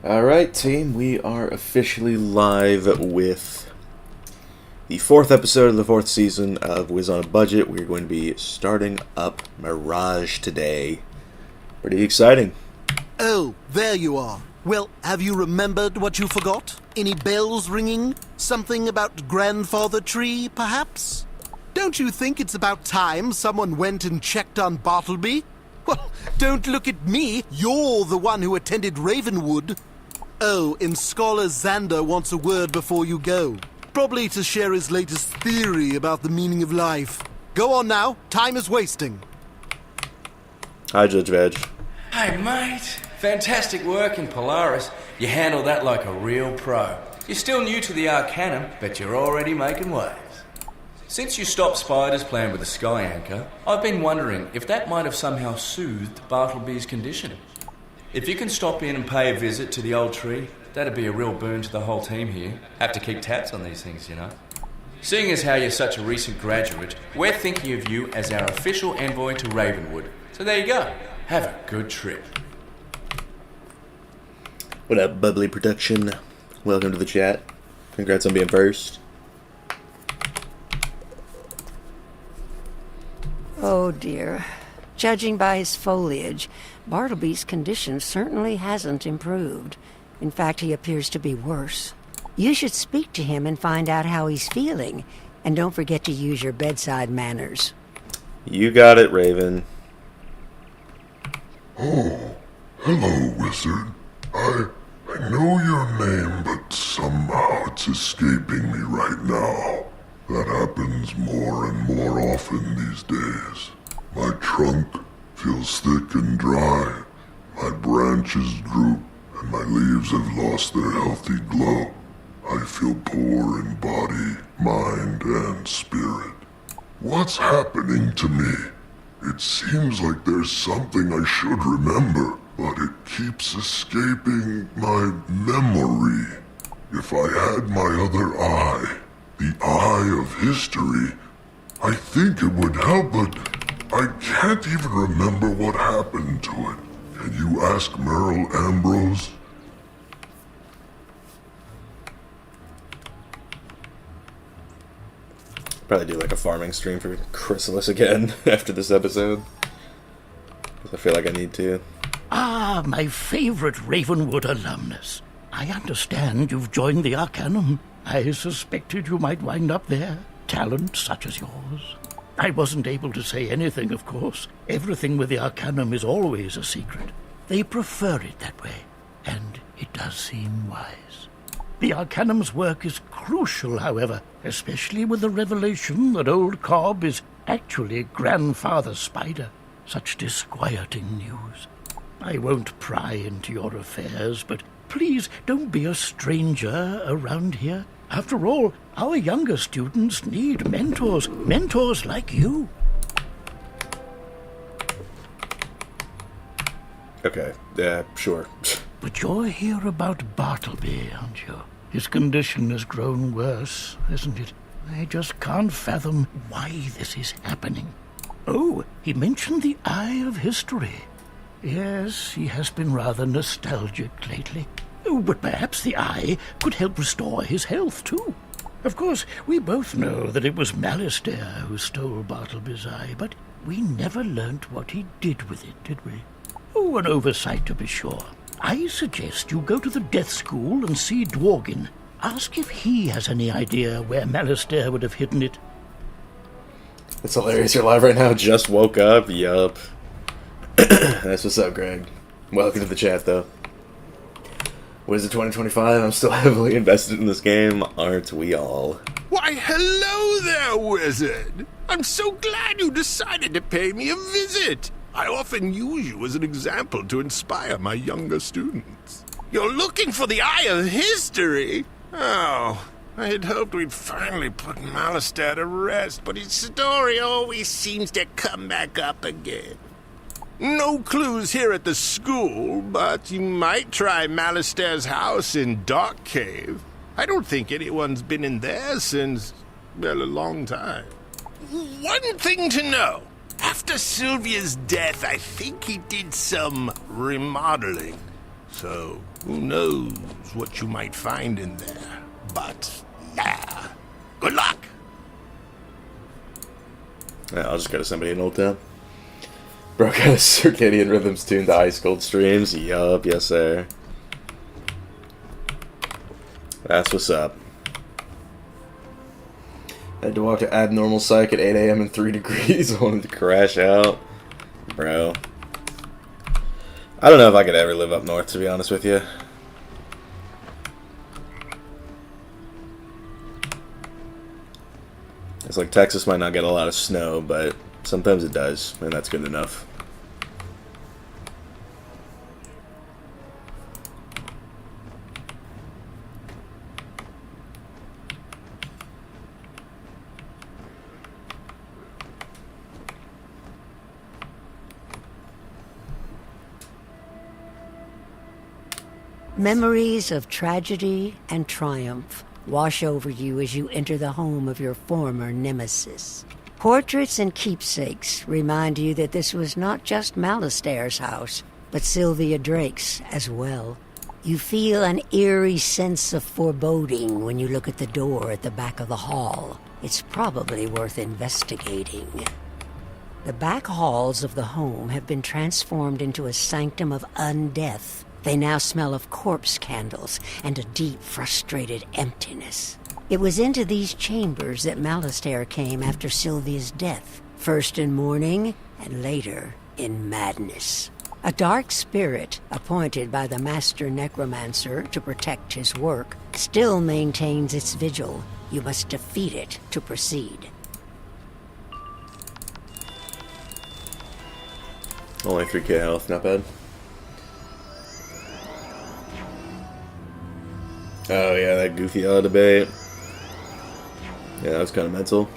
Alright, team, we are officially live with the 4th episode of the 4th season of Wiz on a Budget. We're going to be starting up Mirage today. Pretty exciting. Oh, there you are. Well, have you remembered what you forgot? Any bells ringing? Something about Grandfather Tree, perhaps? Don't you think it's about time someone went and checked on Bartleby? Well, don't look at me. You're the one who attended Ravenwood. Oh, and Scholar Xander wants a word before you go. Probably to share his latest theory about the meaning of life. Go on now. Time is wasting. Hi, Judge Veg. Hey, mate. Fantastic work in Polaris. You handled that like a real pro. You're still new to the Arcanum, but you're already making waves. Since you stopped Spider's plan with the Sky Anchor, I've been wondering if that might have somehow soothed Bartleby's condition. If you can stop in and pay a visit to the old tree, that'd be a real boon to the whole team here. Have to keep tabs on these things, you know. Seeing as how you're such a recent graduate, we're thinking of you as our official envoy to Ravenwood. So there you go. Have a good trip. What up, Bubbly Production? Welcome to the chat. Congrats on being first. Oh dear. Judging by his foliage, Bartleby's condition certainly hasn't improved. In fact, he appears to be worse. You should speak to him and find out how he's feeling. And don't forget to use your bedside manners. You got it, Raven. Oh, hello, Wizard. I know your name, but somehow it's escaping me right now. That happens more and more often these days. My trunk feels thick and dry. My branches droop, and my leaves have lost their healthy glow. I feel poor in body, mind, and spirit. What's happening to me? It seems like there's something I should remember, but it keeps escaping my memory. If I had my other eye, the eye of history, I think it would help, but I can't even remember what happened to it. Can you ask Merle Ambrose? Probably do like a farming stream for Chrysalis again after this episode. Because I feel like I need to. Ah, my favorite Ravenwood alumnus. I understand you've joined the Arcanum. I suspected you might wind up there. Talent such as yours. I wasn't able to say anything, of course. Everything with the Arcanum is always a secret. They prefer it that way, and it does seem wise. The Arcanum's work is crucial, however, especially with the revelation that old Cobb is actually Grandfather Spider. Such disquieting news. I won't pry into your affairs, but please don't be a stranger around here. After all, our younger students need mentors like you. Okay, yeah, sure. But you're here about Bartleby, aren't you? His condition has grown worse, hasn't it? I just can't fathom why this is happening. Oh, he mentioned the Eye of History. Yes, he has been rather nostalgic lately. Oh, but perhaps the eye could help restore his health, too. Of course, we both know that it was Malistaire who stole Bartleby's eye, but we never learnt what he did with it, did we? Oh, an oversight to be sure. I suggest you go to the Death School and see Dworgin. Ask if he has any idea where Malistaire would have hidden it. It's hilarious you're live right now. Just woke up. Yup. That's what's up, Greg. Welcome to the chat, though. Wizard 2025, I'm still heavily invested in this game, aren't we all? Why, hello there, Wizard! I'm so glad you decided to pay me a visit! I often use you as an example to inspire my younger students. You're looking for the Eye of History? Oh, I had hoped we'd finally put Malistaire to rest, but his story always seems to come back up again. No clues here at the school, but you might try Malistaire's house in Dark Cave. I don't think anyone's been in there since, well, a long time. One thing to know. After Sylvia's death, I think he did some remodeling. So Who knows what you might find in there? But, yeah. Good luck! Yeah, I'll just go to somebody in Old Town. Bro got his circadian rhythms tuned to ice cold streams. Yup, yes sir. That's what's up. I had to walk to abnormal psych at 8 a.m. and 3 degrees. I wanted to crash out. Bro. I don't know if I could ever live up north, to be honest with you. It's like Texas might not get a lot of snow, but sometimes it does, and that's good enough. Memories of tragedy and triumph wash over you as you enter the home of your former nemesis. Portraits and keepsakes remind you that this was not just Malastaire's house, but Sylvia Drake's as well. You feel an eerie sense of foreboding when you look at the door at the back of the hall. It's probably worth investigating. The back halls of the home have been transformed into a sanctum of undeath. They now smell of corpse candles and a deep, frustrated emptiness. It was into these chambers that Malastaire came after Sylvia's death, first in mourning and later in madness. A dark spirit, appointed by the master necromancer to protect his work, still maintains its vigil. You must defeat it to proceed. Only 3k health, not bad. Oh yeah, that goofy yellow debate. Yeah, that was kind of mental.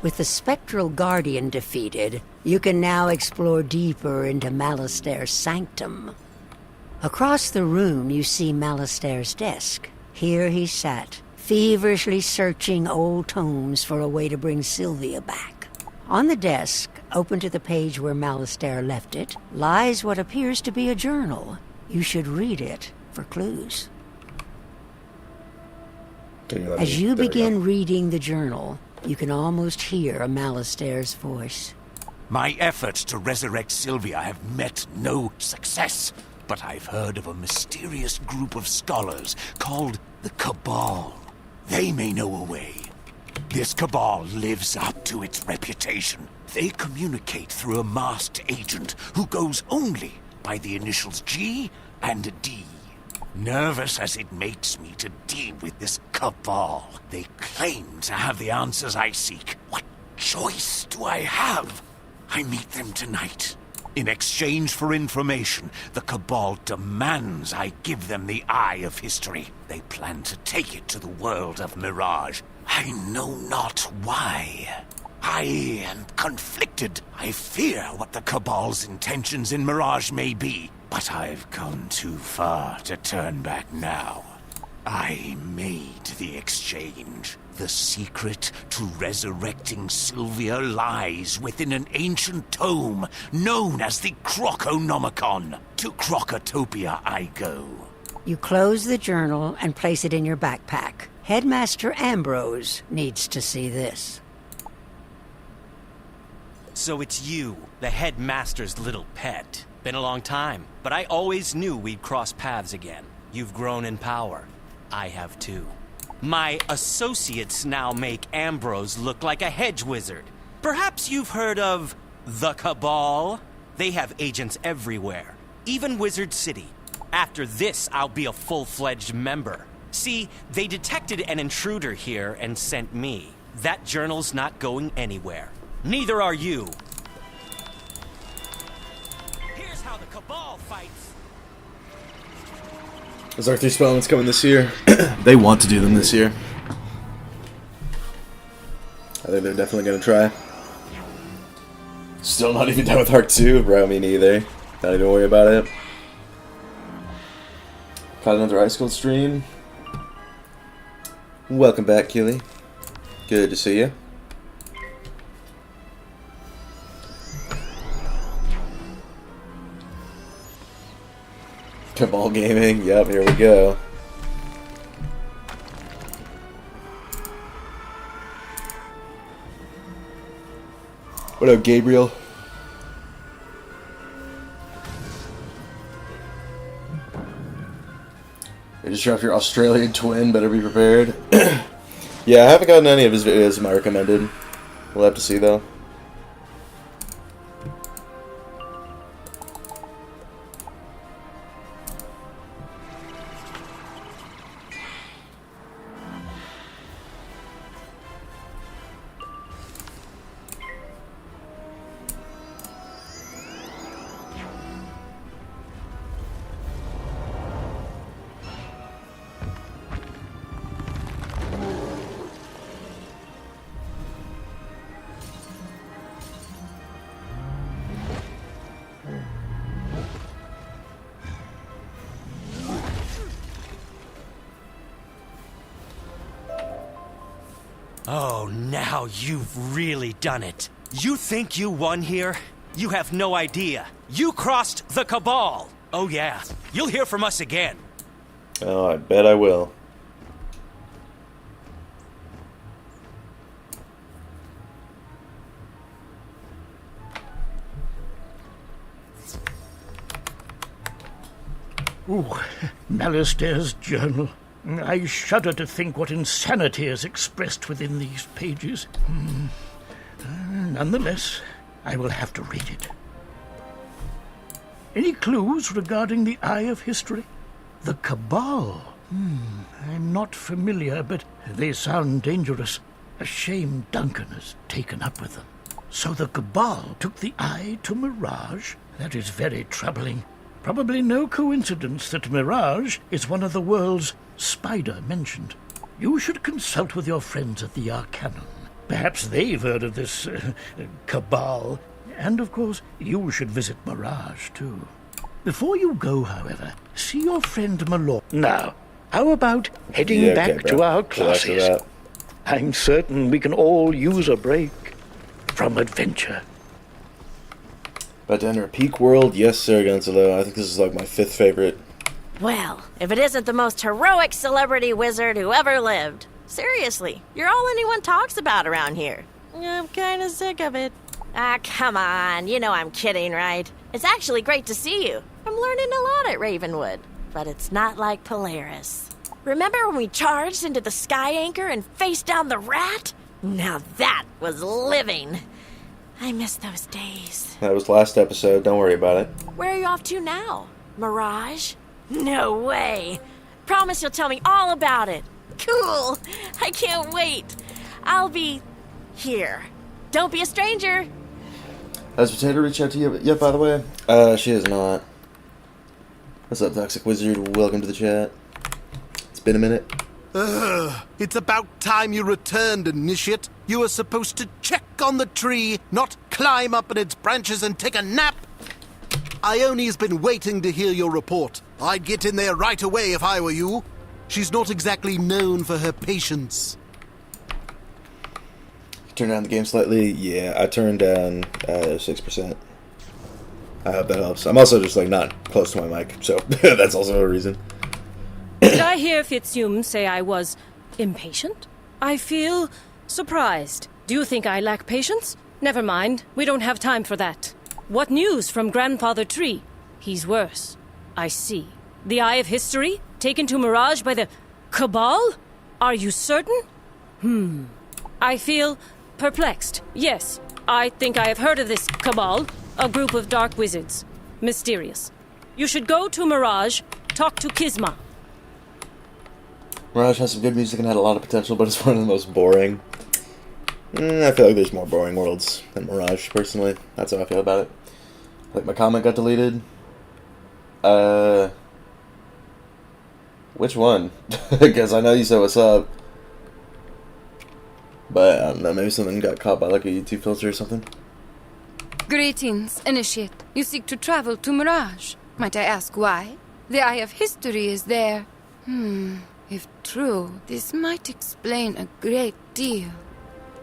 With the Spectral Guardian defeated, you can now explore deeper into Malastaire's sanctum. Across the room, you see Malastaire's desk. Here he sat, feverishly searching old tomes for a way to bring Sylvia back. On the desk, open to the page where Malastaire left it, lies what appears to be a journal. You should read it for clues. As you begin reading the journal, you can almost hear Malastaire's voice. My efforts to resurrect Sylvia have met no success, but I've heard of a mysterious group of scholars called the Cabal. They may know a way. This Cabal lives up to its reputation. They communicate through a masked agent who goes only by the initials G and D. Nervous as it makes me to deal with this cabal, they claim to have the answers I seek. What choice do I have? I meet them tonight. In exchange for information, the cabal demands I give them the Eye of History. They plan to take it to the world of Mirage. I know not why. I am conflicted. I fear what the Cabal's intentions in Mirage may be, but I've come too far to turn back now. I made the exchange. The secret to resurrecting Sylvia lies within an ancient tome known as the Croconomicon. To Crocotopia I go. You close the journal and place it in your backpack. Headmaster Ambrose needs to see this. So it's you, the headmaster's little pet. Been a long time, but I always knew we'd cross paths again. You've grown in power. I have too. My associates now make Ambrose look like a hedge wizard. Perhaps you've heard of the Cabal? They have agents everywhere, even Wizard City. After this, I'll be a full-fledged member. See, they detected an intruder here and sent me. That journal's not going anywhere. Neither are you. Here's how the Cabal fights. Those Arc 3 Spellmans coming this year. They want to do them this year. I think they're definitely going to try. Still not even done with Arc 2, bro. Me neither. Not even worry about it. Caught another Ice Cold stream. Welcome back, Keely. Good to see you. Cabal Gaming. Yep, here we go. What up, Gabriel? You just dropped your Australian twin, better be prepared. Yeah, I haven't gotten any of his videos in my recommended. We'll have to see, though. Oh, now you've really done it. You think you won here? You have no idea. You crossed the Cabal. Oh yeah, you'll hear from us again. Oh, I bet I will. Ooh, Malister's journal. I shudder to think what insanity is expressed within these pages. Nonetheless, I will have to read it. Any clues regarding the Eye of History? The Cabal? I'm not familiar, but they sound dangerous. A shame Duncan has taken up with them. So the Cabal took the Eye to Mirage? That is very troubling. Probably no coincidence that Mirage is one of the world's spider mentioned. You should consult with your friends at the Arcanum. Perhaps they've heard of this Cabal. And, of course, you should visit Mirage, too. Before you go, however, see your friend Malor. Now, how about heading back to our classes? I'm certain we can all use a break from adventure. About to enter a peak world? Yes, sir, Gonzalo. I think this is like my 5th favorite. Well, if it isn't the most heroic celebrity wizard who ever lived. Seriously, you're all anyone talks about around here. I'm kinda sick of it. Ah, come on. You know I'm kidding, right? It's actually great to see you. I'm learning a lot at Ravenwood. But it's not like Polaris. Remember when we charged into the Sky Anchor and faced down the rat? Now that was living. I miss those days. That was last episode. Don't worry about it. Where are you off to now? Mirage? No way. Promise you'll tell me all about it. Cool. I can't wait. I'll be here. Don't be a stranger. Has Potato reached out to you yet, by the way? She has not. What's up, Toxic Wizard? Welcome to the chat. It's been a minute. It's about time you returned, Initiate. You were supposed to check on the tree, not climb up in its branches and take a nap. Ione's been waiting to hear your report. I'd get in there right away if I were you. She's not exactly known for her patience. Turn down the game slightly? Yeah, I turned down 6%. I hope that helps. I'm also just like not close to my mic, so that's also a reason. Did I hear Fitzhume say I was impatient? I feel surprised. Do you think I lack patience? Never mind. We don't have time for that. What news from Grandfather Tree? He's worse. I see. The Eye of History? Taken to Mirage by the Cabal? Are you certain? I feel perplexed. Yes, I think I have heard of this Cabal, a group of dark wizards. Mysterious. You should go to Mirage, talk to Kisma. Mirage has some good music and had a lot of potential, but it's one of the most boring. I feel like there's more boring worlds than Mirage, personally. That's how I feel about it. Like, my comment got deleted. Which one? Because I know you said what's up. But, I don't know, maybe something got caught by, like, a YouTube filter or something. Greetings, Initiate. You seek to travel to Mirage. Might I ask why? The Eye of History is there. If true, this might explain a great deal.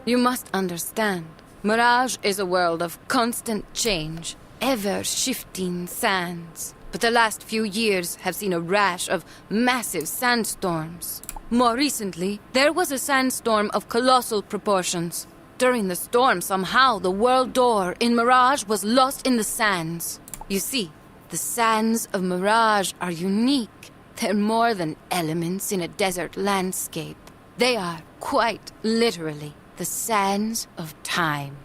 You must understand, Mirage is a world of constant change, ever-shifting sands. But the last few years have seen a rash of massive sandstorms. More recently, there was a sandstorm of colossal proportions. During the storm, somehow the world door in Mirage was lost in the sands. You see, the sands of Mirage are unique. They're more than elements in a desert landscape. They are, quite literally, the sands of time.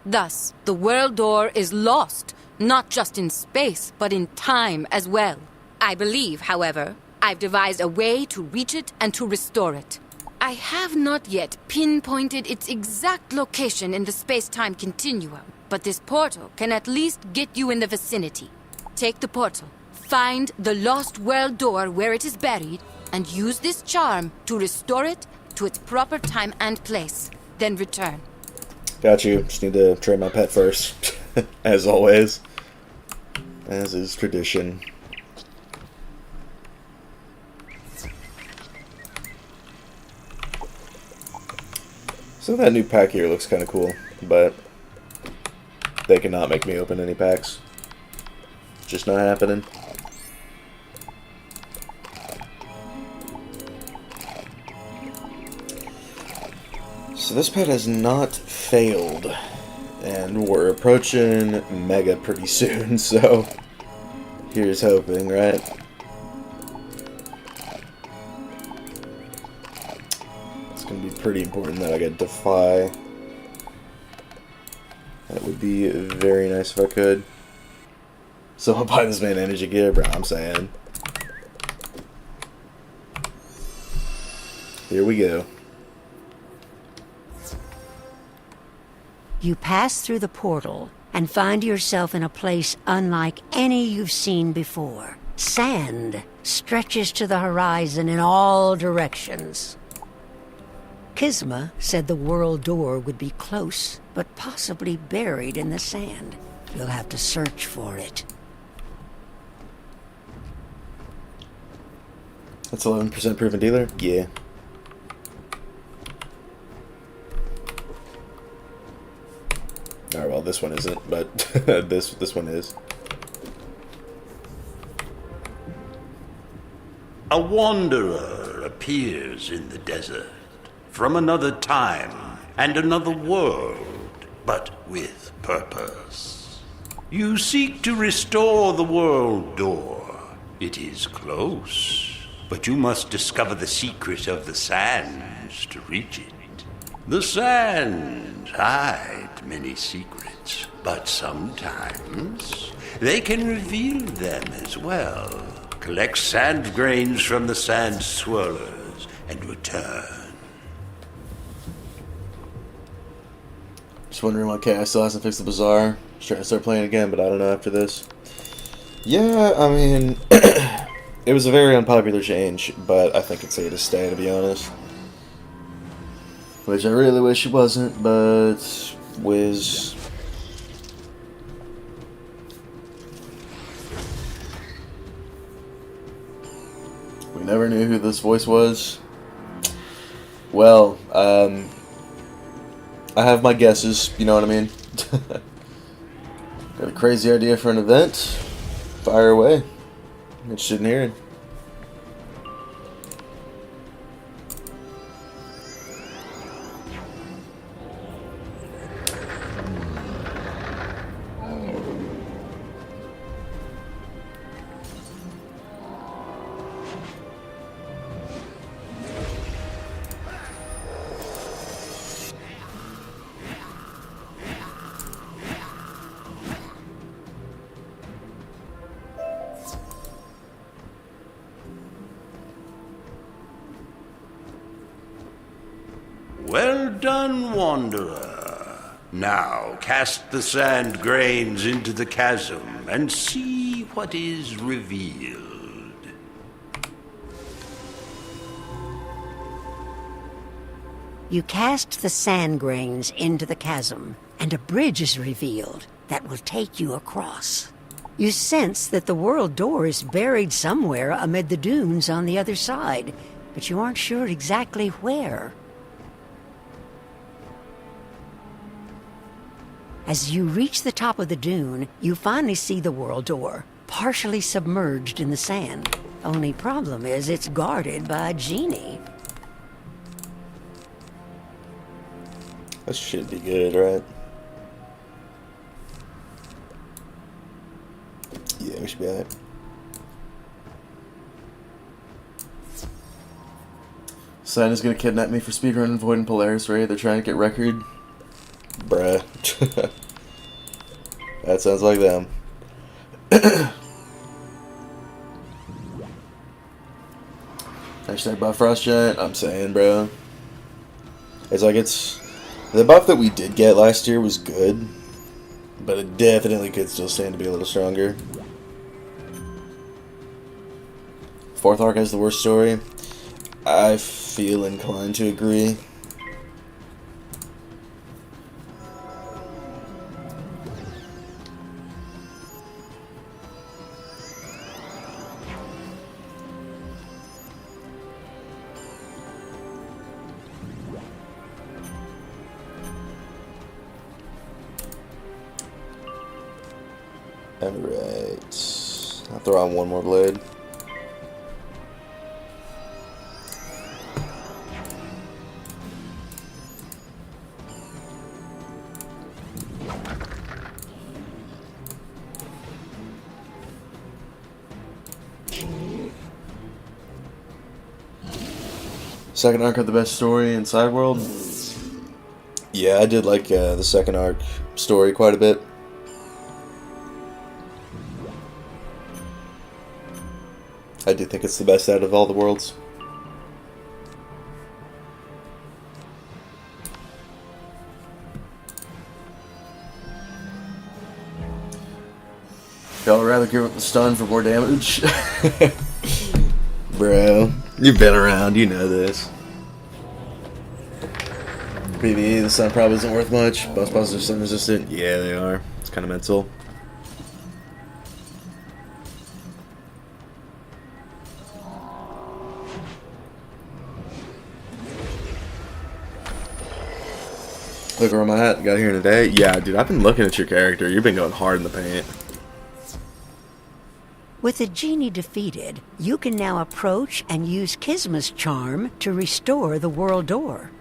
Thus, the world door is lost, not just in space, but in time as well. I believe, however, I've devised a way to reach it and to restore it. I have not yet pinpointed its exact location in the space-time continuum, but this portal can at least get you in the vicinity. Take the portal, find the lost world door where it is buried, and use this charm to restore it to its proper time and place. Then return. Got you. Just need to train my pet first. As always. As is tradition. So that new pack here looks kind of cool, but they cannot make me open any packs. It's just not happening. So this pet has not failed, and we're approaching Mega pretty soon, so here's hoping, right? It's going to be pretty important that I get Defy. That would be very nice if I could. So I'll buy this man energy gear, bro, I'm saying. Here we go. You pass through the portal and find yourself in a place unlike any you've seen before. Sand stretches to the horizon in all directions. Kisma said the world door would be close, but possibly buried in the sand. You'll have to search for it. That's 11% proven dealer? Yeah. Alright, well, this one isn't, but this one is. A wanderer appears in the desert from another time and another world, but with purpose. You seek to restore the world door. It is close, but you must discover the secret of the sands to reach it. The sands hide many secrets, but sometimes they can reveal them as well. Collect sand grains from the sand swirlers and return. Just wondering why KI still hasn't fixed the bazaar. Just trying to start playing again, but I don't know after this. Yeah, I mean, it was a very unpopular change, but I think it's here to stay, to be honest. Which I really wish it wasn't, but Wiz. We never knew who this voice was. Well, I have my guesses, you know what I mean? Got a crazy idea for an event? Fire away. Interested in hearing. Well done, Wanderer. Now cast the sand grains into the chasm and see what is revealed. You cast the sand grains into the chasm, and a bridge is revealed that will take you across. You sense that the world door is buried somewhere amid the dunes on the other side, but you aren't sure exactly where. As you reach the top of the dune, you finally see the world door, partially submerged in the sand. Only problem is it's guarded by a djinni. That should be good, right? Yeah, we should be alright. Sign is gonna kidnap me for speedrunning Void and Polaris raid. They're trying to get record. Bruh. That sounds like them. Hashtag buff Frost Giant. I'm saying, bro. It's like the buff that we did get last year was good, but it definitely could still stand to be a little stronger. Fourth arc has the worst story. I feel inclined to agree. Alright. I'll throw on one more blade. Second arc had the best story in Sideworld. Yeah, I did like the second arc story quite a bit. I do think it's the best out of all the worlds. Y'all would rather give up the stun for more damage? Bro, you've been around, you know this. PvE, the stun probably isn't worth much. Boss bosses are stun resistant. Yeah, they are. It's kind of mental. Look where my hat got here in a day. Yeah, dude, I've been looking at your character. You've been going hard in the paint. With the djinni defeated, you can now approach and use Kisma's charm to restore the world door.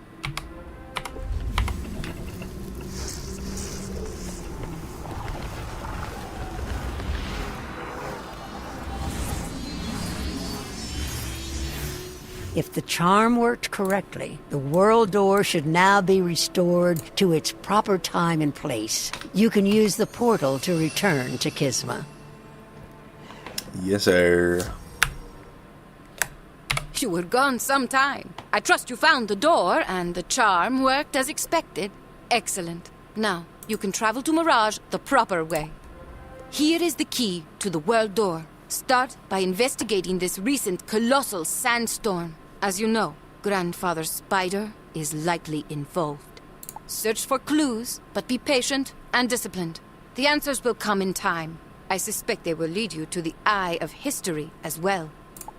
If the charm worked correctly, the world door should now be restored to its proper time and place. You can use the portal to return to Kisma. Yes, sir. You were gone some time. I trust you found the door and the charm worked as expected. Excellent. Now, you can travel to Mirage the proper way. Here is the key to the world door. Start by investigating this recent colossal sandstorm. As you know, Grandfather Spider is likely involved. Search for clues, but be patient and disciplined. The answers will come in time. I suspect they will lead you to the Eye of History as well.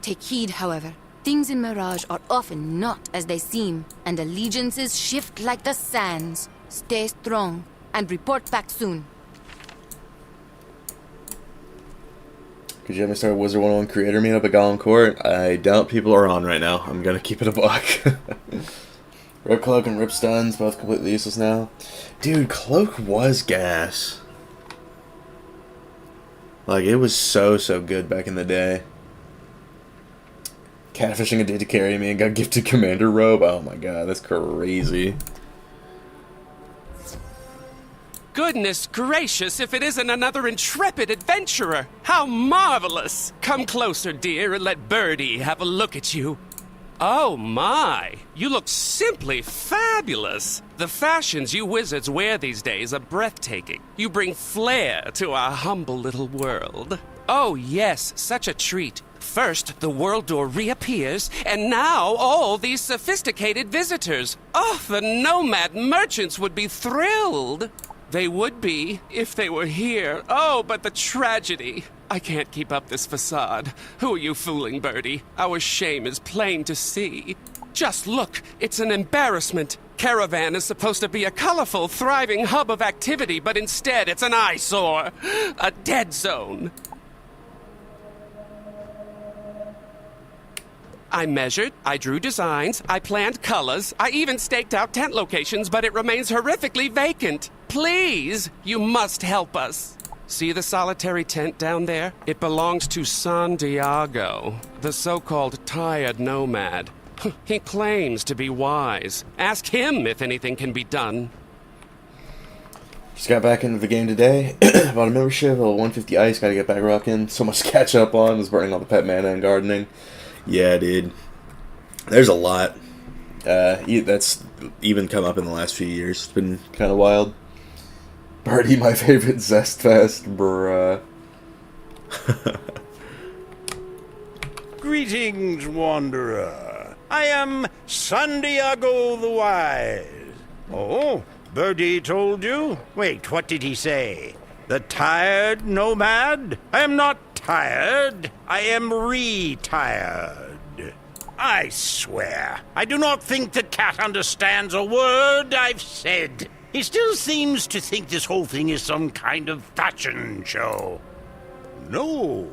Take heed, however. Things in Mirage are often not as they seem, and allegiances shift like the sands. Stay strong, and report back soon. Could you have me start a Wizard101 creator meetup at Gollum Court? I doubt people are on right now. I'm gonna keep it a buck. Rip Cloak and Rip Stuns, both completely useless now. Dude, Cloak was gas. Like, it was so good back in the day. Catfishing a day to carry me and got gifted Commander Robe. Oh my god, that's crazy. Goodness gracious, if it isn't another intrepid adventurer! How marvelous! Come closer, dear, and let Birdie have a look at you. Oh my! You look simply fabulous! The fashions you wizards wear these days are breathtaking. You bring flair to our humble little world. Oh yes, such a treat. First, the world door reappears, and now all these sophisticated visitors. Oh, the nomad merchants would be thrilled. They would be, if they were here. Oh, but the tragedy. I can't keep up this facade. Who are you fooling, Birdie? Our shame is plain to see. Just look, it's an embarrassment. Caravan is supposed to be a colorful, thriving hub of activity, but instead it's an eyesore. A dead zone. I measured, I drew designs, I planned colors, I even staked out tent locations, but it remains horrifically vacant. Please, you must help us. See the solitary tent down there? It belongs to San Diego, the so-called tired nomad. He claims to be wise. Ask him if anything can be done. Just got back into the game today. Bought a membership, level 150 ice, gotta get back rocking. So much to catch up on, was burning all the pet mana and gardening. Yeah, dude. There's a lot. That's even come up in the last few years. It's been kind of wild. Birdie, my favorite Zest Fest, bruh. Greetings, Wanderer. I am San Diego the Wise. Oh, Birdie told you? Wait, what did he say? The tired nomad? I am not tired. I am retired. I swear, I do not think the cat understands a word I've said. He still seems to think this whole thing is some kind of fashion show. No.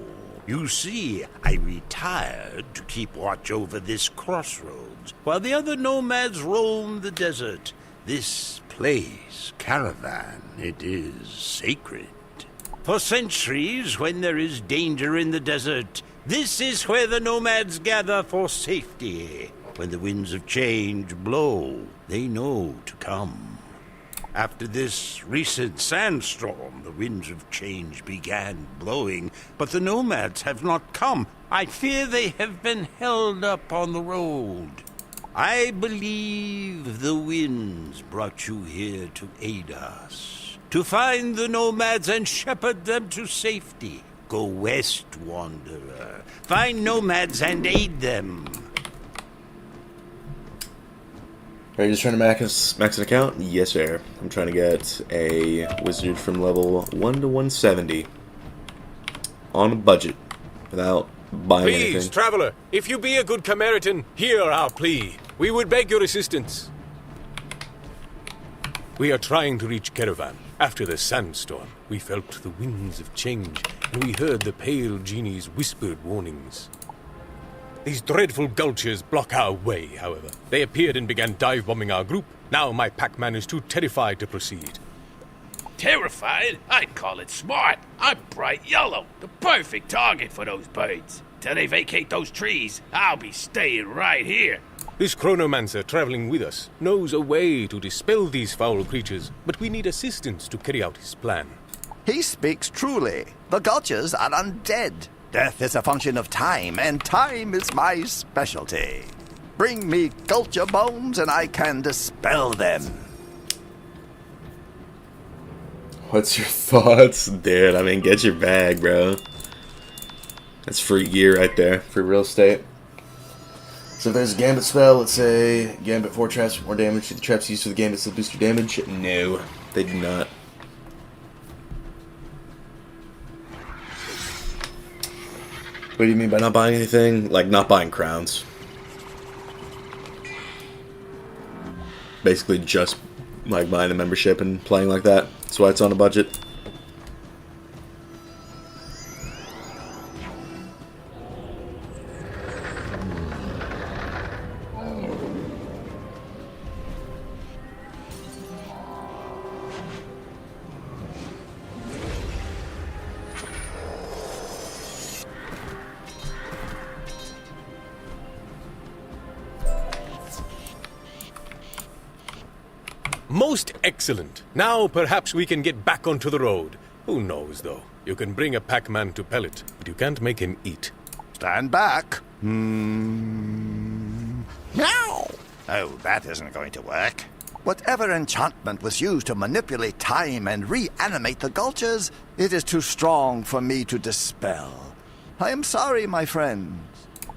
You see, I retired to keep watch over this crossroads, while the other nomads roam the desert. This place, Caravan, it is sacred. For centuries, when there is danger in the desert, this is where the nomads gather for safety. When the winds of change blow, they know to come. After this recent sandstorm, the winds of change began blowing, but the nomads have not come. I fear they have been held up on the road. I believe the winds brought you here to aid us, to find the nomads and shepherd them to safety. Go west, Wanderer. Find nomads and aid them. Are you just trying to max an account? Yes, sir. I'm trying to get a wizard from level 1 to 170 on a budget without buying anything. Please, traveler, if you be a good Cameritan, hear our plea. We would beg your assistance. We are trying to reach Caravan. After the sandstorm, we felt the winds of change, and we heard the pale genie's whispered warnings. These dreadful gulchers block our way, however. They appeared and began dive-bombing our group. Now my pac-man is too terrified to proceed. Terrified? I'd call it smart. I'm bright yellow, the perfect target for those birds. Till they vacate those trees, I'll be staying right here. This chronomancer traveling with us knows a way to dispel these foul creatures, but we need assistance to carry out his plan. He speaks truly. The Gulchers are undead. Death is a function of time, and time is my specialty. Bring me Gulcher bones and I can dispel them. What's your thoughts? Dude, I mean, get your bag, bro. That's free gear right there. Free real estate. So if there's a Gambit spell, let's say Gambit 4 traps with more damage. Do the traps used for the Gambit still boost your damage? No, they do not. What do you mean by not buying anything? Like, not buying crowns. Basically just, like, buying a membership and playing like that. That's why it's on a budget. Most excellent. Now perhaps we can get back onto the road. Who knows, though? You can bring a pac-man to pellet, but you can't make him eat. Stand back. Meow! Oh, that isn't going to work. Whatever enchantment was used to manipulate time and reanimate the Gulchers, it is too strong for me to dispel. I am sorry, my friends.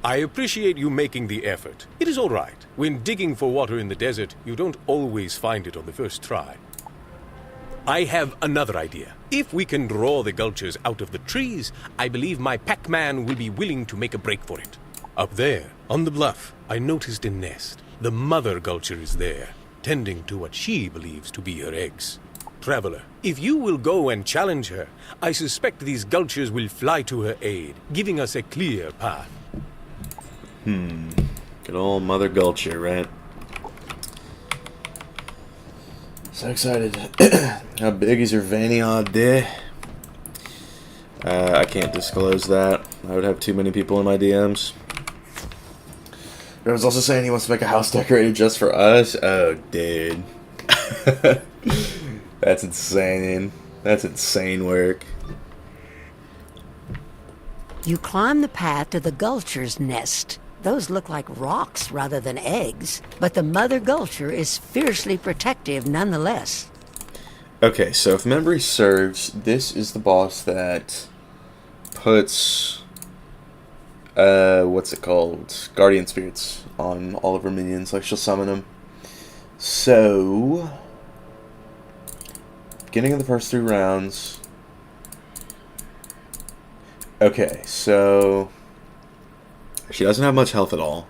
I appreciate you making the effort. It is all right. When digging for water in the desert, you don't always find it on the first try. I have another idea. If we can draw the Gulchers out of the trees, I believe my Pac-Man will be willing to make a break for it. Up there, on the bluff, I noticed a nest. The mother Gulcher is there, tending to what she believes to be her eggs. Traveler, if you will go and challenge her, I suspect these Gulchers will fly to her aid, giving us a clear path. Good old Mother Gulcher, right? So excited. How big is your Vania de? I can't disclose that. I would have too many people in my DMs. I was also saying he wants to make a house decorated just for us. Oh, dude. That's insane. That's insane work. You climb the path to the Gulcher's nest. Those look like rocks rather than eggs, but the Mother Gulcher is fiercely protective nonetheless. Okay, so if memory serves, this is the boss that puts, what's it called? Guardian Spirits on all of her minions, like she'll summon them. So, beginning of the first 3 rounds. Okay, so she doesn't have much health at all,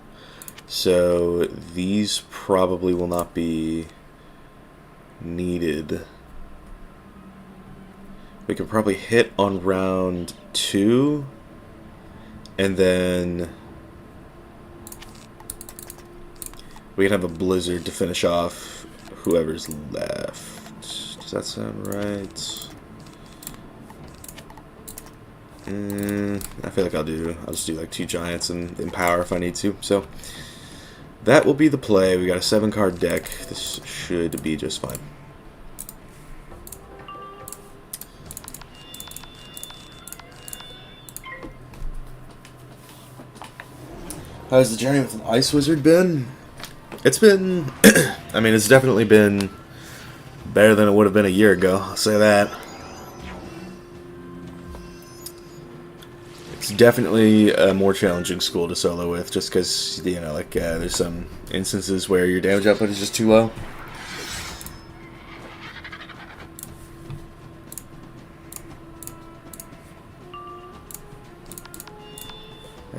so these probably will not be needed. We could probably hit on round 2, and then we can have a blizzard to finish off whoever's left. Does that sound right? I feel like I'll just do like 2 giants and empower if I need to. So that will be the play. We got a 7-card deck. This should be just fine. How's the journey with an Ice Wizard been? It's been, I mean, it's definitely been better than it would have been a year ago. I'll say that. It's definitely a more challenging school to solo with, just because, you know, like, there's some instances where your damage output is just too low.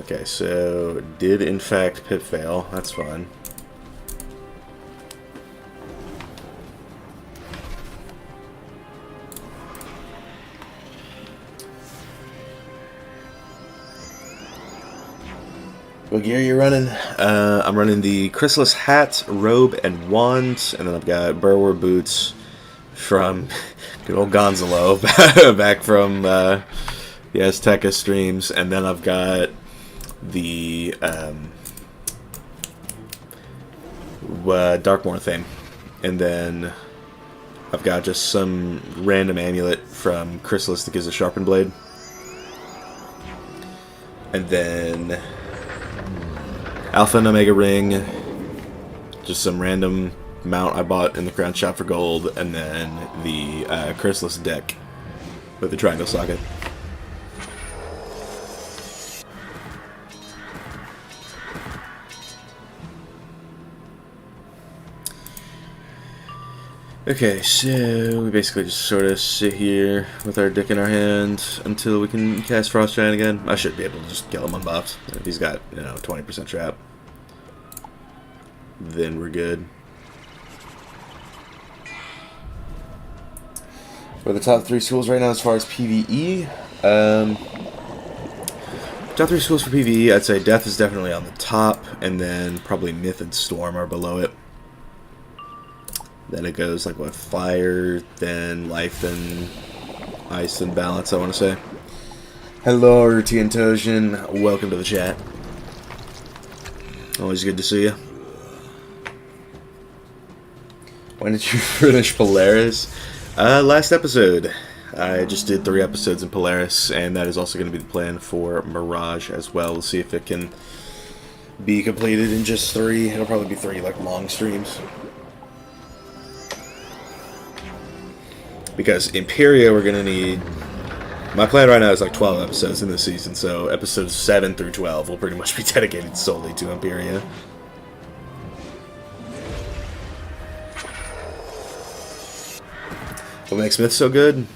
Okay, so did in fact pip fail. That's fine. What gear are you running? I'm running the Chrysalis hat, robe, and wand, and then I've got Burrower boots from good old Gonzalo back from the Azteca streams, and then I've got the Darkmoor thing, and then I've got just some random amulet from Chrysalis that gives a sharpened blade, and then Alpha and Omega ring, just some random mount I bought in the crown shop for gold, and then the Chrysalis deck with the triangle socket. Okay, so we basically just sort of sit here with our dick in our hand until we can cast Frost Giant again. I should be able to just kill him unbuffed. If he's got, you know, 20% trap, then we're good. We're the top 3 schools right now as far as PvE. Top 3 schools for PvE, I'd say Death is definitely on the top, and then probably Myth and Storm are below it. Then it goes like what, Fire, then Life, then Ice, then Balance, I want to say. Hello, Tiantosian. Welcome to the chat. Always good to see you. When did you finish Polaris? Last episode. I just did 3 episodes in Polaris, and that is also going to be the plan for Mirage as well. We'll see if it can be completed in just 3. It'll probably be 3 like long streams. Because Imperia, we're gonna need. My plan right now is like 12 episodes in this season, so episodes 7 through 12 will pretty much be dedicated solely to Imperia. What makes Myth so good?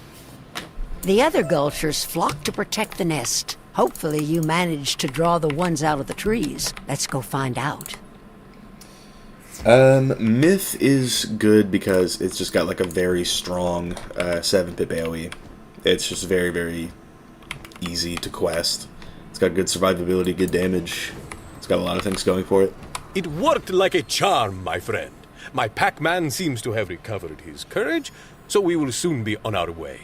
The other Gulchers flock to protect the nest. Hopefully you managed to draw the ones out of the trees. Let's go find out. Myth is good because it's just got like a very strong 7-pip AoE. It's just very, very easy to quest. It's got good survivability, good damage. It's got a lot of things going for it. It worked like a charm, my friend. My Pac-Man seems to have recovered his courage, so we will soon be on our way.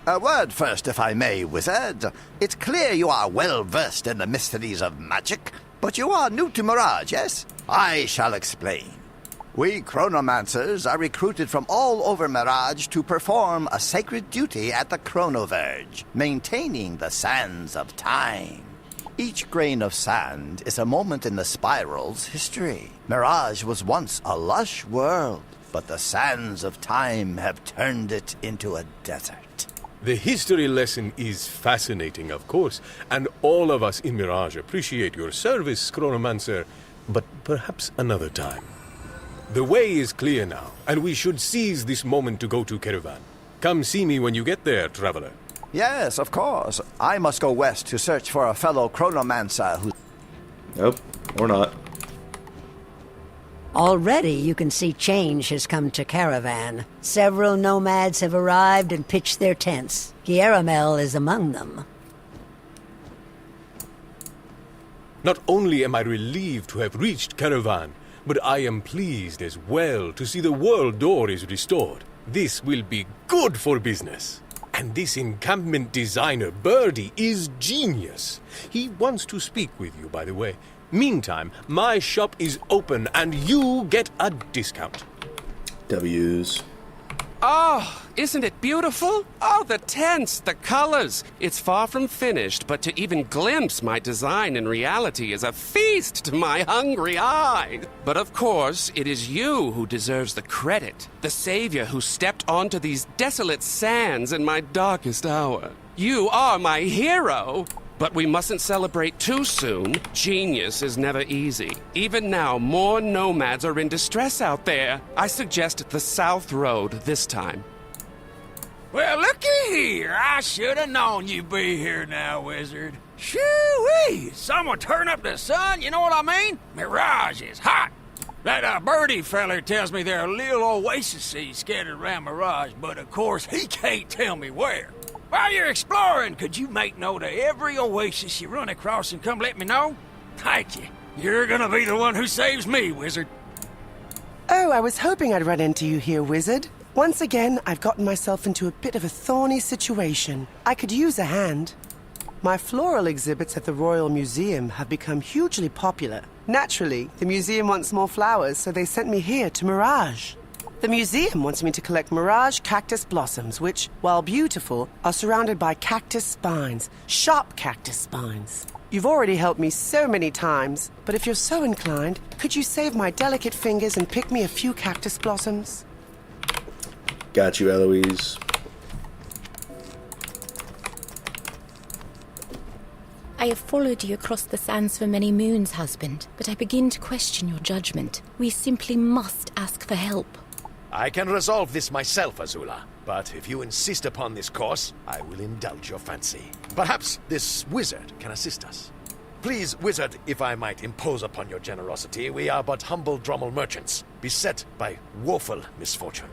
A word first, if I may, Wizard. It's clear you are well versed in the mysteries of magic, but you are new to Mirage, yes? I shall explain. We chronomancers are recruited from all over Mirage to perform a sacred duty at the Chronoverge, maintaining the sands of time. Each grain of sand is a moment in the spiral's history. Mirage was once a lush world, but the sands of time have turned it into a desert. The history lesson is fascinating, of course, and all of us in Mirage appreciate your service, Chronomancer, but perhaps another time. The way is clear now, and we should seize this moment to go to Caravan. Come see me when you get there, traveler. Yes, of course. I must go west to search for a fellow Chronomancer who... Nope, or not. Already you can see change has come to Caravan. Several nomads have arrived and pitched their tents. Hieramel is among them. Not only am I relieved to have reached Caravan, but I am pleased as well to see the world door is restored. This will be good for business. And this encampment designer, Birdie, is genius. He wants to speak with you, by the way. Meantime, my shop is open and you get a discount. W's. Oh, isn't it beautiful? Oh, the tents, the colors. It's far from finished, but to even glimpse my design in reality is a feast to my hungry eyes. But of course, it is you who deserves the credit. The savior who stepped onto these desolate sands in my darkest hour. You are my hero. But we mustn't celebrate too soon. Genius is never easy. Even now, more nomads are in distress out there. I suggest the South Road this time. Well, looky here. I should have known you'd be here now, Wizard. Shoo-wee! Someone turn up the sun, you know what I mean? Mirage is hot. That Birdie feller tells me there are little oases scattered around Mirage, but of course he can't tell me where. While you're exploring, could you make note of every oasis you run across and come let me know? Thank you. You're gonna be the one who saves me, Wizard. Oh, I was hoping I'd run into you here, Wizard. Once again, I've gotten myself into a bit of a thorny situation. I could use a hand. My floral exhibits at the Royal Museum have become hugely popular. Naturally, the museum wants more flowers, so they sent me here to Mirage. The museum wants me to collect Mirage cactus blossoms, which, while beautiful, are surrounded by cactus spines, sharp cactus spines. You've already helped me so many times, but if you're so inclined, could you save my delicate fingers and pick me a few cactus blossoms? Got you, Eloise. I have followed you across the sands for many moons, husband, but I begin to question your judgment. We simply must ask for help. I can resolve this myself, Azula. But if you insist upon this course, I will indulge your fancy. Perhaps this wizard can assist us. Please, wizard, if I might impose upon your generosity, we are but humble Drommel merchants, beset by woeful misfortune.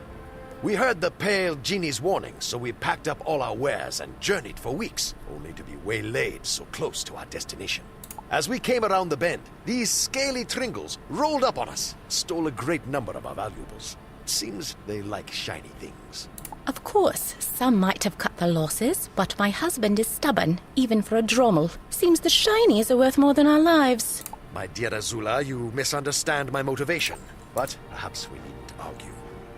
We heard the pale genie's warning, so we packed up all our wares and journeyed for weeks, only to be waylaid so close to our destination. As we came around the bend, these scaly Tringles rolled up on us, stole a great number of our valuables. Seems they like shiny things. Of course, some might have cut their losses, but my husband is stubborn, even for a Drommel. Seems the shinies are worth more than our lives. My dear Azula, you misunderstand my motivation, but perhaps we needn't argue.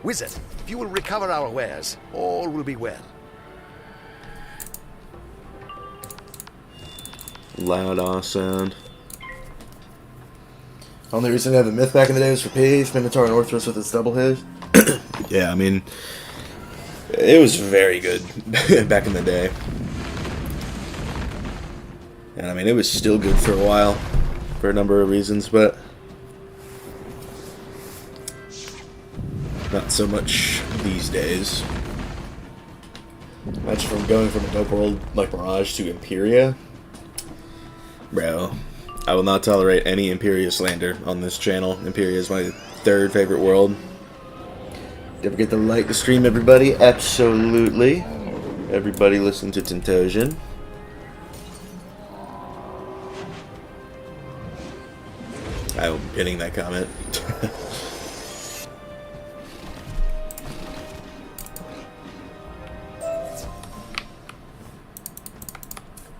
Wizard, if you will recover our wares, all will be well. Loud ass sound. Only reason I had the myth back in the day was for Page, Minotaur, and Orthros with its double hit. Yeah, I mean, it was very good back in the day. And I mean, it was still good for a while, for a number of reasons, but not so much these days. Imagine from going from a dope world like Mirage to Imperia. Bro, I will not tolerate any Imperia slander on this channel. Imperia is my third favorite world. Don't forget to like the stream, everybody. Absolutely. Everybody listen to Tintosian. I will be pinning that comment.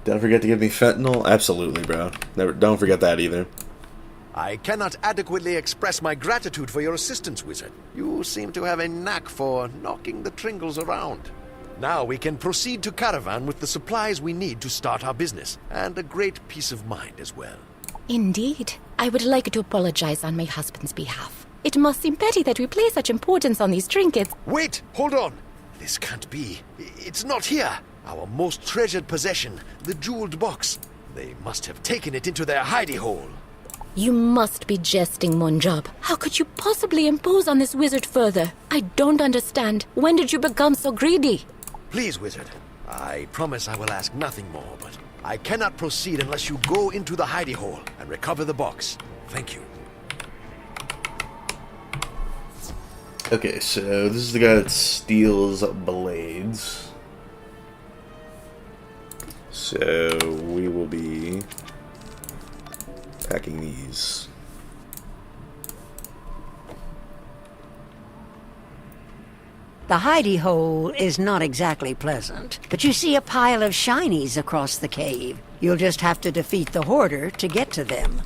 Don't forget to give me fentanyl. Absolutely, bro. Never. Don't forget that either. I cannot adequately express my gratitude for your assistance, Wizard. You seem to have a knack for knocking the Tringles around. Now we can proceed to Caravan with the supplies we need to start our business, and a great peace of mind as well. Indeed. I would like to apologize on my husband's behalf. It must seem petty that we place such importance on these trinkets. Wait! Hold on! This can't be. It's not here! Our most treasured possession, the jeweled box. They must have taken it into their hidey hole. You must be jesting, Monjob. How could you possibly impose on this wizard further? I don't understand. When did you become so greedy? Please, Wizard. I promise I will ask nothing more, but I cannot proceed unless you go into the hidey hole and recover the box. Thank you. Okay, so this is the guy that steals blades. So we will be packing these. The hidey hole is not exactly pleasant, but you see a pile of shinies across the cave. You'll just have to defeat the hoarder to get to them.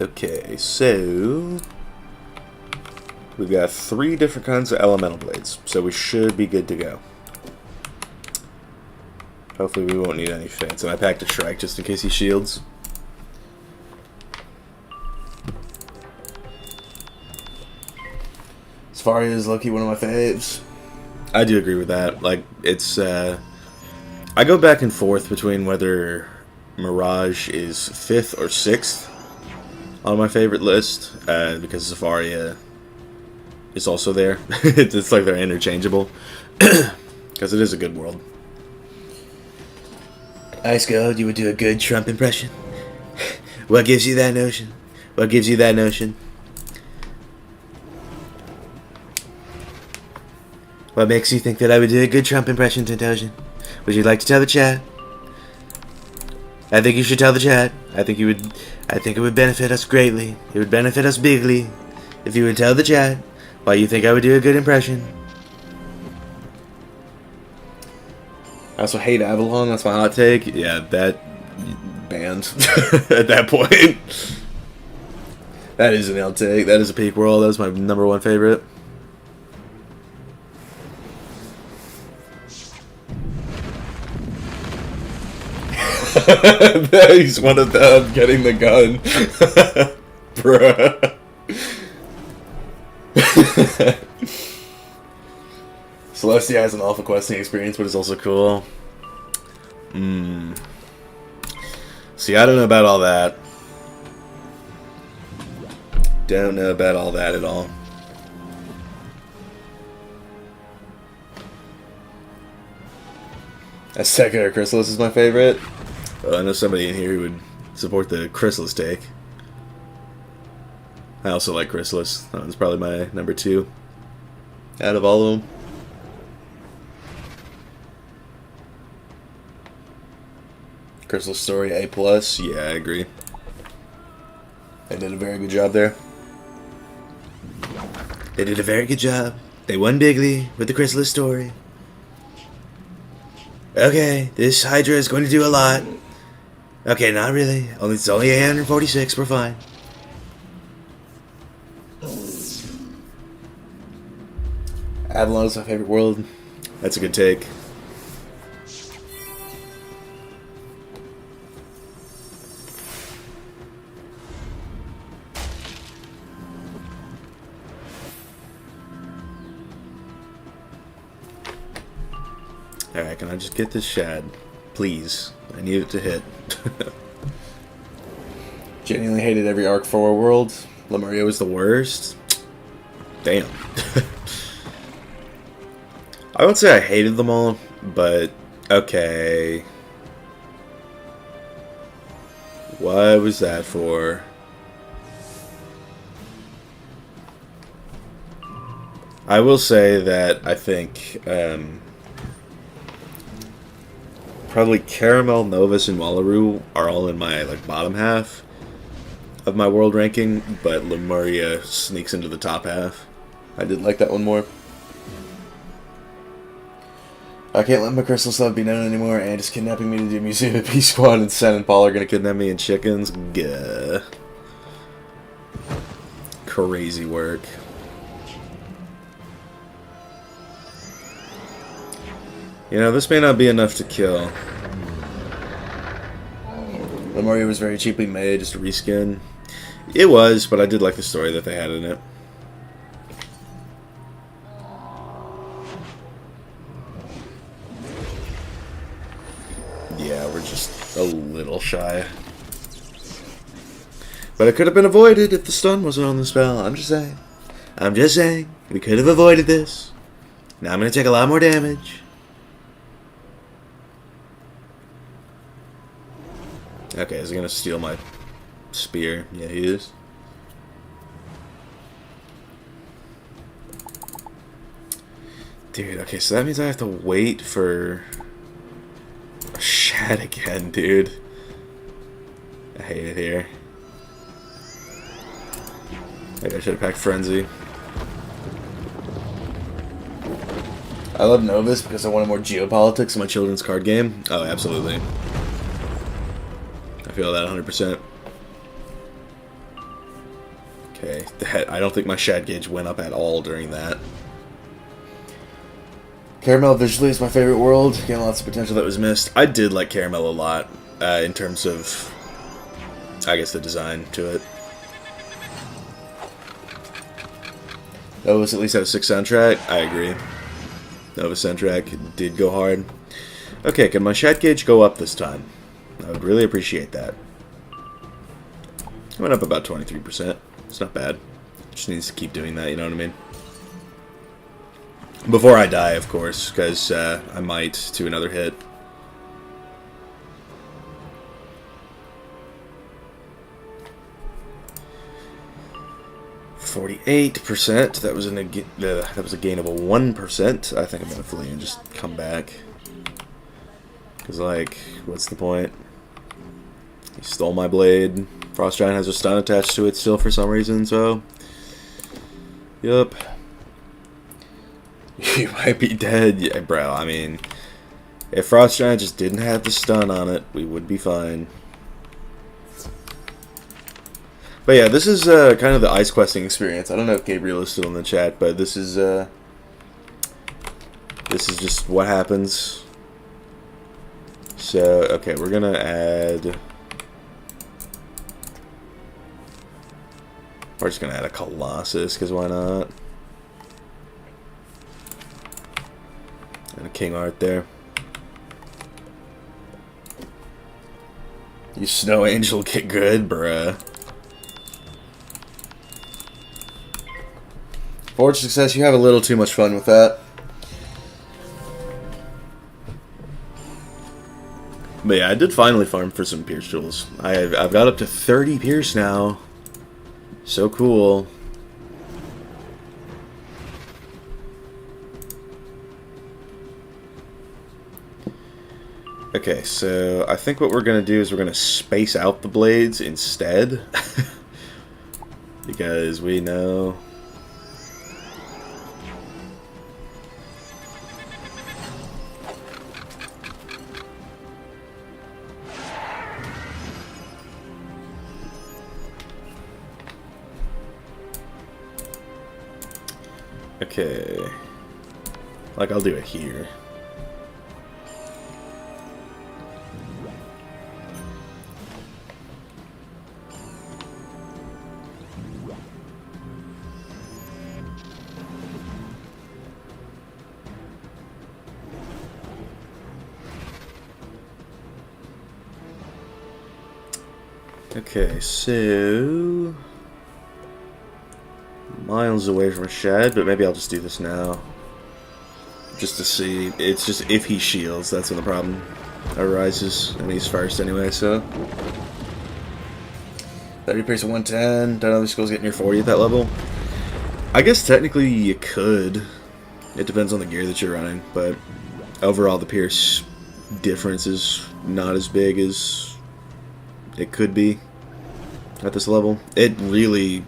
Okay, so we've got 3 different kinds of elemental blades, so we should be good to go. Hopefully we won't need any fates, and I packed a Shrike just in case he shields. Safari is low-key one of my faves. I do agree with that. Like, it's, I go back and forth between whether Mirage is 5th or 6th on my favorite list, because Safari is also there. It's like they're interchangeable, because it is a good world. Ice Gold, you would do a good Trump impression. What gives you that notion? What gives you that notion? What makes you think that I would do a good Trump impression, Tintosian? Would you like to tell the chat? I think you should tell the chat. I think it would benefit us greatly. It would benefit us bigly if you would tell the chat why you think I would do a good impression. I also hate Avalon, that's my hot take. Yeah, that banned at that point. That is an hot take. That is a peak world. That was my #1 favorite. He's one of them getting the gun. Bruh. Celestia has an alpha questing experience, but it's also cool. See, I don't know about all that. Don't know about all that at all. Azteca or Chrysalis is my favorite. Well, I know somebody in here who would support the Chrysalis take. I also like Chrysalis. That one's probably my #2 out of all of them. Chrysalis story A+. Yeah, I agree. They did a very good job there. They did a very good job. They won bigly with the Chrysalis story. Okay, this Hydra is going to do a lot. Okay, not really. It's only 846. We're fine. Avalon is my favorite world. That's a good take. Alright, can I just get this shad? Please. I need it to hit. Genuinely hated every Arc 4 world. Lemuria was the worst. Damn. I won't say I hated them all, but okay. What was that for? I will say that I think probably Caramel, Novus, and Wallaroo are all in my like bottom half of my world ranking, but Lemuria sneaks into the top half. I did like that one more. I can't let my crystal stuff be known anymore, and it's kidnapping me to do Museum of Peace Squad, and Sen and Paul are gonna kidnap me and chickens. Gah. Crazy work. You know, this may not be enough to kill. Lemuria was very cheaply made, just a reskin. It was, but I did like the story that they had in it. Yeah, we're just a little shy. But it could have been avoided if the stun wasn't on the spell. I'm just saying. I'm just saying. We could have avoided this. Now I'm going to take a lot more damage. Okay, is he going to steal my spear? Yeah, he is. Dude, okay, so that means I have to wait for a shad again, dude. I hate it here. Maybe I should have packed Frenzy. I love Novus because I wanted more geopolitics in my children's card game. Oh, absolutely. I feel that 100%. Okay, I don't think my shad gauge went up at all during that. Caramel visually is my favorite world. Again, lots of potential that was missed. I did like Caramel a lot in terms of, I guess, the design to it. Novus at least had a 6 soundtrack. I agree. Novus soundtrack did go hard. Okay, can my shad gauge go up this time? I would really appreciate that. I went up about 23%. It's not bad. Just needs to keep doing that, you know what I mean? Before I die, of course, because I might to another hit. %. That was a gain of a 1%. I think I'm gonna flee and just come back. Cause like, what's the point? He stole my blade. Frost Giant has a stun attached to it still for some reason, so... Yup. You might be dead. Yeah, bro, I mean... If Frost Giant just didn't have the stun on it, we would be fine. But yeah, this is kind of the ice questing experience. I don't know if Gabriel is still in the chat, but this is just what happens. So, okay, we're gonna add... We're just gonna add a Colossus, because why not? And a King Art there. You Snow Angel get good, bruh. Forge Success, you have a little too much fun with that. But yeah, I did finally farm for some Pierce tools. I've got up to 30 Pierce now. So cool. Okay, so I think what we're going to do is we're going to space out the blades instead. Because we know... Okay, like I'll do it here. Okay, so miles away from a shed, but maybe I'll just do this now. Just to see. It's just if he shields, that's when the problem arises. And he's first anyway, so. 30 pace of 110. Don't know if schools get near 40 at that level. I guess technically you could. It depends on the gear that you're running, but overall the Pierce difference is not as big as it could be at this level. It really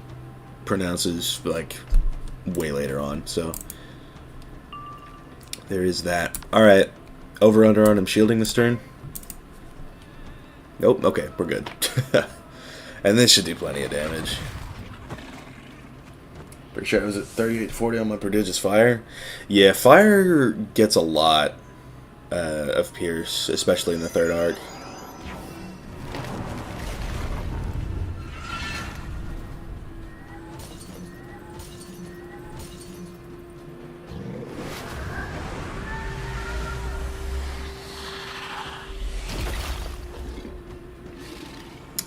pronounces like way later on, so there is that. Alright, over under on him shielding this turn. Nope, okay, we're good. And this should do plenty of damage. Pretty sure it was at 3840 on my prodigious fire. Yeah, fire gets a lot of Pierce, especially in the third arc.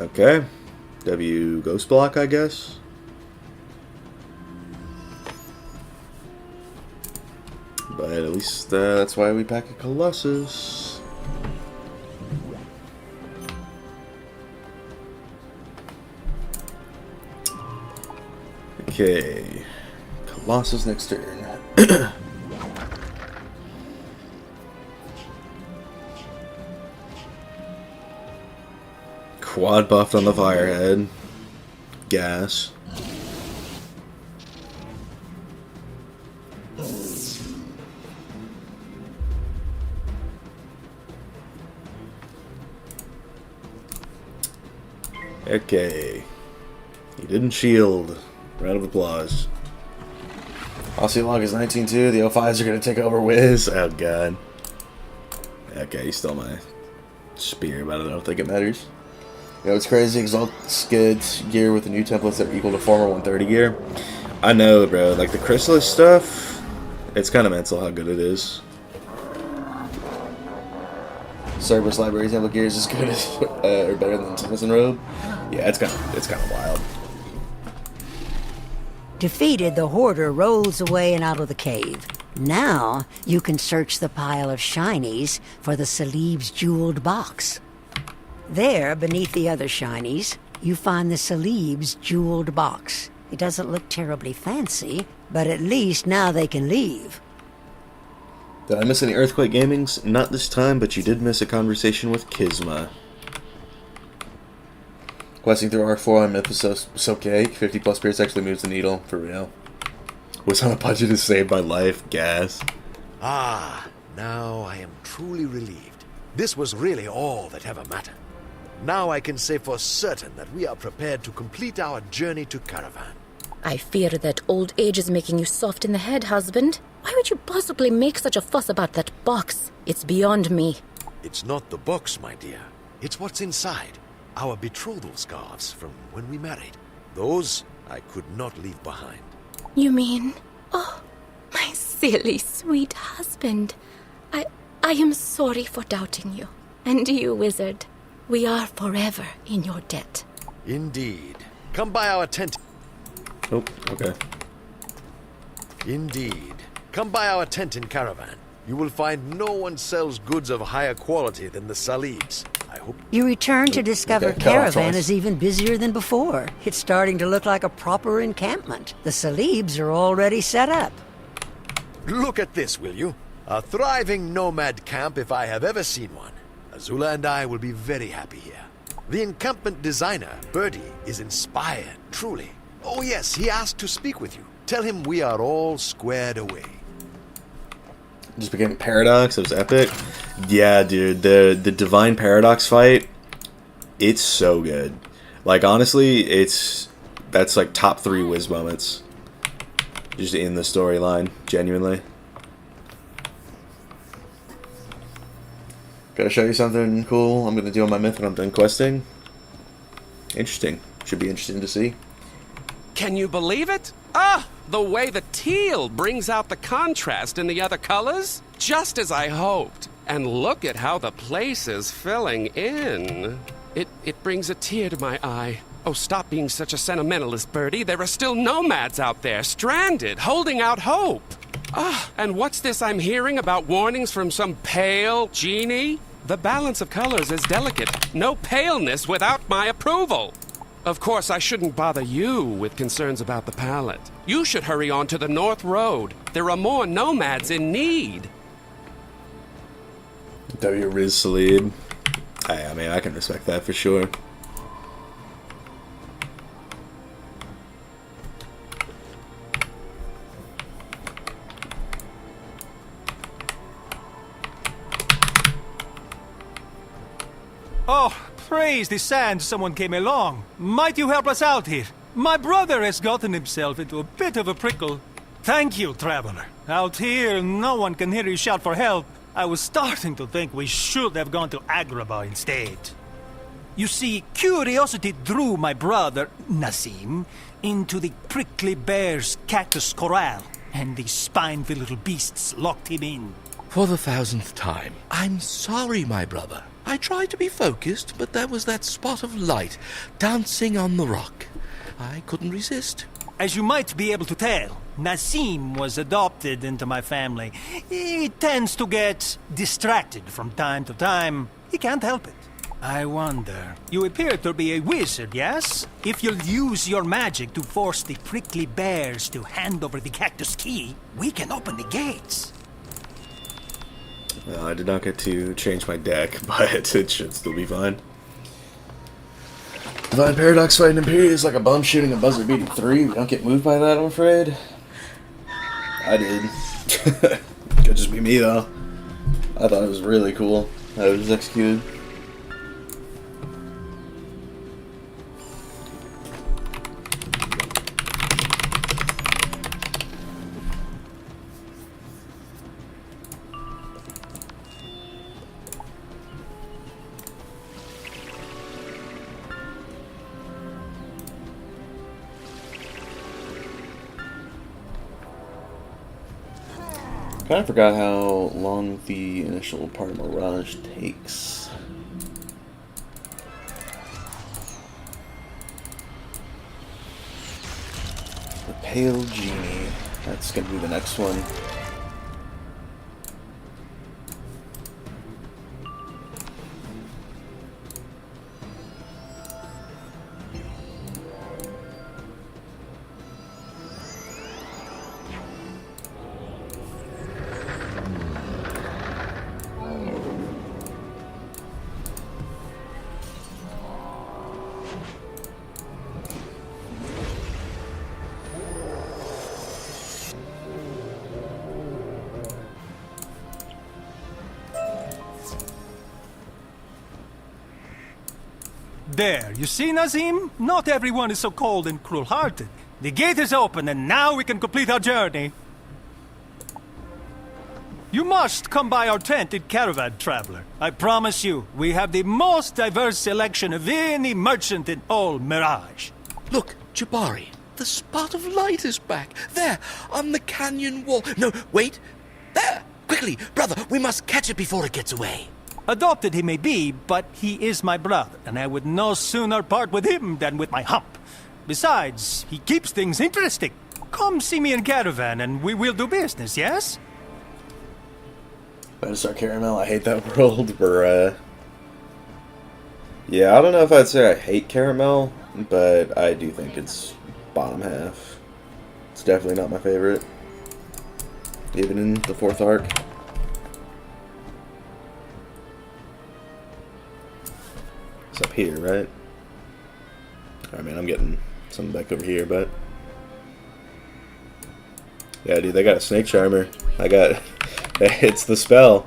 Okay. W ghost block, I guess. But at least that's why we pack a Colossus. Okay. Colossus next turn. Quad buffed on the Firehead. Gas. Okay. He didn't shield. Round of applause. Aussie log is 19-2. The 05s are going to take over Wiz. Oh, God. Okay, he stole my spear, but I don't think it matters. You know, it's crazy. Exalt skids gear with the new templates that are equal to former 130 gear. I know, bro. Like, the Chrysalis stuff, it's kind of mental how good it is. Cerberus Library template gear is as good as, or better than Tennyson Robe. Yeah, it's kind of wild. Defeated, the Hoarder rolls away and out of the cave. Now, you can search the pile of shinies for the Salib's jeweled box. There, beneath the other shinies, you find the Salib's jeweled box. It doesn't look terribly fancy, but at least now they can leave. Did I miss any Earthquake Gamings? Not this time, but you did miss a conversation with Kizma. Questing through R4 on Myth was so cake. 50 plus spirits actually moves the needle, for real. Was on a budget to save my life, gas. Ah, now I am truly relieved. This was really all that ever mattered. Now I can say for certain that we are prepared to complete our journey to Caravan. I fear that old age is making you soft in the head, husband. Why would you possibly make such a fuss about that box? It's beyond me. It's not the box, my dear. It's what's inside. Our betrothal scarves from when we married. Those I could not leave behind. You mean... Oh, my silly, sweet husband. I am sorry for doubting you. And you, Wizard. We are forever in your debt. Indeed. Come by our tent. Oh, okay. Indeed. Come by our tent in Caravan. You will find no one sells goods of higher quality than the Salibs. I hope... You return to discover Caravan is even busier than before. It's starting to look like a proper encampment. The Salibs are already set up. Look at this, will you? A thriving nomad camp if I have ever seen one. Azula and I will be very happy here. The encampment designer, Birdie, is inspired, truly. Oh yes, he asked to speak with you. Tell him we are all squared away. Just became Paradox. It was epic. Yeah, dude, the Divine Paradox fight, it's so good. Like, honestly, that's like top 3 Wiz moments. Just in the storyline, genuinely. Gotta show you something cool I'm gonna do on my myth when I'm done questing. Interesting. Should be interesting to see. Can you believe it? Ah, the way the teal brings out the contrast in the other colors. Just as I hoped. And look at how the place is filling in. It brings a tear to my eye. Oh, stop being such a sentimentalist, Birdie. There are still nomads out there, stranded, holding out hope. Ah, and what's this I'm hearing about warnings from some pale djinni? The balance of colors is delicate. No paleness without my approval. Of course, I shouldn't bother you with concerns about the palette. You should hurry on to the North Road. There are more nomads in need. W. Riz Salid. I mean, I can respect that for sure. Oh, praise the sands someone came along. Might you help us out here? My brother has gotten himself into a bit of a prickle. Thank you, traveler. Out here, no one can hear you shout for help. I was starting to think we should have gone to Agrabah instead. You see, curiosity drew my brother, Nazim, into the prickly bear's cactus corral, and the spine-filled little beasts locked him in. For the 1000th time, I'm sorry, my brother. I tried to be focused, but there was that spot of light dancing on the rock. I couldn't resist. As you might be able to tell, Nazim was adopted into my family. He tends to get distracted from time to time. He can't help it. I wonder, you appear to be a wizard, yes? If you'll use your magic to force the prickly bears to hand over the cactus key, we can open the gates. Well, I did not get to change my deck, but it should still be fine. Divine Paradox fighting Imperius is like a bum shooting a buzzer beating 3. We don't get moved by that, I'm afraid. I did. Could just be me, though. I thought it was really cool how it was executed. I kind of forgot how long the initial part of Mirage takes. The Pale Djinni. That's going to be the next one. There, you see, Nazim? Not everyone is so cold and cruel-hearted. The gate is open, and now we can complete our journey. You must come by our tent in Caravan, traveler. I promise you, we have the most diverse selection of any merchant in all Mirage. Look, Jabari, the spot of light is back. There, on the canyon wall. No, wait. There! Quickly, brother, we must catch it before it gets away. Adopted he may be, but he is my brother, and I would no sooner part with him than with my hump. Besides, he keeps things interesting. Come see me in Caravan, and we will do business, yes? Battlestar Caramel, I hate that world, but, yeah, I don't know if I'd say I hate Caramel, but I do think it's bottom half. It's definitely not my favorite. Even in the 4th arc. It's up here, right? I mean, I'm getting something back over here, but... yeah, dude, they got a snake charmer. I got... it's the spell.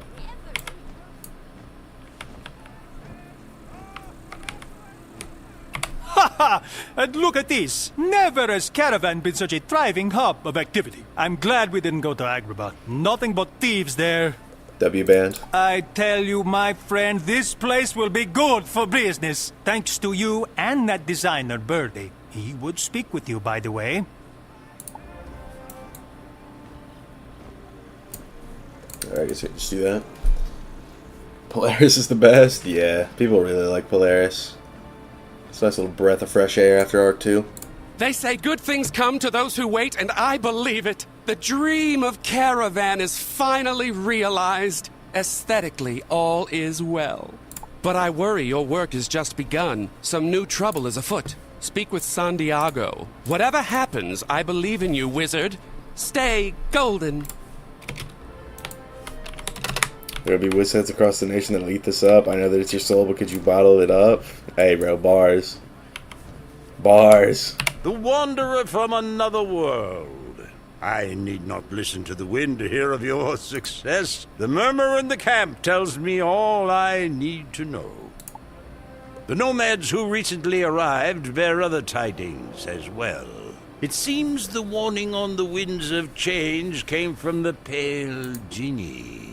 Ha! And look at this! Never has Caravan been such a thriving hub of activity. I'm glad we didn't go to Agrabah. Nothing but thieves there. W-band. I tell you, my friend, this place will be good for business. Thanks to you and that designer, Birdie. He would speak with you, by the way. Alright, I guess I can just do that. Polaris is the best? Yeah, people really like Polaris. It's a nice little breath of fresh air after Arc 2. They say good things come to those who wait, and I believe it. The dream of Caravan is finally realized. Aesthetically, all is well. But I worry your work has just begun. Some new trouble is afoot. Speak with Santiago. Whatever happens, I believe in you, wizard. Stay golden. There'll be wizards across the nation that'll eat this up. I know that it's your soul, but could you bottle it up? Hey, bro, bars. Bars. The wanderer from another world. I need not listen to the wind to hear of your success. The murmur in the camp tells me all I need to know. The nomads who recently arrived bear other tidings as well. It seems the warning on the winds of change came from the pale djinni.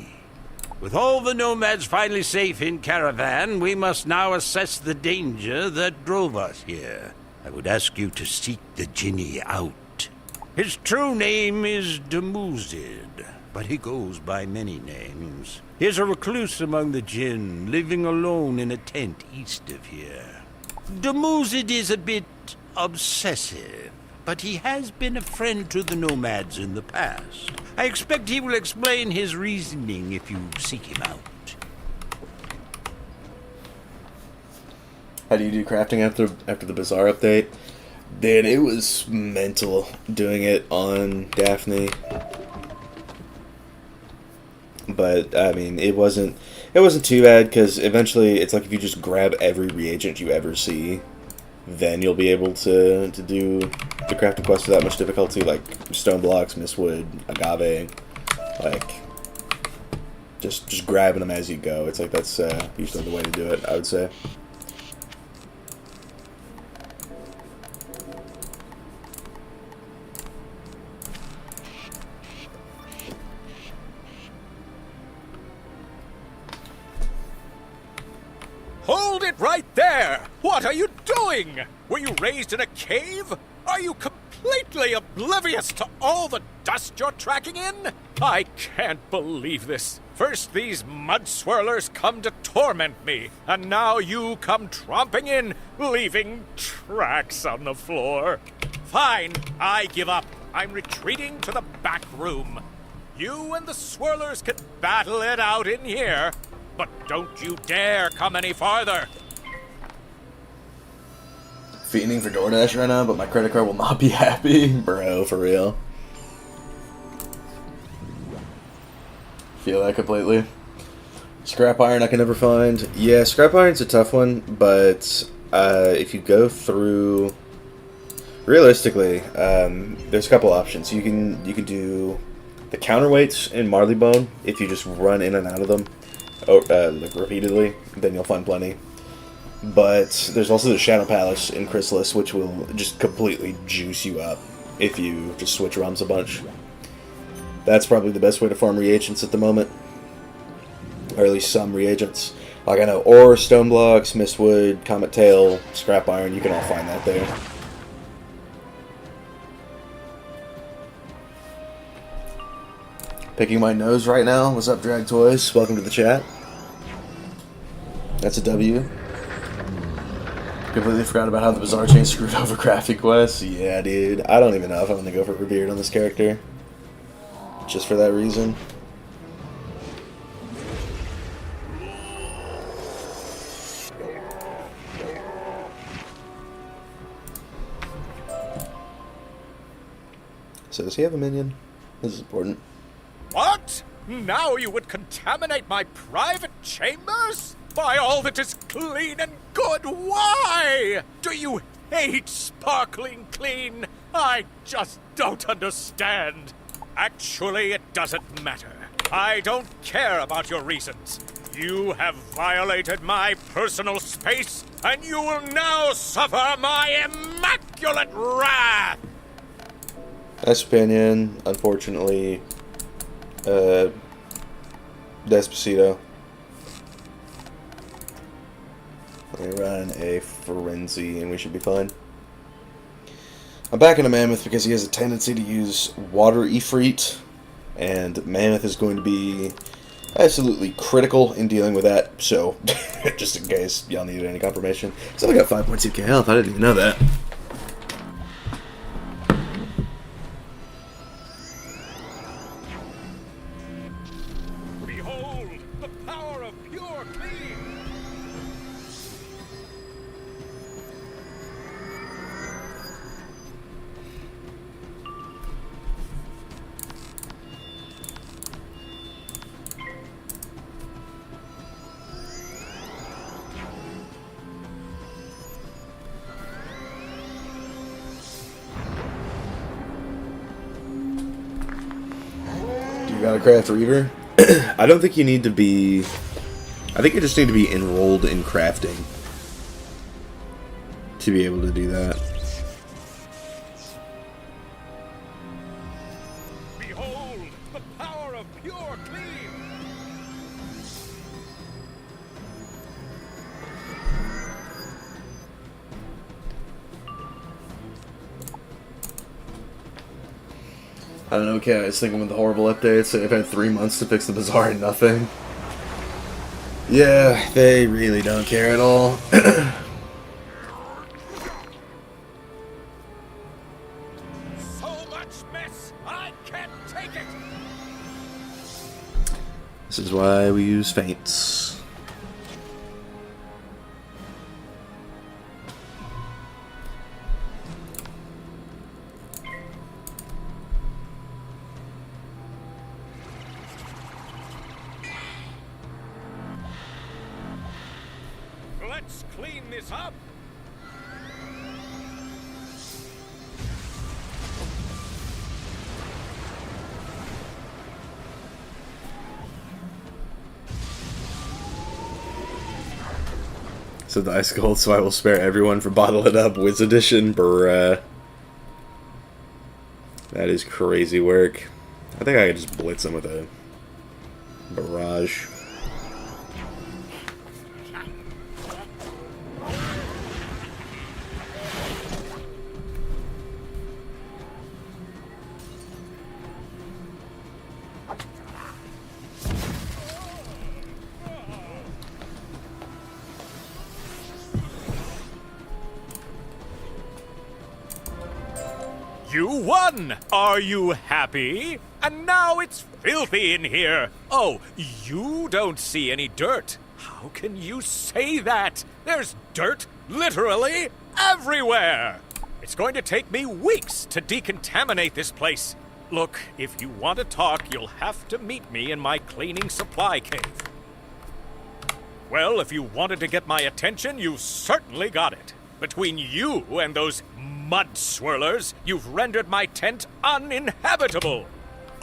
With all the nomads finally safe in Caravan, we must now assess the danger that drove us here. I would ask you to seek the djinni out. His true name is Dumuzid, but he goes by many names. He is a recluse among the jinn, living alone in a tent east of here. Dumuzid is a bit obsessive, but he has been a friend to the nomads in the past. I expect he will explain his reasoning if you seek him out. How do you do crafting after the Bazaar update? Dude, it was mental doing it on Daphne. But I mean, it wasn't too bad, because eventually it's like if you just grab every reagent you ever see, then you'll be able to do the crafting quest without much difficulty, like stone blocks, mistwood, agave, like just grabbing them as you go. It's like that's usually the way to do it, I would say. Hold it right there! What are you doing? Were you raised in a cave? Are you completely oblivious to all the dust you're tracking in? I can't believe this. First these mud swirlers come to torment me, and now you come tromping in, leaving tracks on the floor. Fine, I give up. I'm retreating to the back room. You and the swirlers can battle it out in here. But don't you dare come any farther! Fiending for DoorDash right now, but my credit card will not be happy. Bro, for real. Feel that completely. Scrap iron I can never find. Yeah, scrap iron's a tough one, but if you go through... Realistically, there's a couple options. You can do the counterweights in Marleybone if you just run in and out of them. Like repeatedly, then you'll find plenty. But there's also the Shadow Palace in Chrysalis, which will just completely juice you up if you just switch ROMs a bunch. That's probably the best way to farm reagents at the moment. Or at least some reagents. Like I know ore, stone blocks, mistwood, comet tail, scrap iron, you can all find that there. Picking my nose right now. What's up, Drag Toys? Welcome to the chat. That's a W. Completely forgot about how the Bazaar chain screwed over crafting quests. Yeah, dude. I don't even know if I'm going to go for Revered on this character. Just for that reason. So does he have a minion? This is important. What? Now you would contaminate my private chambers? By all that is clean and good, why? Do you hate sparkling clean? I just don't understand. Actually, it doesn't matter. I don't care about your reasons. You have violated my personal space, and you will now suffer my immaculate wrath! Espinion, unfortunately, Despacito. Let me run a Frenzy and we should be fine. I'm backing a Mammoth because he has a tendency to use Water Ifrit, and Mammoth is going to be absolutely critical in dealing with that, so just in case y'all needed any confirmation. So I got 5.2k health, I didn't even know that. Behold, the power of pure clean! You got a craft reaver? I don't think you need to be... I think you just need to be enrolled in crafting to be able to do that. Behold, the power of pure clean! I don't know, okay, I was thinking with the horrible updates, they've had 3 months to fix the bazaar and nothing. Yeah, they really don't care at all. So much mess, I can't take it! This is why we use feints. Let's clean this up! So the ice cold, so I will spare everyone for Bottle It Up Wiz Edition, bruh. That is crazy work. I think I could just blitz him with a barrage. You won! Are you happy? And now it's filthy in here! Oh, you don't see any dirt. How can you say that? There's dirt literally everywhere! It's going to take me weeks to decontaminate this place. Look, if you want to talk, you'll have to meet me in my cleaning supply cave. Well, if you wanted to get my attention, you certainly got it. Between you and those mud swirlers, you've rendered my tent uninhabitable.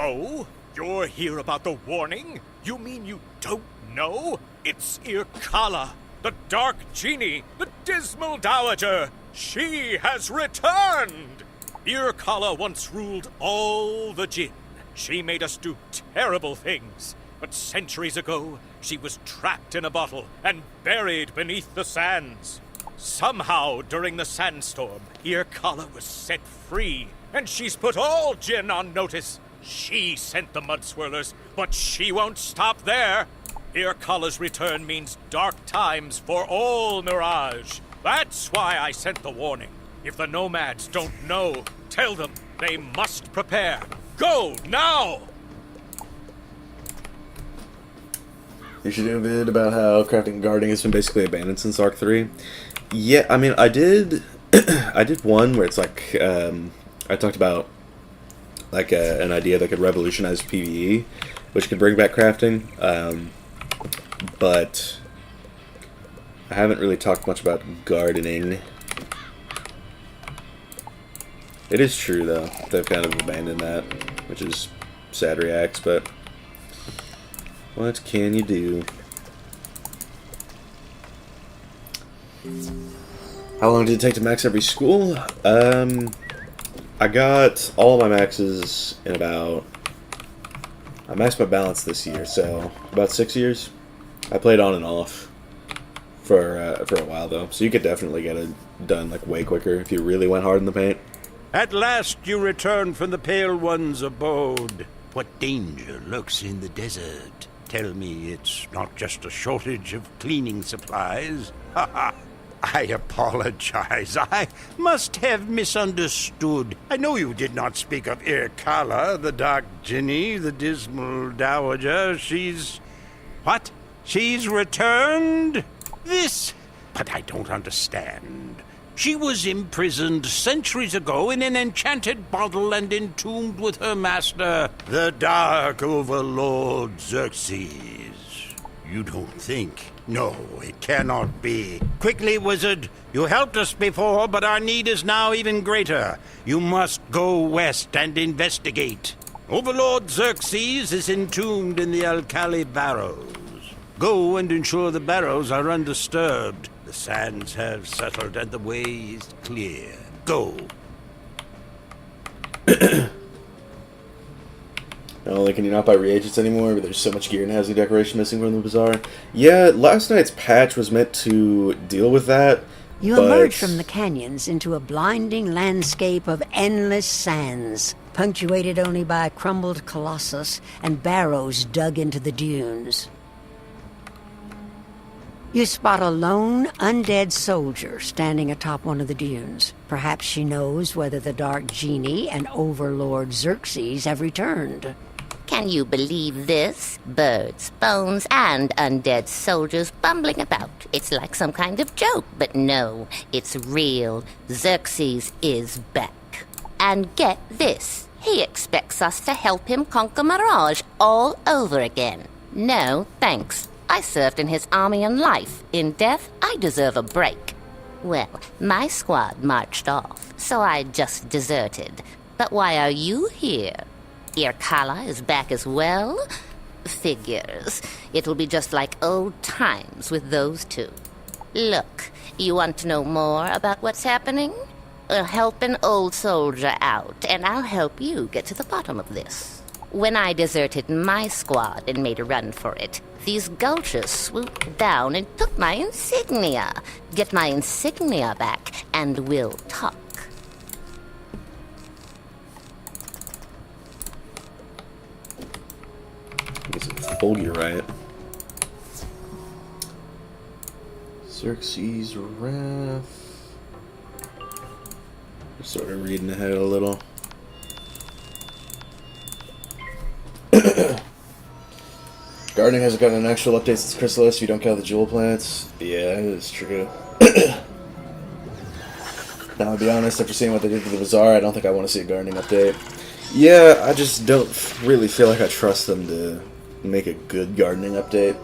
Oh, you're here about the warning? You mean you don't know? It's Irkala, the dark genie, the dismal dowager. She has returned! Irkala once ruled all the jinn. She made us do terrible things. But centuries ago, she was trapped in a bottle and buried beneath the sands. Somehow, during the sandstorm, Irkala was set free, and she's put all jinn on notice. She sent the mud swirlers, but she won't stop there. Irkala's return means dark times for all Mirage. That's why I sent the warning. If the nomads don't know, tell them they must prepare. Go now! You should do a vid about how crafting and guarding has been basically abandoned since Arc 3. Yeah, I mean, I did I did one where it's like, I talked about like an idea that could revolutionize PvE, which could bring back crafting, but I haven't really talked much about gardening. It is true, though, they've kind of abandoned that, which is sad reacts, but what can you do? How long did it take to max every school? I got all my maxes in about... I maxed my balance this year, so about 6 years. I played on and off for a while, though, so you could definitely get it done like way quicker if you really went hard in the paint. At last you return from the Pale One's abode. What danger lurks in the desert? tell me it's not just a shortage of cleaning supplies? I apologize. I must have misunderstood. I know you did not speak of Irkala, the dark djinni, the dismal dowager. She's... what? She's returned? This... but I don't understand. She was imprisoned centuries ago in an enchanted bottle and entombed with her master, the Dark Overlord Xerxes. You don't think? No, it cannot be. Quickly, wizard. You helped us before, but our need is now even greater. You must go west and investigate. Overlord Xerxes is entombed in the Alkali Barrows. Go and ensure the barrows are undisturbed. The sands have settled and the way is clear. Go. Oh, like, can you not buy reagents anymore? But there's so much gear and housing decoration missing from the bazaar. Yeah, last night's patch was meant to deal with that. You emerge from the canyons into a blinding landscape of endless sands, punctuated only by a crumbled colossus and barrows dug into the dunes. You spot a lone, undead soldier standing atop one of the dunes. Perhaps she knows whether the Dark Djinni and Overlord Xerxes have returned. Can you believe this? Birds, bones, and undead soldiers bumbling about. It's like some kind of joke, but no, it's real. Xerxes is back. And get this, he expects us to help him conquer Mirage all over again. No, thanks. I served in his army in life. In death, I deserve a break. Well, my squad marched off, so I just deserted. But why are you here? Irkala is back as well? Figures. It'll be just like old times with those two. Look, you want to know more about what's happening? Help an old soldier out, and I'll help you get to the bottom of this. When I deserted my squad and made a run for it, these gulchers swooped down and took my insignia. Get my insignia back, and we'll talk. It's a Folger riot. Xerxes' Wrath. I'm sort of reading ahead a little. Gardening hasn't gotten an actual update since Chrysalis if you don't count the jewel planets. Yeah, it's true. Now, to be honest, after seeing what they did to the bazaar, I don't think I want to see a gardening update. Yeah, I just don't really feel like I trust them to make a good gardening update.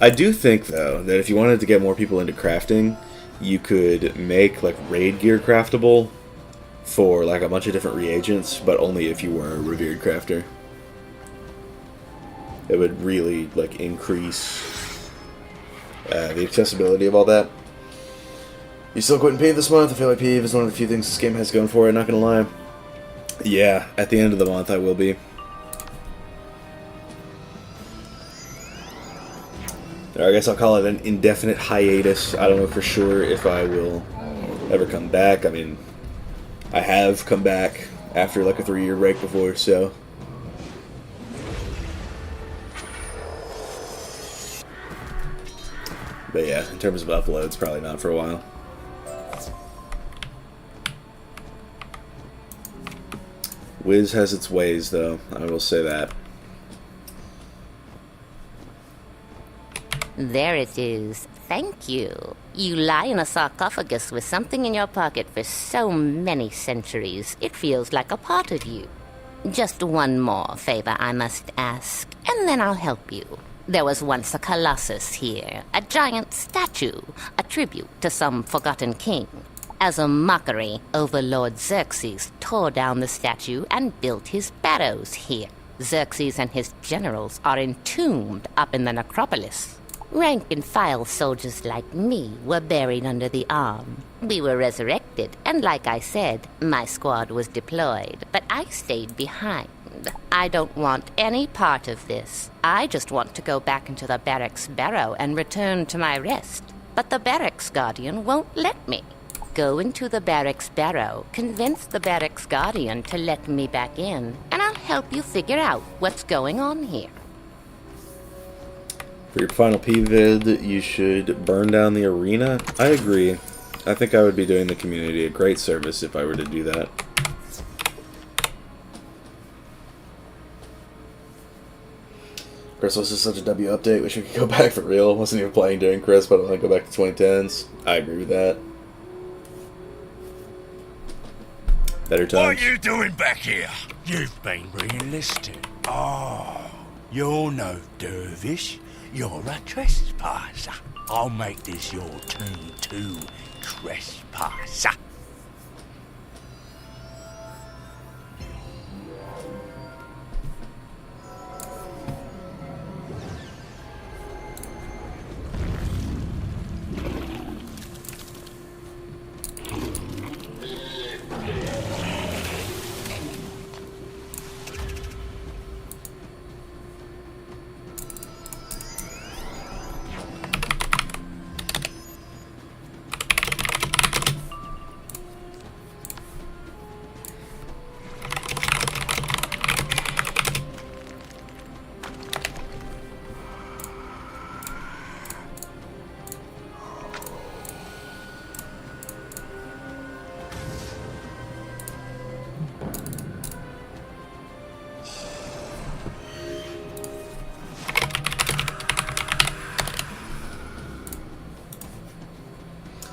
I do think, though, that if you wanted to get more people into crafting, you could make, like, raid gear craftable for, like, a bunch of different reagents, but only if you were a revered crafter. It would really, like, increase the accessibility of all that. You still quitting PvE this month? I feel like PvE is one of the few things this game has going for it, not gonna lie. Yeah, at the end of the month I will be. I guess I'll call it an indefinite hiatus. I don't know for sure if I will ever come back. I mean, I have come back after like a 3-year break before, so. But yeah, in terms of uploads, probably not for a while. Wiz has its ways, though. I will say that. There it is. Thank you. You lie in a sarcophagus with something in your pocket for so many centuries, it feels like a part of you. Just one more favor I must ask, and then I'll help you. There was once a colossus here, a giant statue, a tribute to some forgotten king. As a mockery, Overlord Xerxes tore down the statue and built his barrows here. Xerxes and his generals are entombed up in the necropolis. Rank-and-file soldiers like me were buried under the arm. We were resurrected, and like I said, my squad was deployed, but I stayed behind. I don't want any part of this. I just want to go back into the barracks barrow and return to my rest. But the barracks guardian won't let me. Go into the barracks barrow, convince the barracks guardian to let me back in, and I'll help you figure out what's going on here. For your final P-vid, you should burn down the arena. I agree. I think I would be doing the community a great service if I were to do that. Christmas is such a W update. Wish we could go back for real. Wasn't even playing during Chris, but I want to go back to 2010s. I agree with that. Better times. What are you doing back here? You've been re-enlisted. Oh, you're no dervish. You're a trespasser. I'll make this your turn to trespasser.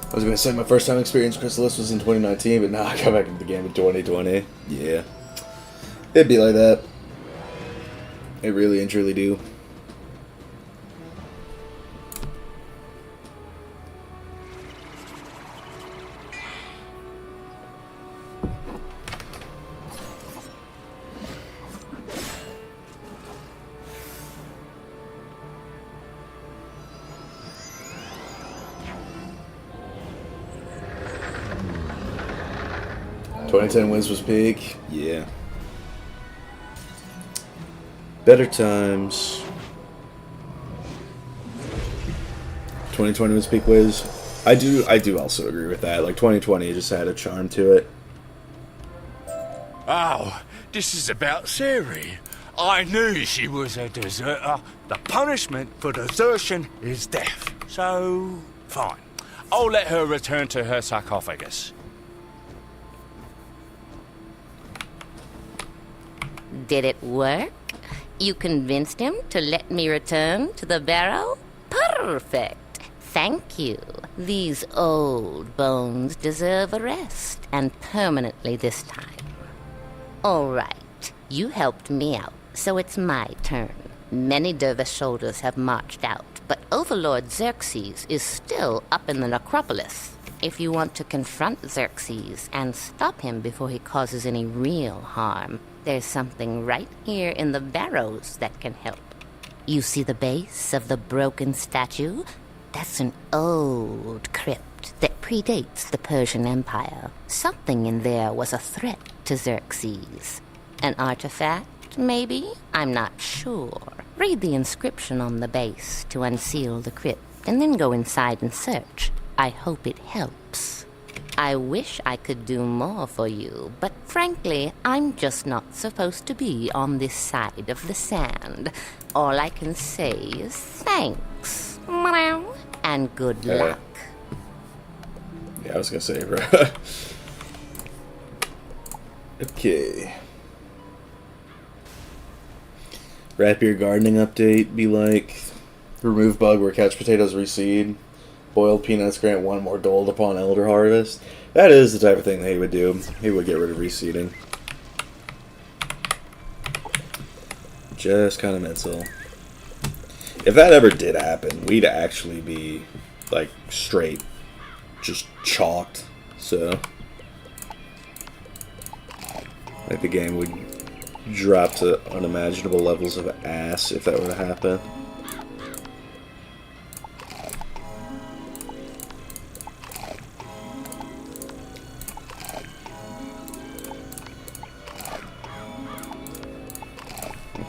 I was going to say my first time experience Chrysalis was in 2019, but now I got back into the game in 2020. Yeah. It'd be like that. It really and truly do. Wiz was peak. Yeah. Better times. 2020 was peak Wiz. I do also agree with that. Like 2020 just had a charm to it. Oh, this is about Siri. I knew she was a deserter. The punishment for desertion is death. So, fine. I'll let her return to her sarcophagus. Did it work? You convinced him to let me return to the barrow? Perfect. Thank you. These old bones deserve a rest, and permanently this time. All right. You helped me out, so it's my turn. Many dervish soldiers have marched out, but Overlord Xerxes is still up in the necropolis. If you want to confront Xerxes and stop him before he causes any real harm, there's something right here in the barrows that can help. You see the base of the broken statue? That's an old crypt that predates the Persian Empire. Something in there was a threat to Xerxes. An artifact, maybe? I'm not sure. Read the inscription on the base to unseal the crypt, and then go inside and search. I hope it helps. I wish I could do more for you, but frankly, I'm just not supposed to be on this side of the sand. All I can say is thanks. And good luck. Yeah, I was gonna say, bro. Okay. Rapier gardening update be like, remove bug where couch potatoes reseed. Boiled peanuts grant 1 more gold upon elder harvest. That is the type of thing that he would do. He would get rid of reseeding. Just kind of mental. If that ever did happen, we'd actually be, like, straight, just chalked. So, like, the game would drop to unimaginable levels of ass if that were to happen.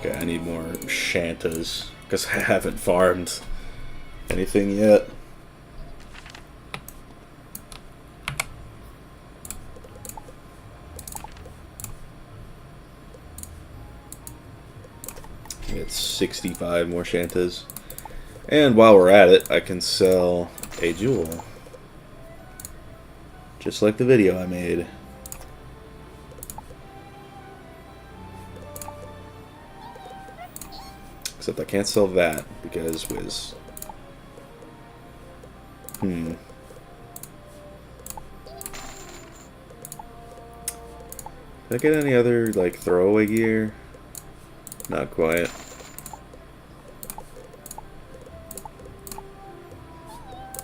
Okay, I need more Shantas, because I haven't farmed anything yet. get 65 more Shantas. And while we're at it, I can sell a jewel. Just like the video I made. Except I can't sell that because Wiz. Did I get any other, like, throwaway gear? Not quite.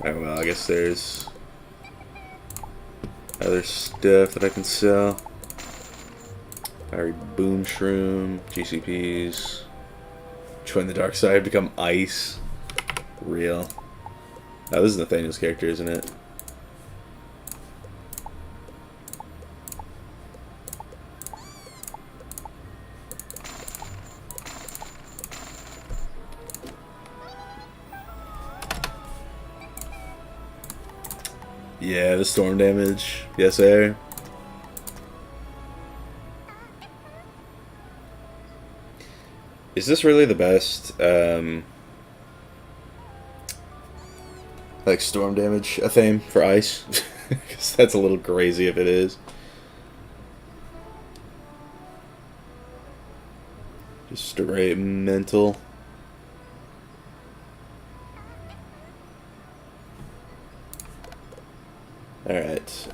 Alright, well, I guess there's other stuff that I can sell. Fiery Boom Shroom, GCPs. Join the dark side, become ice. Real. Oh, this is Nathaniel's character, isn't it? Yeah, the storm damage. Yes, sir. Is this really the best, like, storm damage theme for ice? Because that's a little crazy if it is. Just straight mental. Alright,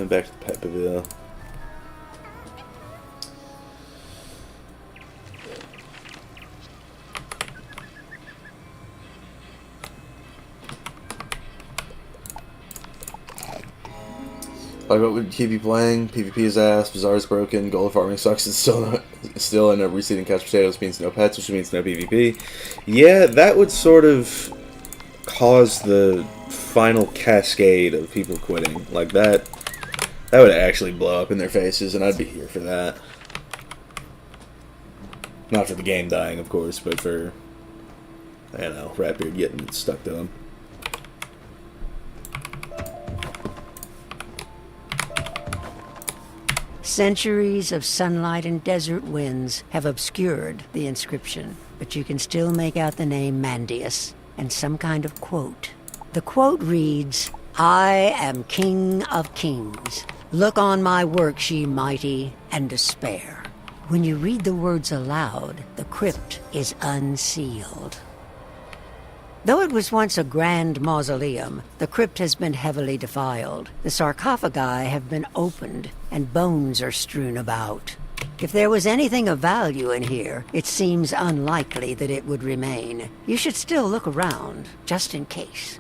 back to Pepperville. Like, what would keep you playing? PvP is ass, Bazaar is broken, gold farming sucks, it's still in a reseeding couch potatoes means no pets, which means no PvP. Yeah, that would sort of cause the final cascade of people quitting. Like, that would actually blow up in their faces, and I'd be here for that. Not for the game dying, of course, but for, I don't know, Ratbeard getting stuck to them. Centuries of sunlight and desert winds have obscured the inscription, but you can still make out the name Mandius and some kind of quote. The quote reads, "I am King of Kings. Look on my works, ye mighty, and despair." When you read the words aloud, the crypt is unsealed. Though it was once a grand mausoleum, the crypt has been heavily defiled. The sarcophagi have been opened, and bones are strewn about. If there was anything of value in here, it seems unlikely that it would remain. You should still look around, just in case.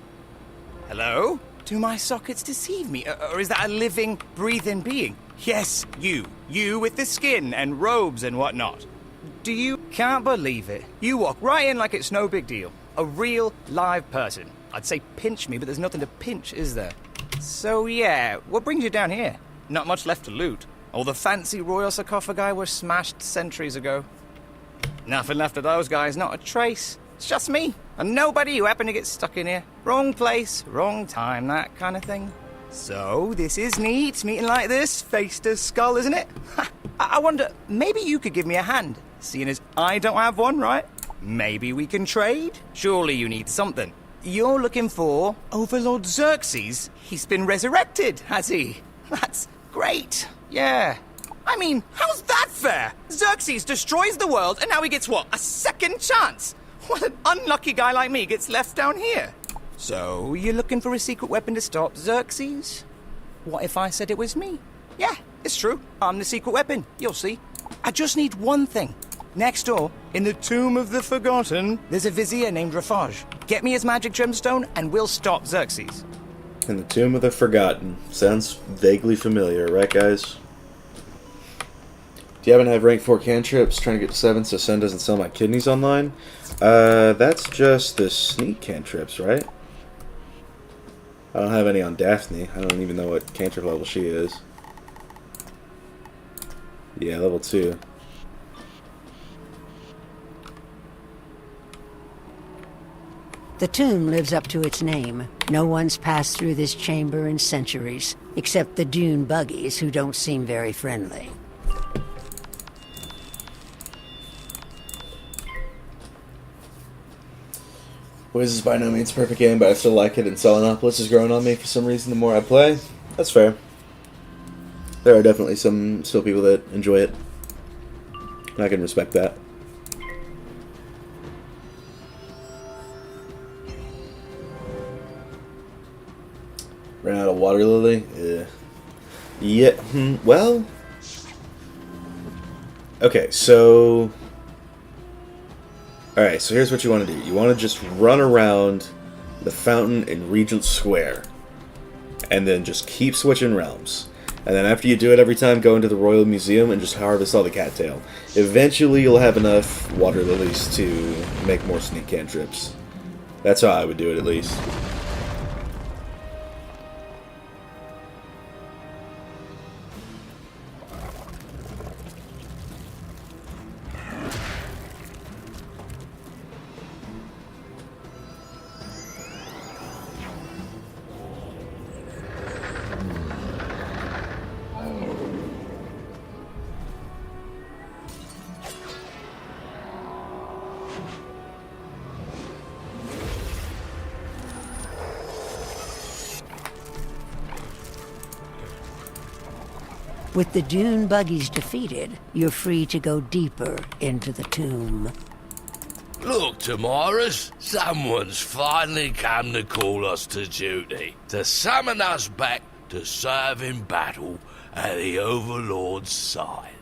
Hello? Do my sockets deceive me? Or is that a living, breathing being? Yes, you. You with the skin and robes and whatnot. Do you? Can't believe it. You walk right in like it's no big deal. A real, live person. I'd say pinch me, but there's nothing to pinch, is there? So yeah, what brings you down here? Not much left to loot. All the fancy royal sarcophagi were smashed centuries ago. Nothing left of those guys, not a trace. It's just me, and nobody who happened to get stuck in here. Wrong place, wrong time, that kind of thing. So, this is neat, meeting like this, face to skull, isn't it? I wonder, maybe you could give me a hand, seeing as I don't have one, right? Maybe we can trade? Surely you need something. You're looking for Overlord Xerxes? He's been resurrected, has he? That's great. Yeah. I mean, how's that fair? Xerxes destroys the world, and now he gets what? A second chance? What an unlucky guy like me gets left down here. So, you're looking for a secret weapon to stop Xerxes? What if I said it was me? Yeah, it's true. I'm the secret weapon. You'll see. I just need one thing. Next door, in the Tomb of the Forgotten, there's a vizier named Rafaj. Get me his magic gemstone, and we'll stop Xerxes. In the Tomb of the Forgotten. Sounds vaguely familiar, right, guys? Do you happen to have rank 4 cantrips? Trying to get to 7 so Sen doesn't sell my kidneys online? That's just the sneak cantrips, right? I don't have any on Daphne. I don't even know what cantrip level she is. Yeah, level 2. The tomb lives up to its name. No one's passed through this chamber in centuries, except the dune buggies who don't seem very friendly. Wiz is by no means a perfect game, but I still like it, and Selenopolis is growing on me for some reason the more I play. That's fair. There are definitely still people that enjoy it. I can respect that. Ran out of water lily? Yeah. Well. Okay, so. Alright, so here's what you want to do. You want to just run around the fountain in Regent Square. And then just keep switching realms. And then after you do it every time, go into the Royal Museum and just harvest all the cattail. Eventually you'll have enough water lilies to make more sneak cantrips. That's how I would do it, at least. With the dune buggies defeated, you're free to go deeper into the tomb. Look, Tamaris, someone's finally come to call us to duty, to summon us back to serve in battle at the Overlord's side.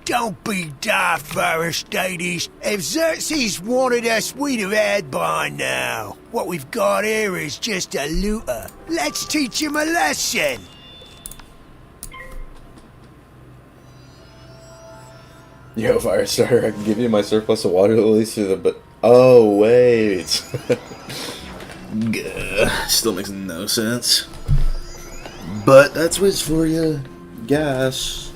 Don't be daft, Aristides. If Xerxes wanted us, we'd have had by now. What we've got here is just a looter. Let's teach him a lesson. Yo, Firestarter, I can give you my surplus of water lilies through the... But oh, wait. Gah, still makes no sense. But that's what's for you. Gas.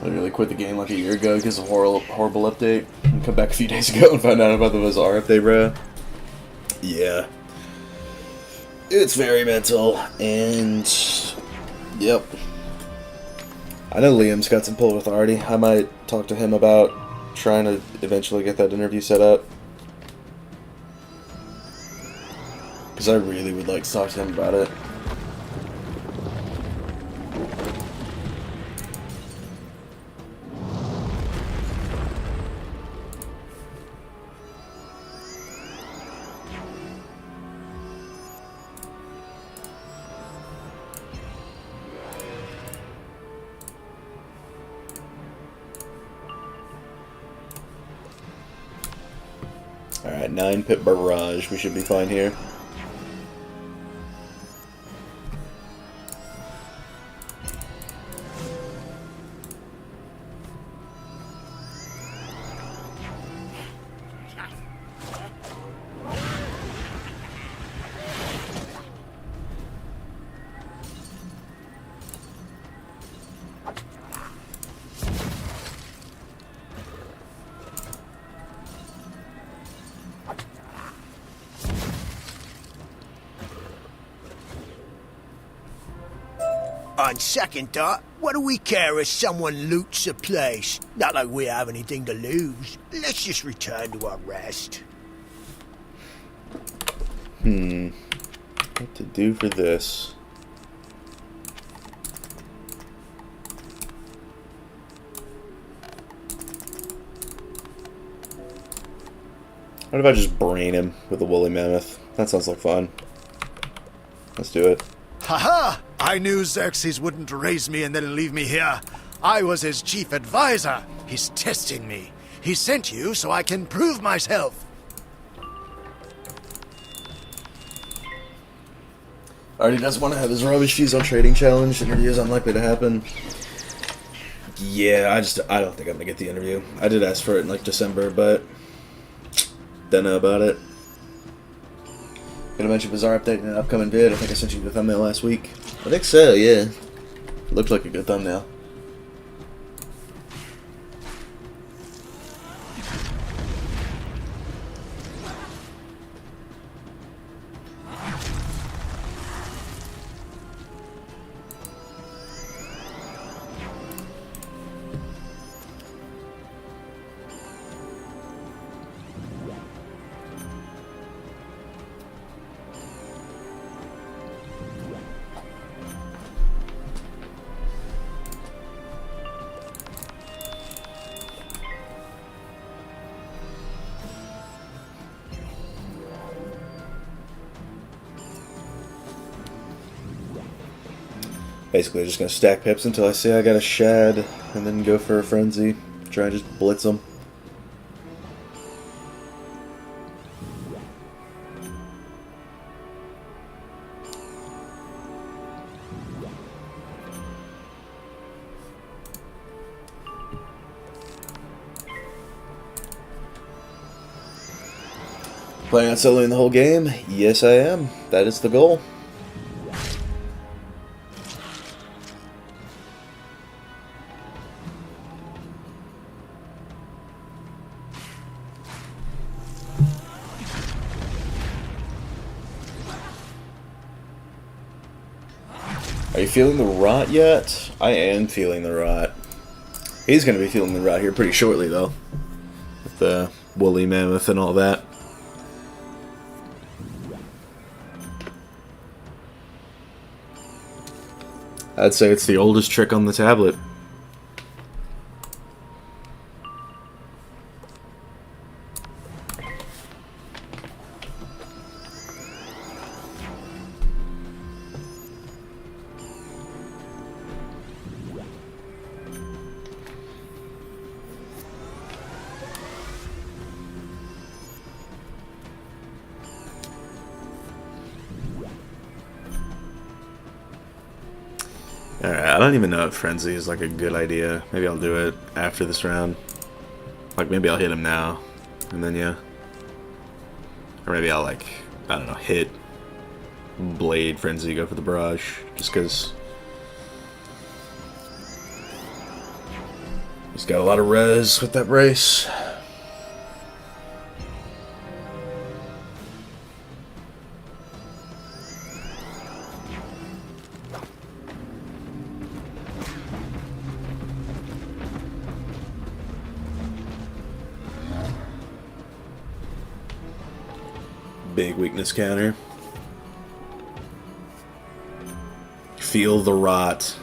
I really quit the game like a year ago because of a horrible update. And come back a few days ago and found out about the Bazaar update, bro. Yeah. It's very mental, and... Yep. I know Liam's got some pull authority. I might talk to him about trying to eventually get that interview set up. Because I really would like to talk to him about it. Alright, 9-pit barrage. We should be fine here. On second thought, what do we care if someone loots a place? Not like we have anything to lose. Let's just return to our rest. What to do for this? What if I just brain him with a woolly mammoth? That sounds like fun. Let's do it. Haha! I knew Xerxes wouldn't raise me and then leave me here. I was his chief advisor. He's testing me. He sent you so I can prove myself. Already doesn't want to have his rubbish views on trading challenge. Interview is unlikely to happen. Yeah, I don't think I'm gonna get the interview. I did ask for it in like December, but don't know about it. Gonna mention Bazaar update in an upcoming vid. I think I sent you the thumbnail last week. I think so, yeah. Looked like a good thumbnail. Basically, just gonna stack pips until I say I got a shad, and then go for a frenzy. Try and just blitz them. Planning on soloing the whole game? Yes, I am. That is the goal. Are you feeling the rot yet? I am feeling the rot. He's going to be feeling the rot here pretty shortly, though. With the woolly mammoth and all that. I'd say it's the oldest trick on the tablet. Alright, I don't even know if Frenzy is like a good idea. Maybe I'll do it after this round. Like, maybe I'll hit him now. And then, yeah. Or maybe I'll, like, I don't know, hit Blade Frenzy, go for the Barrage. Just because he's got a lot of res with that brace. Big weakness counter. Feel the rot.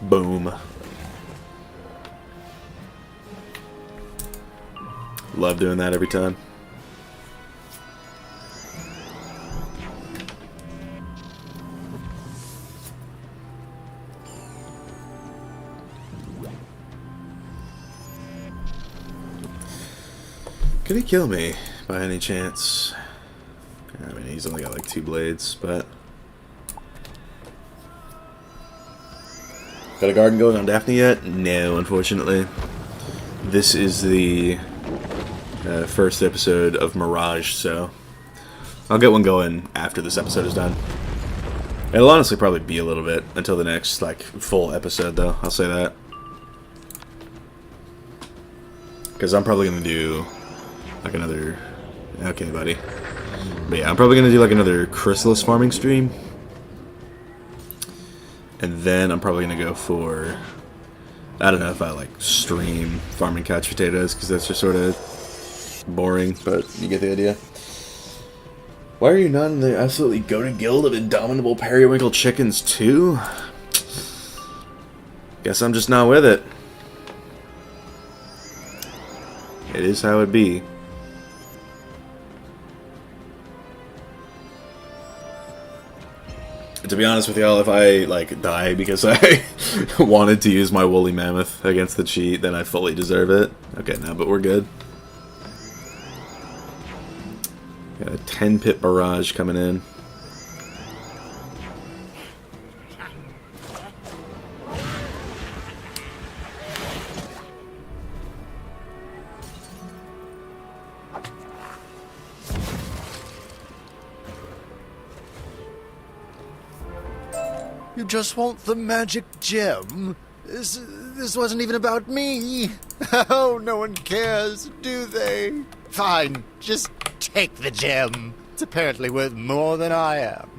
Boom. Love doing that every time. Could he kill me by any chance? I mean, he's only got like 2 blades, but... Got a garden going on Daphne yet? No, unfortunately. This is the first episode of Mirage, so I'll get one going after this episode is done. It'll honestly probably be a little bit until the next like full episode, though. I'll say that, because I'm probably gonna do like another... Okay, buddy. But yeah, I'm probably gonna do like another chrysalis farming stream. And then I'm probably gonna go for... I don't know if I like stream farming couch potatoes, because that's just sort of boring, but you get the idea. Why are you not in the absolutely goated guild of indomitable periwinkle chickens too? Guess I'm just not with it. It is how it be. To be honest with y'all, if I like die because I wanted to use my woolly mammoth against the cheat, then I fully deserve it. Okay, no, but we're good. Got a 10-pip barrage coming in. You just want the magic gem? This wasn't even about me. Oh, no one cares, do they? Fine, just take the gem. It's apparently worth more than I am.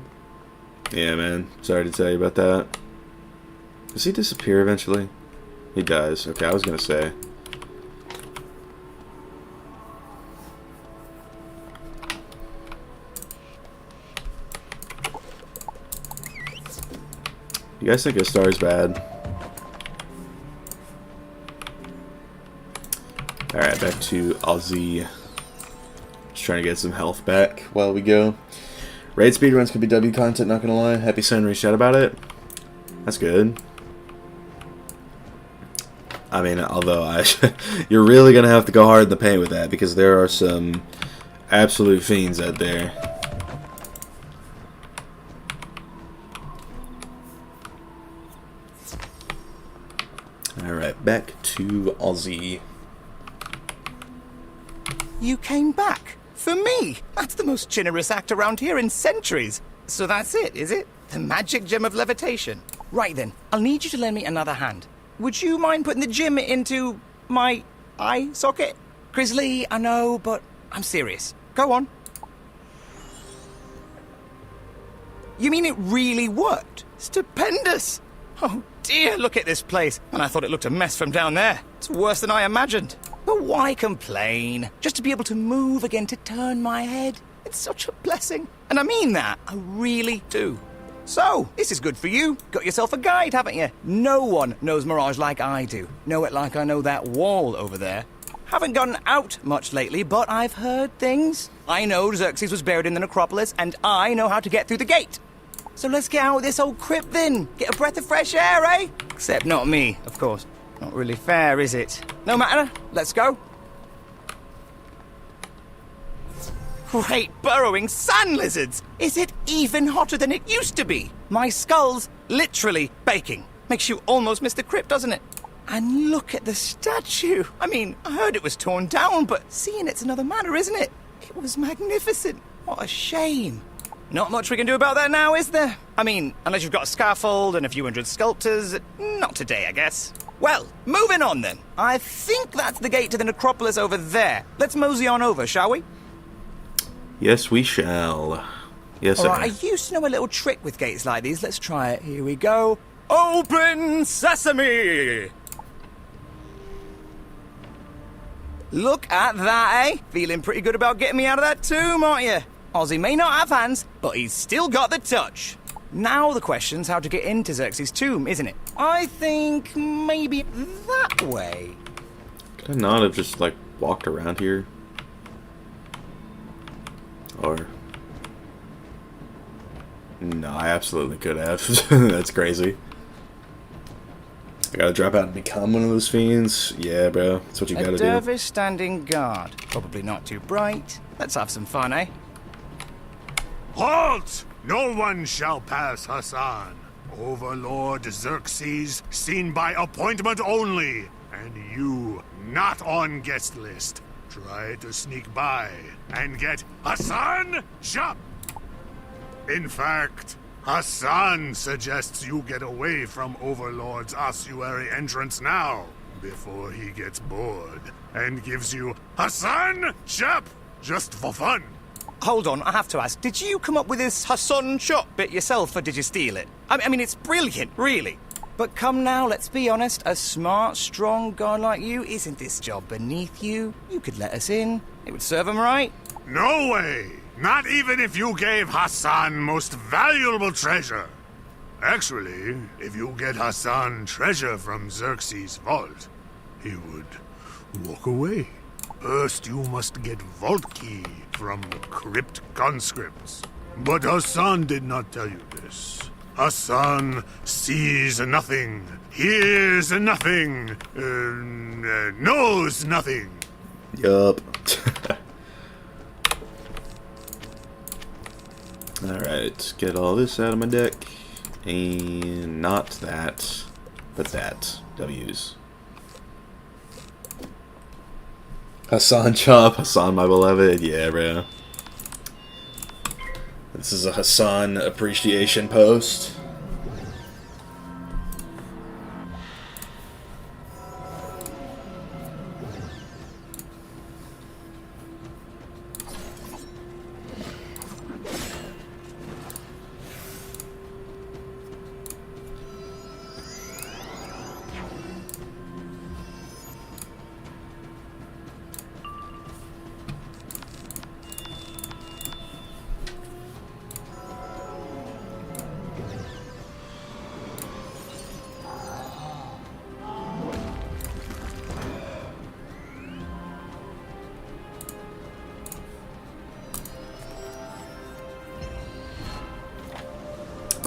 Yeah, man. Sorry to tell you about that. Does he disappear eventually? He does. Okay, I was gonna say. You guys think a star is bad? Alright, back to Aussie. Just trying to get some health back while we go. Raid speedruns could be W content, not gonna lie. Happy Sun reached out about it. That's good. I mean, although you're really gonna have to go hard in the paint with that because there are some absolute fiends out there. Alright, back to Aussie. You came back? For me? That's the most generous act around here in centuries. So that's it, is it? The magic gem of levitation. Right then, I'll need you to lend me another hand. Would you mind putting the gem into my eye socket? Grizzly, I know, but I'm serious. Go on. You mean it really worked? Stupendous! Oh dear, look at this place. And I thought it looked a mess from down there. It's worse than I imagined. But why complain? Just to be able to move again, to turn my head. It's such a blessing. And I mean that. I really do. So, this is good for you. Got yourself a guide, haven't you? No one knows Mirage like I do. Know it like I know that wall over there. Haven't gotten out much lately, but I've heard things. I know Xerxes was buried in the necropolis, and I know how to get through the gate. So let's get out of this old crypt then. Get a breath of fresh air, eh? Except not me, of course. Not really fair, is it? No matter. Let's go. Great burrowing sand lizards! Is it even hotter than it used to be? My skull's literally baking. Makes you almost miss the crypt, doesn't it? And look at the statue. I mean, I heard it was torn down, but seeing it's another matter, isn't it? It was magnificent. What a shame. Not much we can do about that now, is there? I mean, unless you've got a scaffold and a few hundred sculptors. Not today, I guess. Well, moving on then. I think that's the gate to the necropolis over there. Let's mosey on over, shall we? Yes, we shall. Yes, sir. I used to know a little trick with gates like these. Let's try it. Here we go. Open sesame! Look at that, eh? Feeling pretty good about getting me out of that tomb, aren't you? Ozzy may not have hands, but he's still got the touch. Now the question's how to get into Xerxes' tomb, isn't it? I think maybe that way. Could I not have just, like, walked around here? Or... No, I absolutely could have. That's crazy. I gotta drop out and become one of those fiends? Yeah, bro. That's what you gotta do. A dervish standing guard. Probably not too bright. Let's have some fun, eh? Halt! No one shall pass Hassan. Overlord Xerxes, seen by appointment only. And you, not on guest list. Try to sneak by and get Hassan shop. In fact, Hassan suggests you get away from Overlord's ossuary entrance now, before he gets bored, and gives you Hassan shop just for fun. Hold on, I have to ask, did you come up with this Hassan shop bit yourself, or did you steal it? I mean, it's brilliant, really. But come now, let's be honest, a smart, strong guy like you, isn't this job beneath you? You could let us in. It would serve him right. No way! Not even if you gave Hassan most valuable treasure. Actually, if you get Hassan treasure from Xerxes' vault, he would walk away. First, you must get vault key from crypt conscripts. But Hassan did not tell you this. Hassan sees nothing, hears nothing, knows nothing. Yup. Alright, get all this out of my deck. And not that, but that. W's. Hassan chop, Hassan my beloved. Yeah, bro. This is a Hassan appreciation post.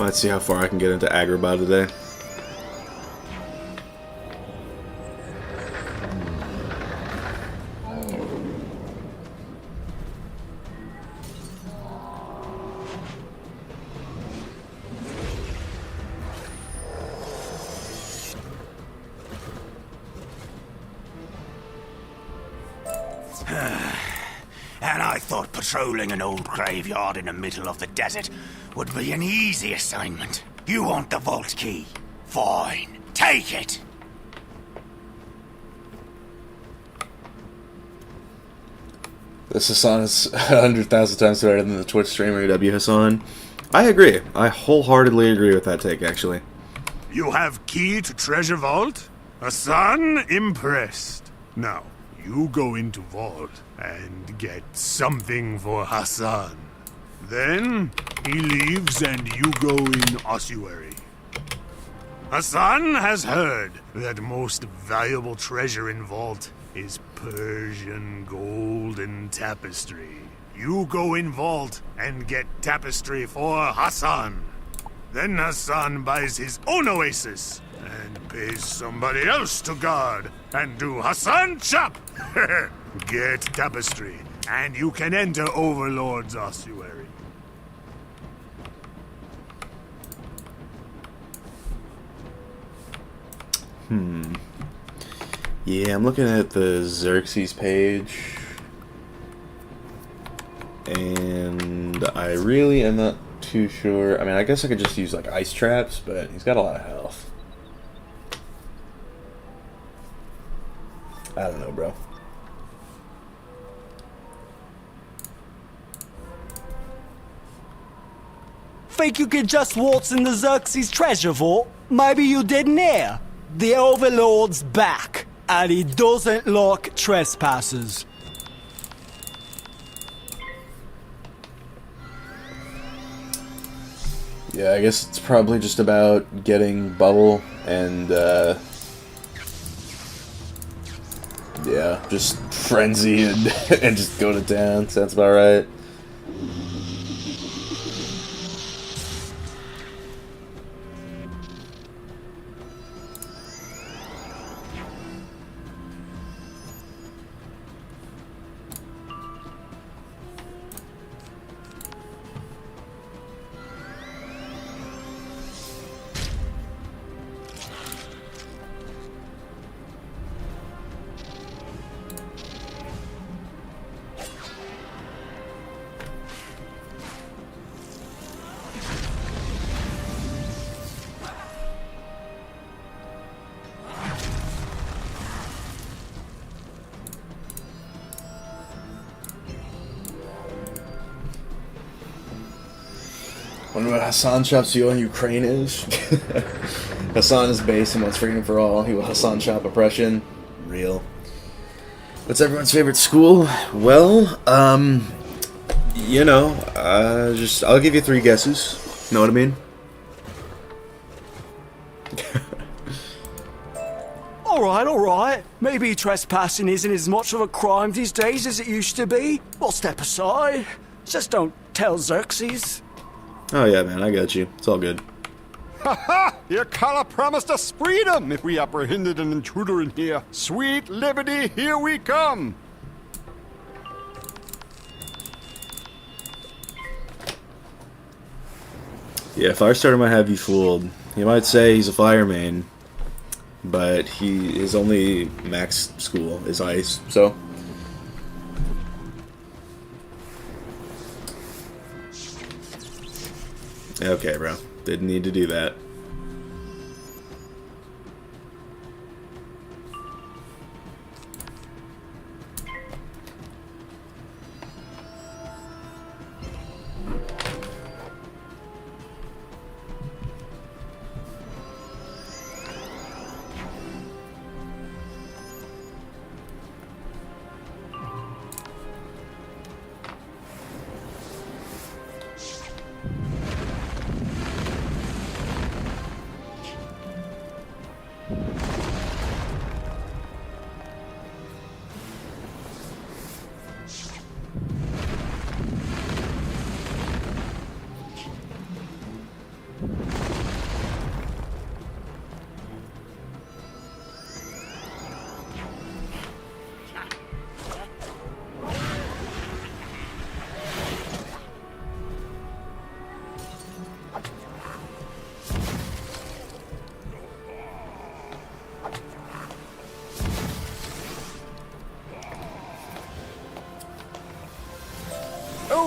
Let's see how far I can get into Agrabah today. And I thought patrolling an old graveyard in the middle of the desert would be an easy assignment. You want the vault key? Fine. Take it! This Hassan is 100,000 times better than the Twitch streamer W Hassan. I agree. I wholeheartedly agree with that take, actually. You have key to treasure vault? Hassan impressed. Now, you go into vault and get something for Hassan. Then, he leaves and you go in ossuary. Hassan has heard that most valuable treasure in vault is Persian gold and tapestry. You go in vault and get tapestry for Hassan. Then Hassan buys his own oasis and pays somebody else to guard and do Hassan chop. Get tapestry and you can enter Overlord's ossuary. Yeah, I'm looking at the Xerxes page, and I really am not too sure. I mean, I guess I could just use like ice traps, but he's got a lot of health. I don't know, bro. Think you could just waltz in the Xerxes treasure vault? Maybe you didn't hear. The Overlord's back, and he doesn't like trespassers. Yeah, I guess it's probably just about getting Bubble and, yeah, just frenzy and, and just go to town. Sounds about right. Wonder what Hassan Chop's deal in Ukraine is. Hassan is base and wants freedom for all. He will Hassan Chop oppression. Real. What's everyone's favorite school? Well, you know, I'll give you 3 guesses. Know what I mean? Alright. Maybe trespassing isn't as much of a crime these days as it used to be. We'll step aside. Just don't tell Xerxes. Oh yeah, man, I got you. It's all good. Ha! Your collar promised us freedom if we apprehended an intruder in here. Sweet liberty, here we come! Yeah, Firestarter might have you fooled. He might say he's a fire main, but his only max school is ice, so... Okay, bro. Didn't need to do that.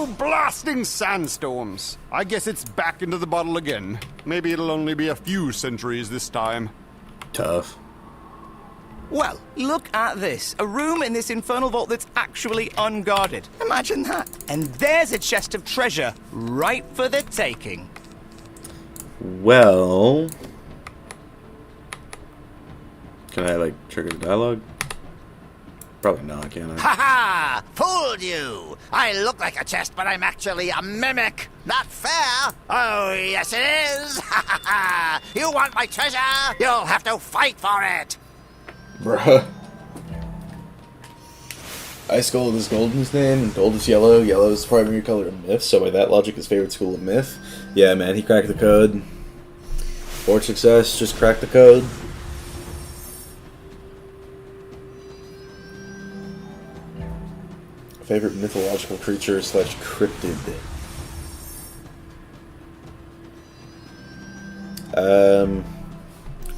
Oh, blasting sandstorms! I guess it's back into the bottle again. Maybe it'll only be a few centuries this time. Tough. Well, look at this. A room in this infernal vault that's actually unguarded. Imagine that. And there's a chest of treasure, right for the taking. Well... Can I, like, trigger the dialogue? Probably not, can I? Ha ha! Fooled you! I look like a chest, but I'm actually a mimic. Not fair? Oh, yes it is! Ha ha ha! You want my treasure? You'll have to fight for it! Bruh. Ice gold is gold in his name, and gold is yellow. Yellow is the primary color of myth, so by that logic, his favorite school of myth. Yeah, man, he cracked the code. Forge success, just cracked the code. Favorite mythological creature / cryptid.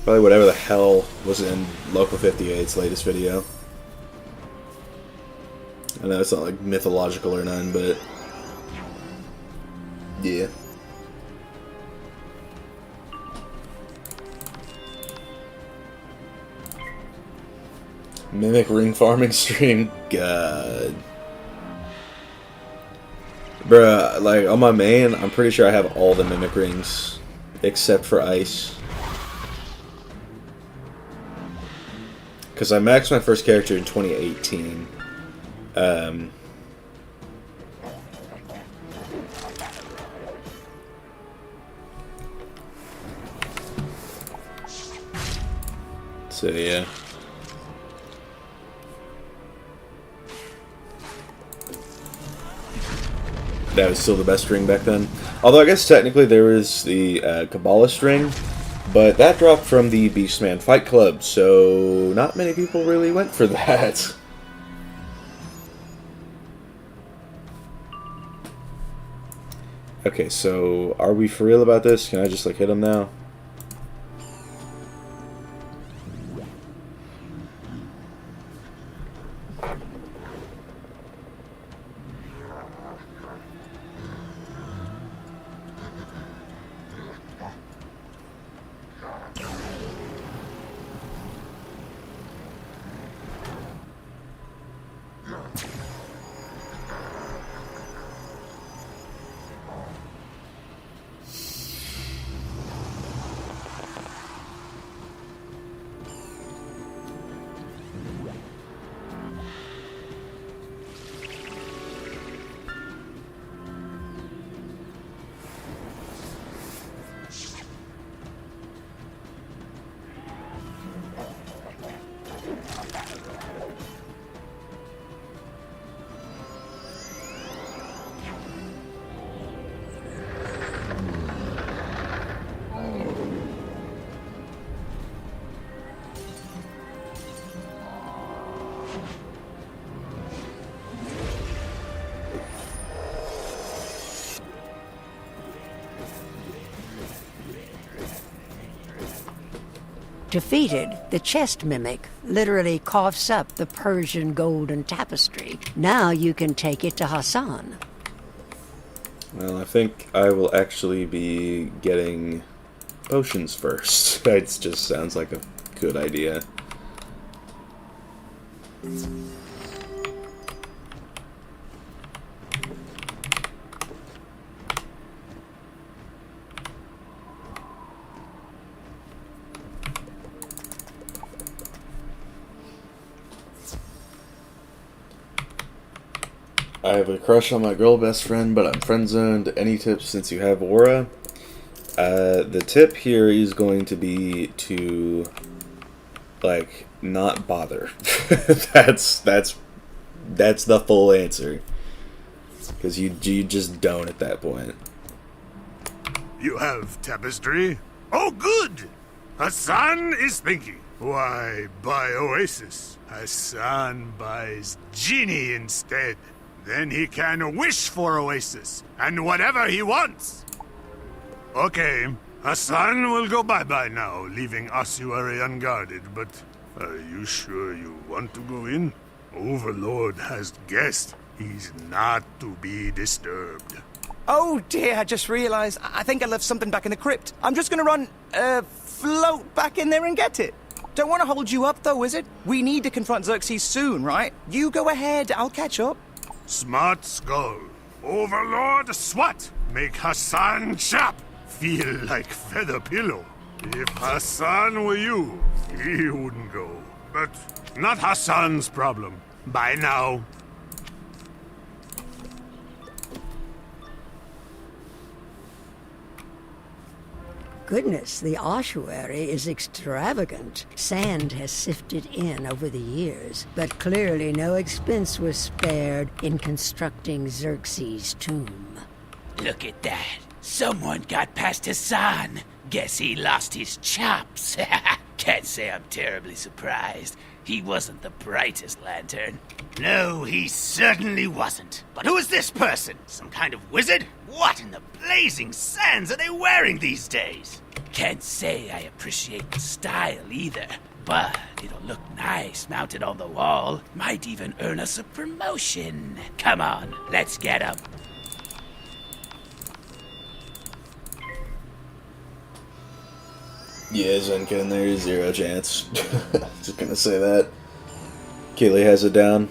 Probably whatever the hell was in Local 58's latest video. I know it's not like mythological or none, but yeah. Mimic ring farming stream, God. Bruh, like on my main, I'm pretty sure I have all the mimic rings except for ice. Because I maxed my first character in 2018. So yeah. That was still the best ring back then. Although I guess technically there was the Kabbalist ring, but that dropped from the Beastman Fight Club, so not many people really went for that. Okay, so are we for real about this? Can I just like hit him now? Defeated, the chest mimic literally coughs up the Persian golden tapestry. Now you can take it to Hassan. Well, I think I will actually be getting potions first. It just sounds like a good idea. I have a crush on my girl best friend, but I'm friend-zoned. Any tips since you have aura? The tip here is going to be to, like, not bother. that's the full answer. Because you just don't at that point. You have tapestry? Oh, good! Hassan is thinking. Why buy Oasis? Hassan buys djinni instead. Then he can wish for Oasis, and whatever he wants. Okay, Hassan will go bye-bye now, leaving ossuary unguarded, but are you sure you want to go in? Overlord has guests. He's not to be disturbed. Oh dear, I just realized I think I left something back in the crypt. I'm just gonna run, float back in there and get it. Don't want to hold you up though, Wizard. We need to confront Xerxes soon, right? You go ahead, I'll catch up. Smart skull. Overlord Swat. Make Hassan chap feel like feather pillow. If Hassan were you, he wouldn't go. But not Hassan's problem. Bye now. Goodness, the ossuary is extravagant. Sand has sifted in over the years, but clearly no expense was spared in constructing Xerxes' tomb. Look at that. Someone got past Hassan. Guess he lost his chops. Can't say I'm terribly surprised. He wasn't the brightest lantern. No, he certainly wasn't. But who is this person? Some kind of wizard? What in the blazing sands are they wearing these days? Can't say I appreciate the style either, but it'll look nice mounted on the wall. Might even earn us a promotion. Come on, let's get 'em. Yeah, Zenka in there, 0 chance. Just gonna say that. Keeley has it down.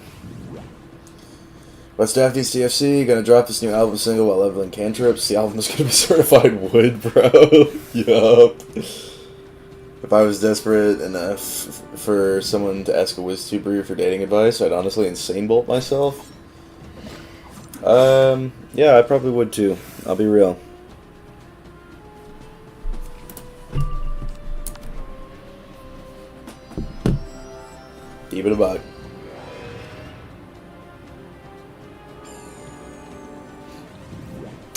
West Dafty's TFC, gonna drop this new album single while leveling cantrips. The album is gonna be certified wood, bro. Yup. If I was desperate enough for someone to ask a WizTuber for dating advice, I'd honestly insane bolt myself. Yeah, I probably would too. I'll be real. Keep it a buck.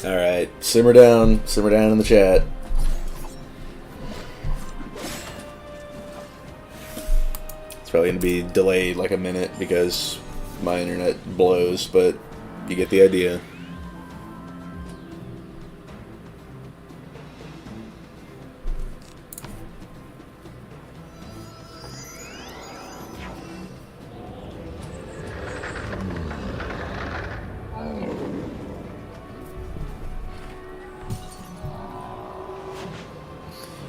Alright, simmer down in the chat. It's probably going to be delayed like a minute because my internet blows, but you get the idea.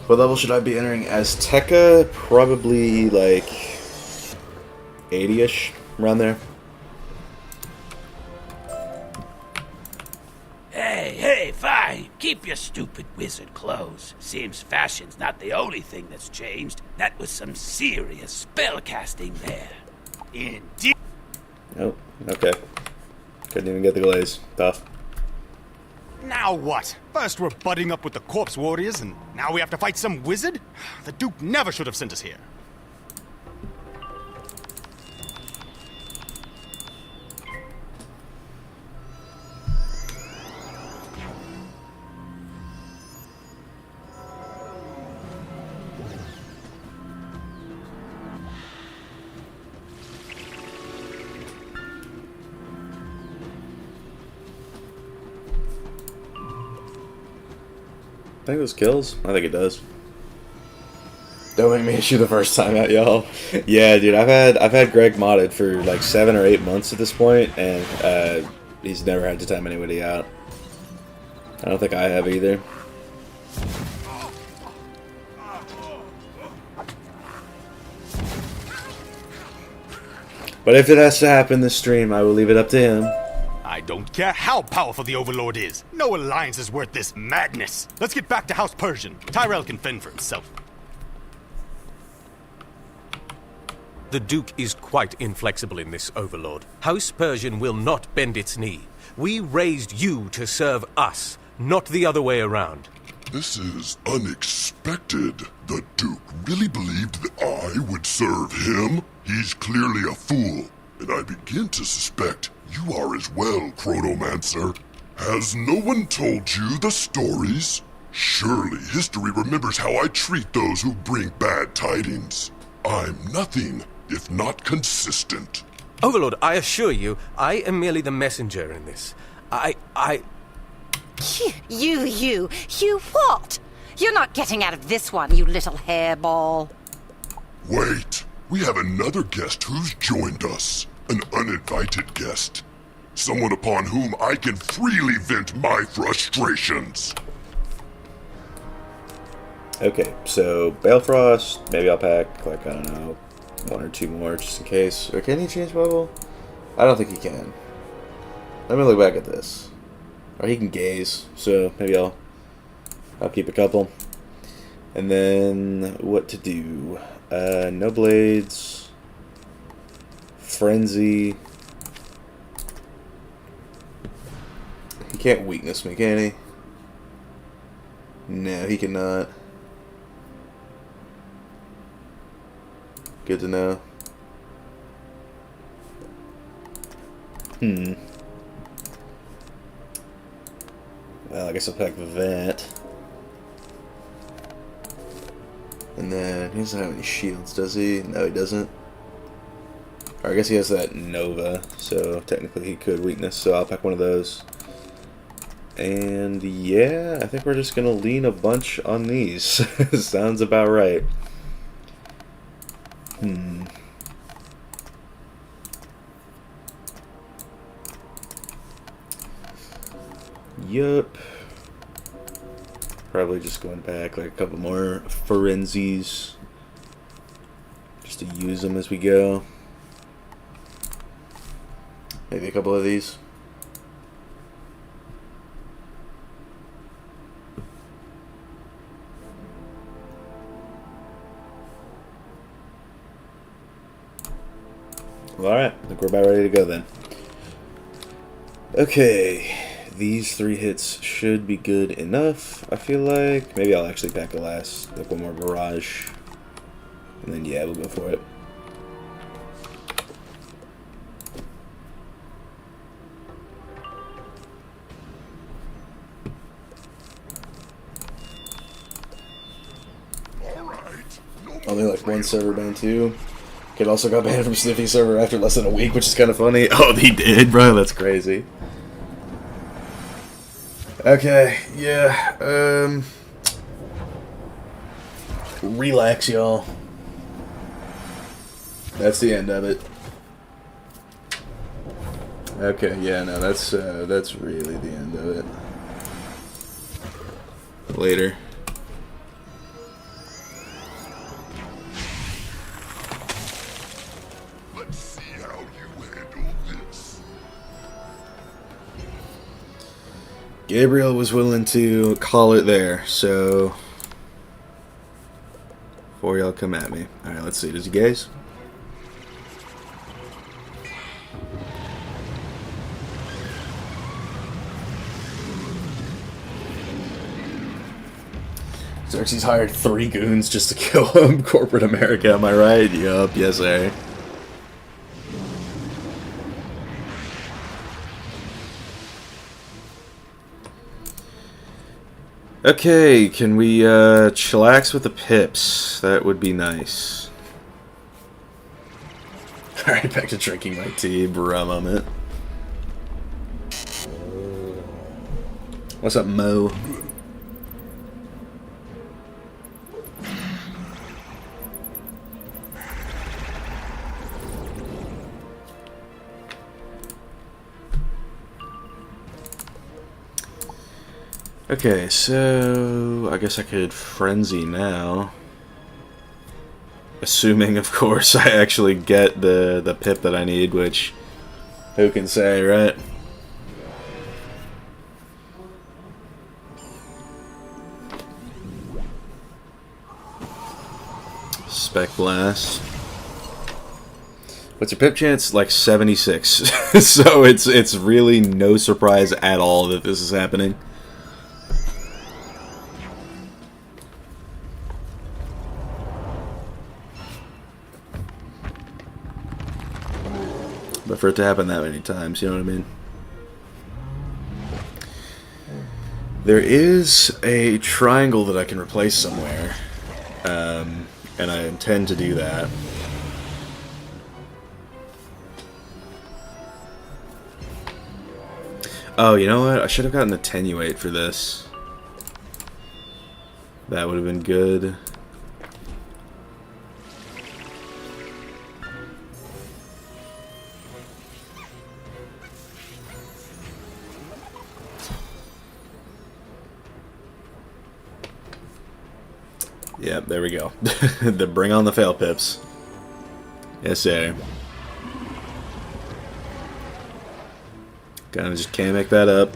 What level should I be entering as Tekka? Probably like 80-ish, around there. Hey, fine. Keep your stupid wizard clothes. Seems fashion's not the only thing that's changed. That was some serious spellcasting there. Indeed. Oh, okay. Couldn't even get the glaze. Tough. Now what? First we're butting up with the corpse warriors, and now we have to fight some wizard? The Duke never should have sent us here. I think this kills. I think it does. Don't make me issue the first time out, y'all. Yeah, dude, I've had Greg modded for like 7 or 8 months at this point, and he's never had to time anybody out. I don't think I have either. But if it has to happen this stream, I will leave it up to him. I don't care how powerful the Overlord is. No alliance is worth this madness. Let's get back to House Persian. Tyrell can fend for himself. The Duke is quite inflexible in this, Overlord. House Persian will not bend its knee. We raised you to serve us, not the other way around. This is unexpected. The Duke really believed that I would serve him? He's clearly a fool, and I begin to suspect you are as well, Chronomancer. Has no one told you the stories? Surely history remembers how I treat those who bring bad tidings. I'm nothing if not consistent. Overlord, I assure you, I am merely the messenger in this. You what? You're not getting out of this one, you little hairball. Wait, we have another guest who's joined us. An uninvited guest. Someone upon whom I can freely vent my frustrations. Okay, so Balefrost, maybe I'll pack, like, I don't know, 1 or 2 more just in case. Or can he change bubble? I don't think he can. Let me look back at this. Or he can gaze, so maybe I'll keep a couple. And then what to do? No blades. Frenzy. He can't weakness me, can he? No, he cannot. Good to know. Well, I guess I'll pack that. And then, he doesn't have any shields, does he? No, he doesn't. Or I guess he has that Nova, so technically he could weakness, so I'll pack one of those. And yeah, I think we're just gonna lean a bunch on these. Sounds about right. Yup. Probably just going back like a couple more forensies just to use them as we go. Maybe a couple of these. Well, alright, I think we're about ready to go then. Okay, these 3 hits should be good enough, I feel like. Maybe I'll actually pack a last, like 1 more Mirage. And then, yeah, we'll go for it. Only like 1 server ban too. Kid also got banned from Sniffy server after less than a week, which is kind of funny. Oh, he did, bro. That's crazy. Okay, yeah. Relax, y'all. That's the end of it. Okay, yeah, no, that's really the end of it. Later. Gabriel was willing to call it there, so before y'all come at me. Alright, let's see. Does he gaze? Xerxes hired 3 goons just to kill him. Corporate America, am I right? Yup, yes sir. Okay, can we chillax with the pips? That would be nice. Alright, back to drinking my tea, bro moment. What's up, Mo? Okay, so I guess I could frenzy now. Assuming, of course, I actually get the pip that I need, which who can say, right? Spec Blast. What's your pip chance? Like 76. So it's really no surprise at all that this is happening. But for it to happen that many times, you know what I mean? There is a triangle that I can replace somewhere. And I intend to do that. Oh, you know what? I should have gotten Attenuate for this. That would have been good. Yep, there we go. Bring on the fail pips. Yes, sir. Kinda just can't make that up.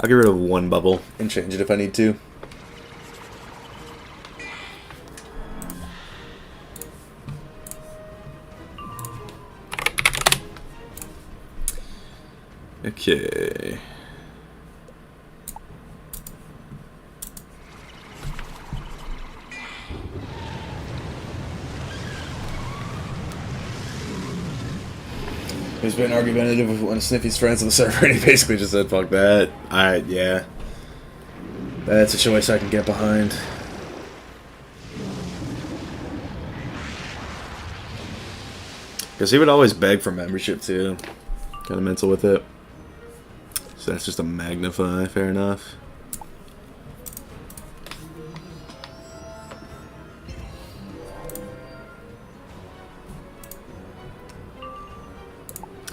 I'll get rid of one bubble and change it if I need to. Okay. He's been argumentative with one of Sniffy's friends on the server, and he basically just said, fuck that. Yeah. That's a choice I can get behind. Because he would always beg for membership, too. Kind of mental with it. So that's just a magnify, fair enough.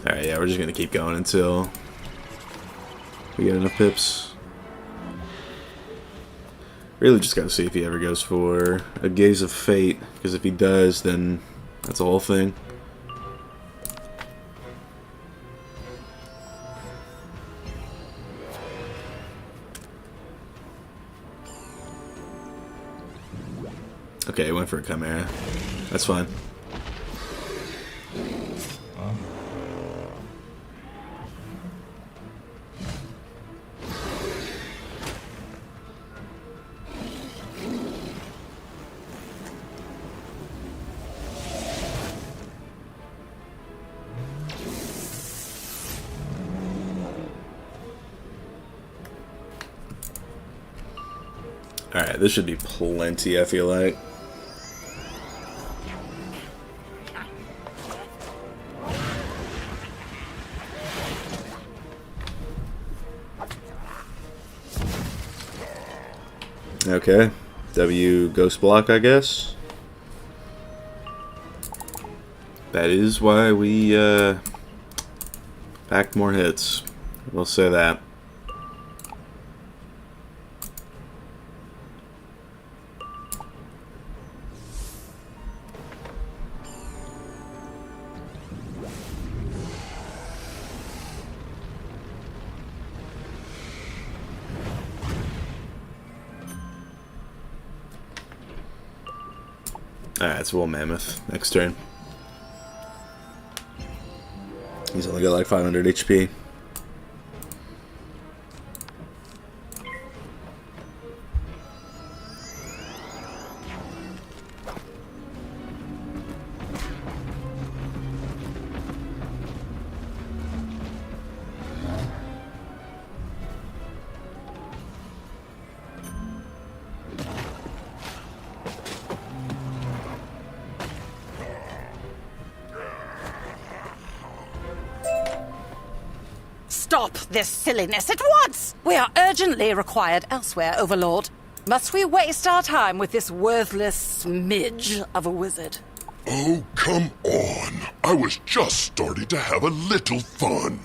Alright, yeah, we're just gonna keep going until we get enough pips. Really just gotta see if he ever goes for a Gaze of Fate, because if he does, then that's a whole thing. Okay, he went for a Chimera. That's fine. Alright, this should be plenty, I feel like. Okay, W Ghost Block, I guess. That is why we packed more hits. We'll say that. Alright, it's Wool Mammoth. Next turn. He's only got like 500 HP. Stop this silliness at once! We are urgently required elsewhere, Overlord. Must we waste our time with this worthless smidge of a wizard? Oh, come on. I was just starting to have a little fun.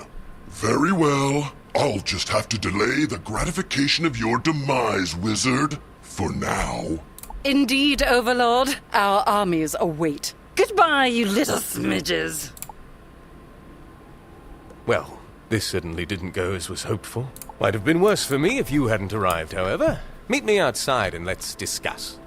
Very well. I'll just have to delay the gratification of your demise, wizard. For now. Indeed, Overlord. Our armies await. Goodbye, you little smidges. Well, this certainly didn't go as was hoped for. Might have been worse for me if you hadn't arrived, however. Meet me outside and let's discuss.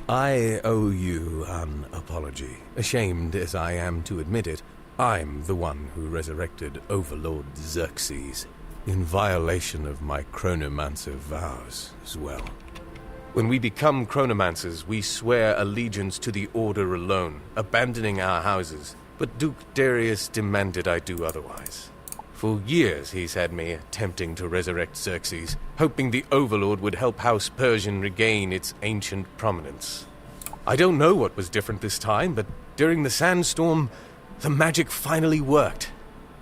I owe you an apology. Ashamed as I am to admit it, I'm the one who resurrected Overlord Xerxes, in violation of my chronomancer vows as well. When we become chronomancers, we swear allegiance to the Order alone, abandoning our houses. But Duke Darius demanded I do otherwise. For years he's had me attempting to resurrect Xerxes, hoping the Overlord would help House Persian regain its ancient prominence. I don't know what was different this time, but during the sandstorm, the magic finally worked.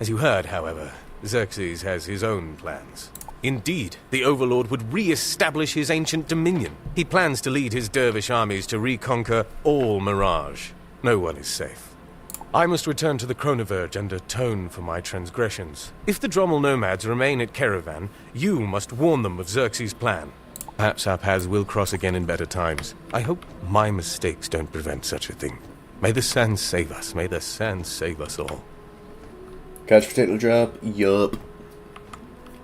As you heard, however, Xerxes has his own plans. Indeed, the Overlord would re-establish his ancient dominion. He plans to lead his dervish armies to reconquer all Mirage. No one is safe. I must return to the Chronoverge and atone for my transgressions. If the Drommel nomads remain at Caravan, you must warn them of Xerxes' plan. Perhaps our paths will cross again in better times. I hope my mistakes don't prevent such a thing. May the sands save us. May the sands save us all. Couch potato drop? Yup.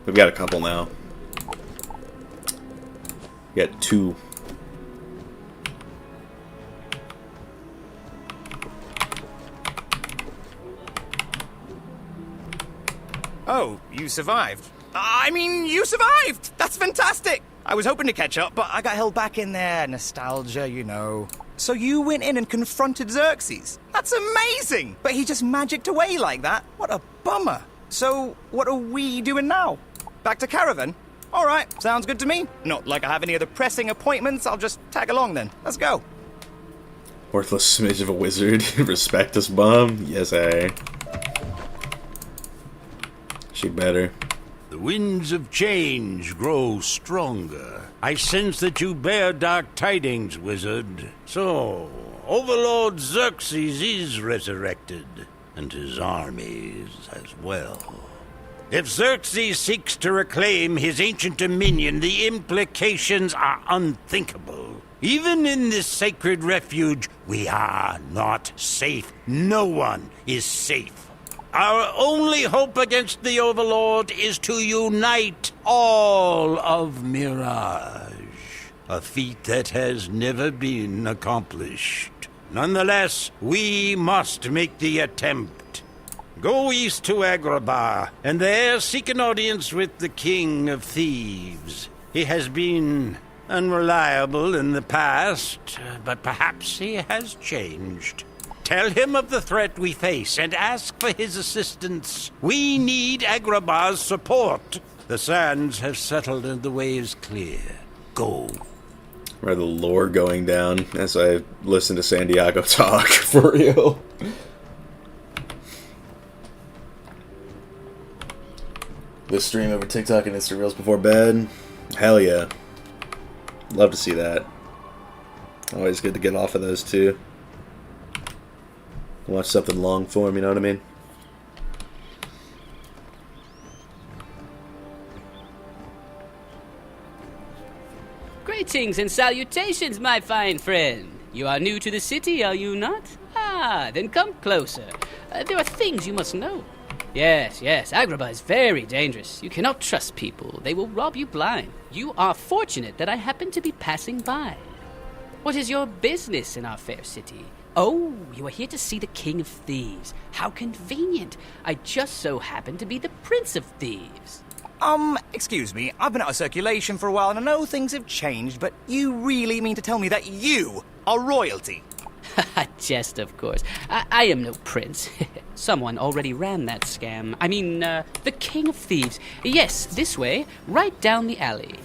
We've got a couple now. We got 2. Oh, you survived. I mean, you survived! That's fantastic! I was hoping to catch up, but I got held back in there. Nostalgia, you know. So you went in and confronted Xerxes? That's amazing! But he just magicked away like that? What a bummer. So, what are we doing now? Back to Caravan? Alright, sounds good to me. Not like I have any other pressing appointments, I'll just tag along then. Let's go. Worthless smidge of a wizard. Respect us, bum? Yes, I. She better. The winds of change grow stronger. I sense that you bear dark tidings, wizard. So, Overlord Xerxes is resurrected, and his armies as well. If Xerxes seeks to reclaim his ancient dominion, the implications are unthinkable. Even in this sacred refuge, we are not safe. No one is safe. Our only hope against the Overlord is to unite all of Mirage, a feat that has never been accomplished. Nonetheless, we must make the attempt. Go east to Agrabah, and there seek an audience with the King of Thieves. He has been unreliable in the past, but perhaps he has changed. Tell him of the threat we face and ask for his assistance. We need Agrabah's support. The sands have settled and the way is clear. Go. Or the lore going down as I listen to Santiago talk, for real. This stream over TikTok and Insta Reels before bed? Hell yeah. Love to see that. Always good to get off of those too. Watch something long form, you know what I mean? Greetings and salutations, my fine friend. You are new to the city, are you not? Ah, then come closer. There are things you must know. Yes, Agrabah is very dangerous. You cannot trust people. They will rob you blind. You are fortunate that I happen to be passing by. What is your business in our fair city? Oh, you are here to see the King of Thieves. How convenient. I just so happen to be the Prince of Thieves. Excuse me. I've been out of circulation for a while and I know things have changed, but you really mean to tell me that you are royalty? Jest, of course. I am no prince. Someone already ran that scam. I mean, the King of Thieves. Yes, this way, right down the alley.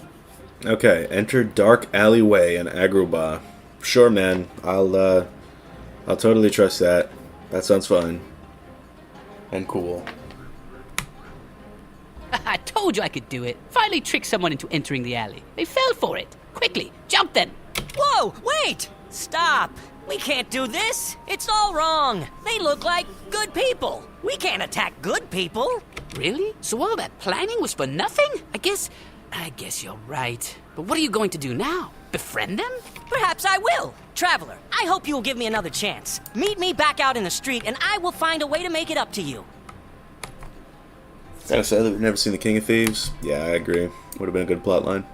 Okay, enter dark alleyway in Agrabah. Sure, man. I'll totally trust that. That sounds fun. And cool. I told you I could do it. Finally tricked someone into entering the alley. They fell for it. Quickly, jump then. Whoa, wait! Stop! We can't do this. It's all wrong. They look like good people. We can't attack good people. Really? So all that planning was for nothing? I guess you're right. But what are you going to do now? Befriend them? Perhaps I will. Traveler, I hope you'll give me another chance. Meet me back out in the street and I will find a way to make it up to you. Gotta say that we've never seen the King of Thieves. Yeah, I agree. Would have been a good plotline.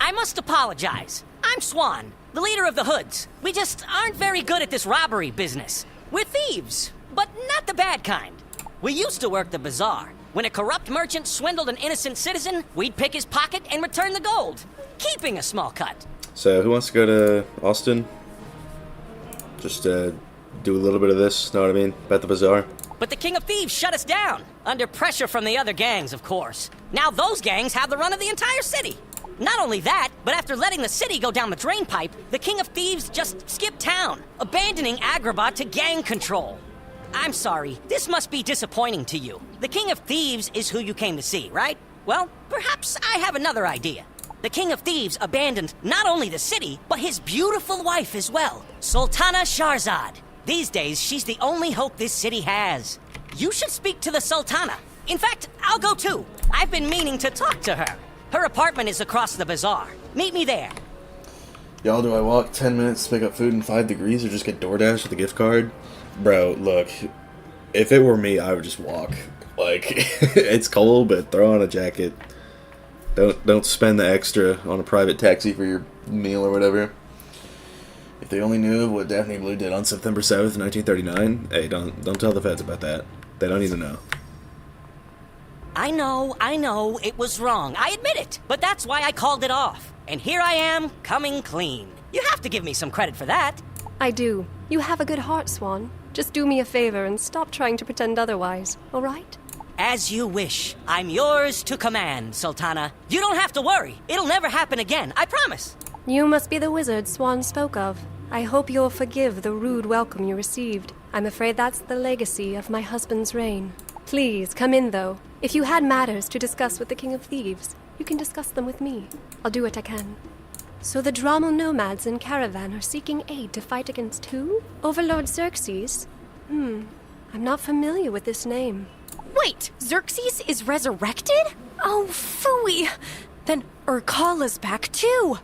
I must apologize. I'm Swan. the leader of the Hoods. We just aren't very good at this robbery business. We're thieves, but not the bad kind. We used to work the bazaar. When a corrupt merchant swindled an innocent citizen, we'd pick his pocket and return the gold, keeping a small cut. So, who wants to go to Austin? Just do a little bit of this, know what I mean? About the bazaar. But the King of Thieves shut us down, under pressure from the other gangs, of course. Now those gangs have the run of the entire city. Not only that, but after letting the city go down the drain pipe, the King of Thieves just skipped town, abandoning Agrabah to gang control. I'm sorry, this must be disappointing to you. The King of Thieves is who you came to see, right? Well, perhaps I have another idea. The King of Thieves abandoned not only the city, but his beautiful wife as well, Sultana Shahrazad. These days, she's the only hope this city has. You should speak to the Sultana. In fact, I'll go too. I've been meaning to talk to her. Her apartment is across the bazaar. Meet me there. Y'all, do I walk 10 minutes to pick up food in 5 degrees or just get DoorDash with a gift card? Bro, look, if it were me, I would just walk. Like, it's cold, but throw on a jacket. Don't spend the extra on a private taxi for your meal or whatever. If they only knew what Daphne Blue did on September 7th, 1939, hey, don't tell the feds about that. They don't need to know. I know, it was wrong. I admit it. But that's why I called it off. And here I am, coming clean. You have to give me some credit for that. I do. You have a good heart, Swan. Just do me a favor and stop trying to pretend otherwise, all right? As you wish. I'm yours to command, Sultana. You don't have to worry. It'll never happen again, I promise. You must be the wizard Swan spoke of. I hope you'll forgive the rude welcome you received. I'm afraid that's the legacy of my husband's reign. Please, come in, though. If you had matters to discuss with the King of Thieves, you can discuss them with me. I'll do what I can. So the Drommel nomads in Caravan are seeking aid to fight against who? Overlord Xerxes? I'm not familiar with this name. Wait, Xerxes is resurrected? Oh, phooey. Then Urkala's back too.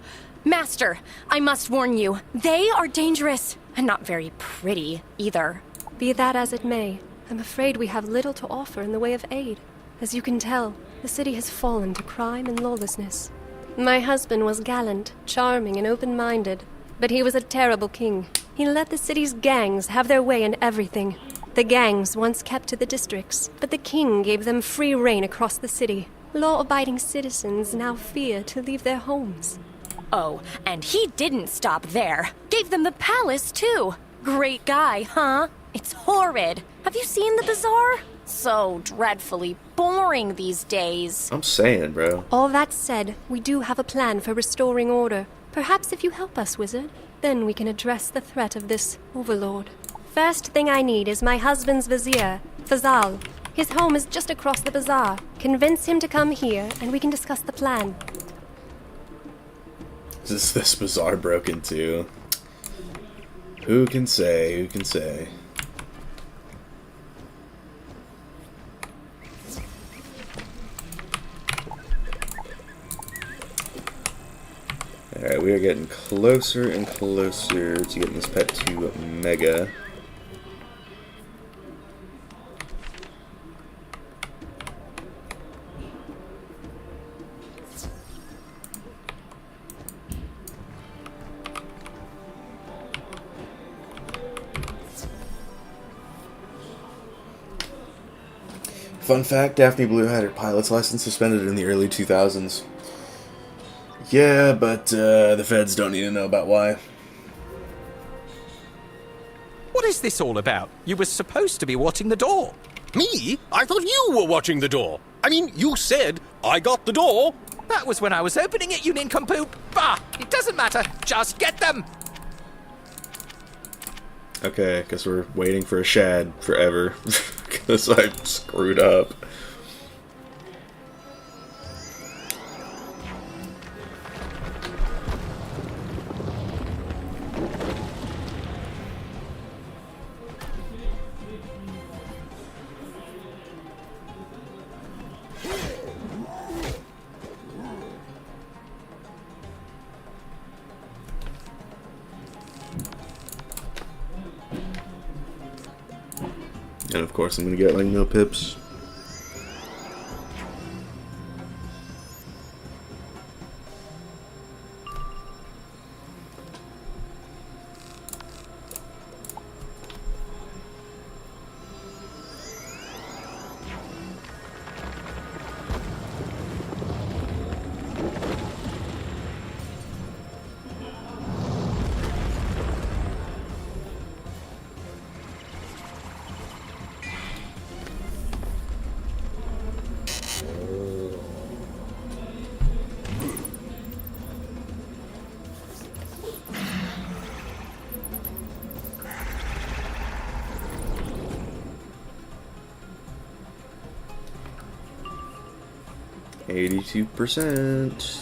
Master, I must warn you, they are dangerous, and not very pretty, either. Be that as it may, I'm afraid we have little to offer in the way of aid. As you can tell, the city has fallen to crime and lawlessness. My husband was gallant, charming, and open-minded, but he was a terrible king. He let the city's gangs have their way in everything. The gangs once kept to the districts, but the king gave them free reign across the city. Law-abiding citizens now fear to leave their homes. Oh, and he didn't stop there. Gave them the palace, too. Great guy, huh? It's horrid. Have you seen the bazaar? So dreadfully boring these days. I'm saying, bro. All that said, we do have a plan for restoring order. Perhaps if you help us, wizard, then we can address the threat of this overlord. First thing I need is my husband's vizier, Fazal. His home is just across the bazaar. Convince him to come here, and we can discuss the plan. Is this bazaar broken too? Who can say? Who can say? Alright, we are getting closer and closer to getting this pet to Mega. Fun fact, Daphne Blue had her pilot's license suspended in the early 2000s. Yeah, but the feds don't need to know about why. What is this all about? You were supposed to be watching the door. Me? I thought you were watching the door. I mean, you said I got the door. That was when I was opening it, you nincompoop. Bah! It doesn't matter. Just get them. Okay, I guess we're waiting for a shad forever. Because I screwed up. And of course I'm gonna get like no pips. 82%.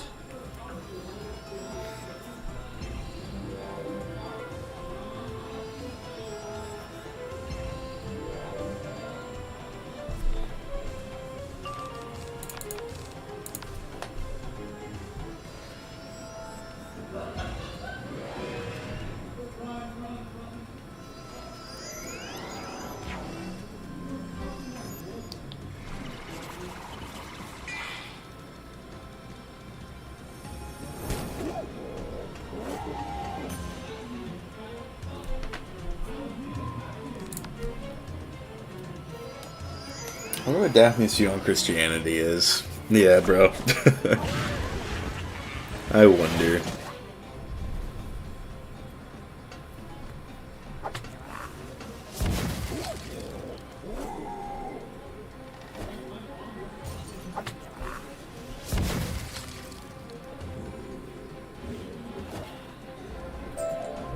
I wonder what Daphne's view on Christianity is. Yeah, bro. I wonder.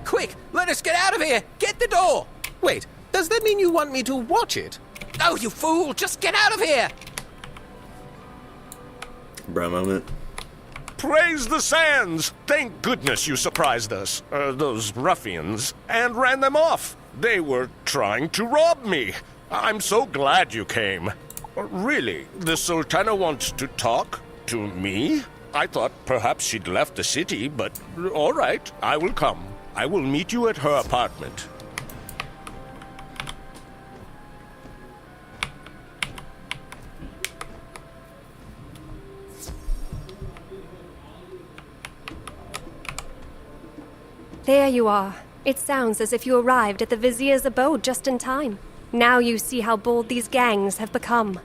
Quick, let us get out of here! Get the door! Wait, does that mean you want me to watch it? Oh, you fool! Just get out of here! Bro moment. Praise the sands! Thank goodness you surprised us, those ruffians, and ran them off. They were trying to rob me. I'm so glad you came. Really, the Sultana wants to talk to me? I thought perhaps she'd left the city, but all right, I will come. I will meet you at her apartment. There you are. It sounds as if you arrived at the Vizier's abode just in time. Now you see how bold these gangs have become.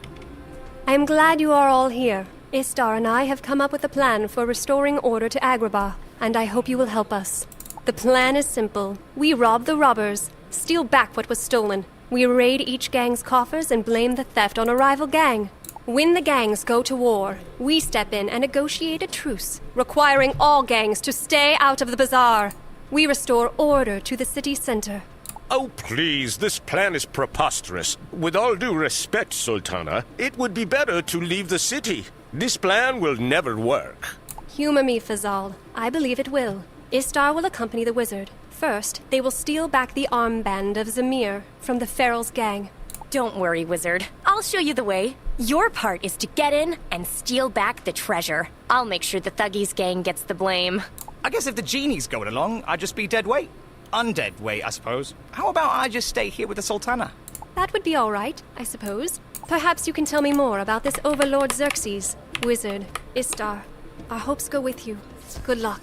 I am glad you are all here. Istar and I have come up with a plan for restoring order to Agrabah, and I hope you will help us. The plan is simple. We rob the robbers, steal back what was stolen. We raid each gang's coffers and blame the theft on a rival gang. When the gangs go to war, we step in and negotiate a truce, requiring all gangs to stay out of the bazaar. We restore order to the city center. Oh, please, this plan is preposterous. With all due respect, Sultana, it would be better to leave the city. This plan will never work. Humor me, Fazal. I believe it will. Istar will accompany the wizard. First, they will steal back the armband of Zamir from the Feral's gang. Don't worry, wizard. I'll show you the way. Your part is to get in and steal back the treasure. I'll make sure the Thuggies gang gets the blame. I guess if the genie's going along, I'd just be dead weight. Undead weight, I suppose. How about I just stay here with the Sultana? That would be all right, I suppose. Perhaps you can tell me more about this Overlord Xerxes. Wizard, Istar, our hopes go with you. Good luck.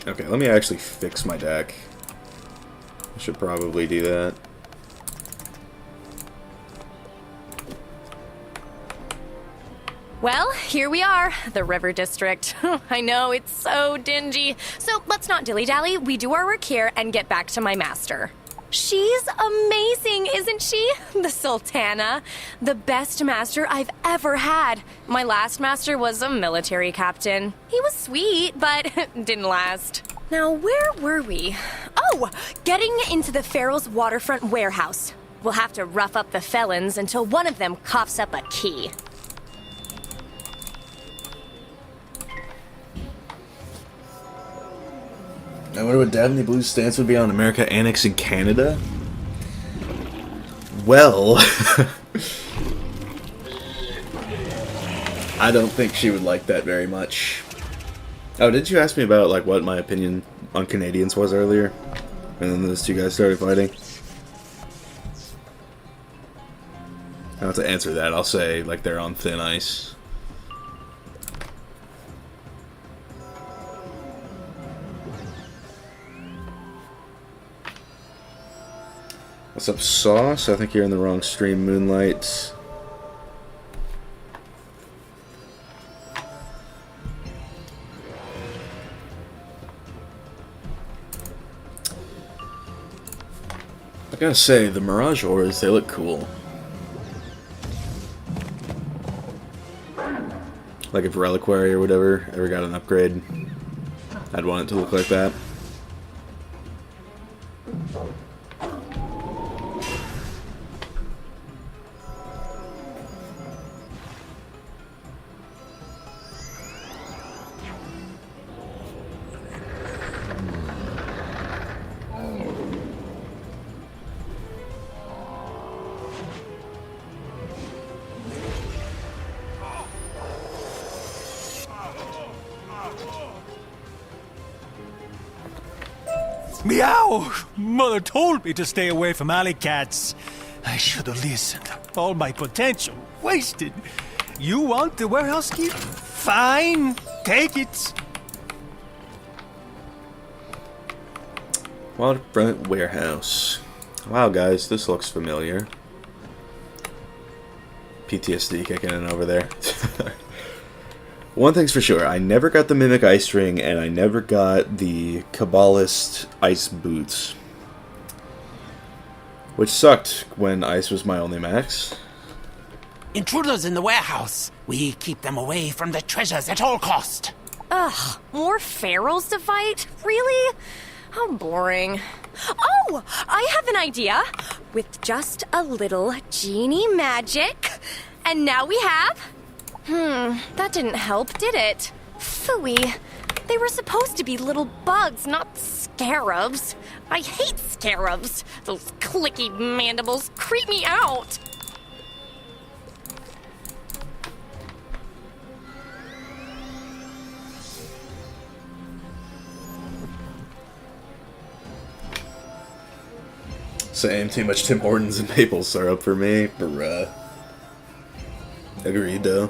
Okay, let me actually fix my deck. I should probably do that. Well, here we are, the River District. I know, it's so dingy. So let's not dilly-dally. We do our work here and get back to my master. She's amazing, isn't she? The Sultana. The best master I've ever had. My last master was a military captain. He was sweet, but didn't last. Now, where were we? Oh, getting into the Feral's waterfront warehouse. We'll have to rough up the felons until one of them coughs up a key. I wonder what Daphne Blue's stance would be on America annexing Canada? Well, I don't think she would like that very much. Oh, didn't you ask me about like what my opinion on Canadians was earlier? And then those two guys started fighting? Now to answer that, I'll say like they're on thin ice. What's up, Sauce? I think you're in the wrong stream, Moonlight. I gotta say, the Mirage auras, they look cool. Like if Reliquary or whatever ever got an upgrade, I'd want it to look like that. Meow! Mother told me to stay away from alley cats. I should have listened. All my potential wasted. You want the warehouse key? Fine, take it. Waterfront warehouse. Wow, guys, this looks familiar. PTSD kicking in over there. One thing's for sure, I never got the Mimic Ice Ring, and I never got the Kabbalist Ice Boots. Which sucked when Ice was my only max. Intruders in the warehouse. We keep them away from the treasures at all cost. Ugh, more pharaohs to fight? Really? How boring. Oh, I have an idea. With just a little genie magic. And now we have... that didn't help, did it? Phooey. They were supposed to be little bugs, not scarabs. I hate scarabs. Those clicky mandibles creep me out. Same, too much Tim Hortons and maple syrup for me. Bruh. Agreed, though.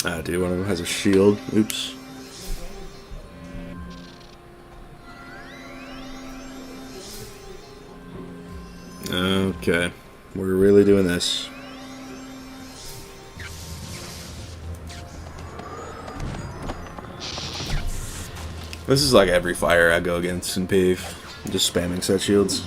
Ah, dude, one of them has a shield. Oops. Okay. We're really doing this. This is like every fire I go against in PvP. I'm just spamming set shields.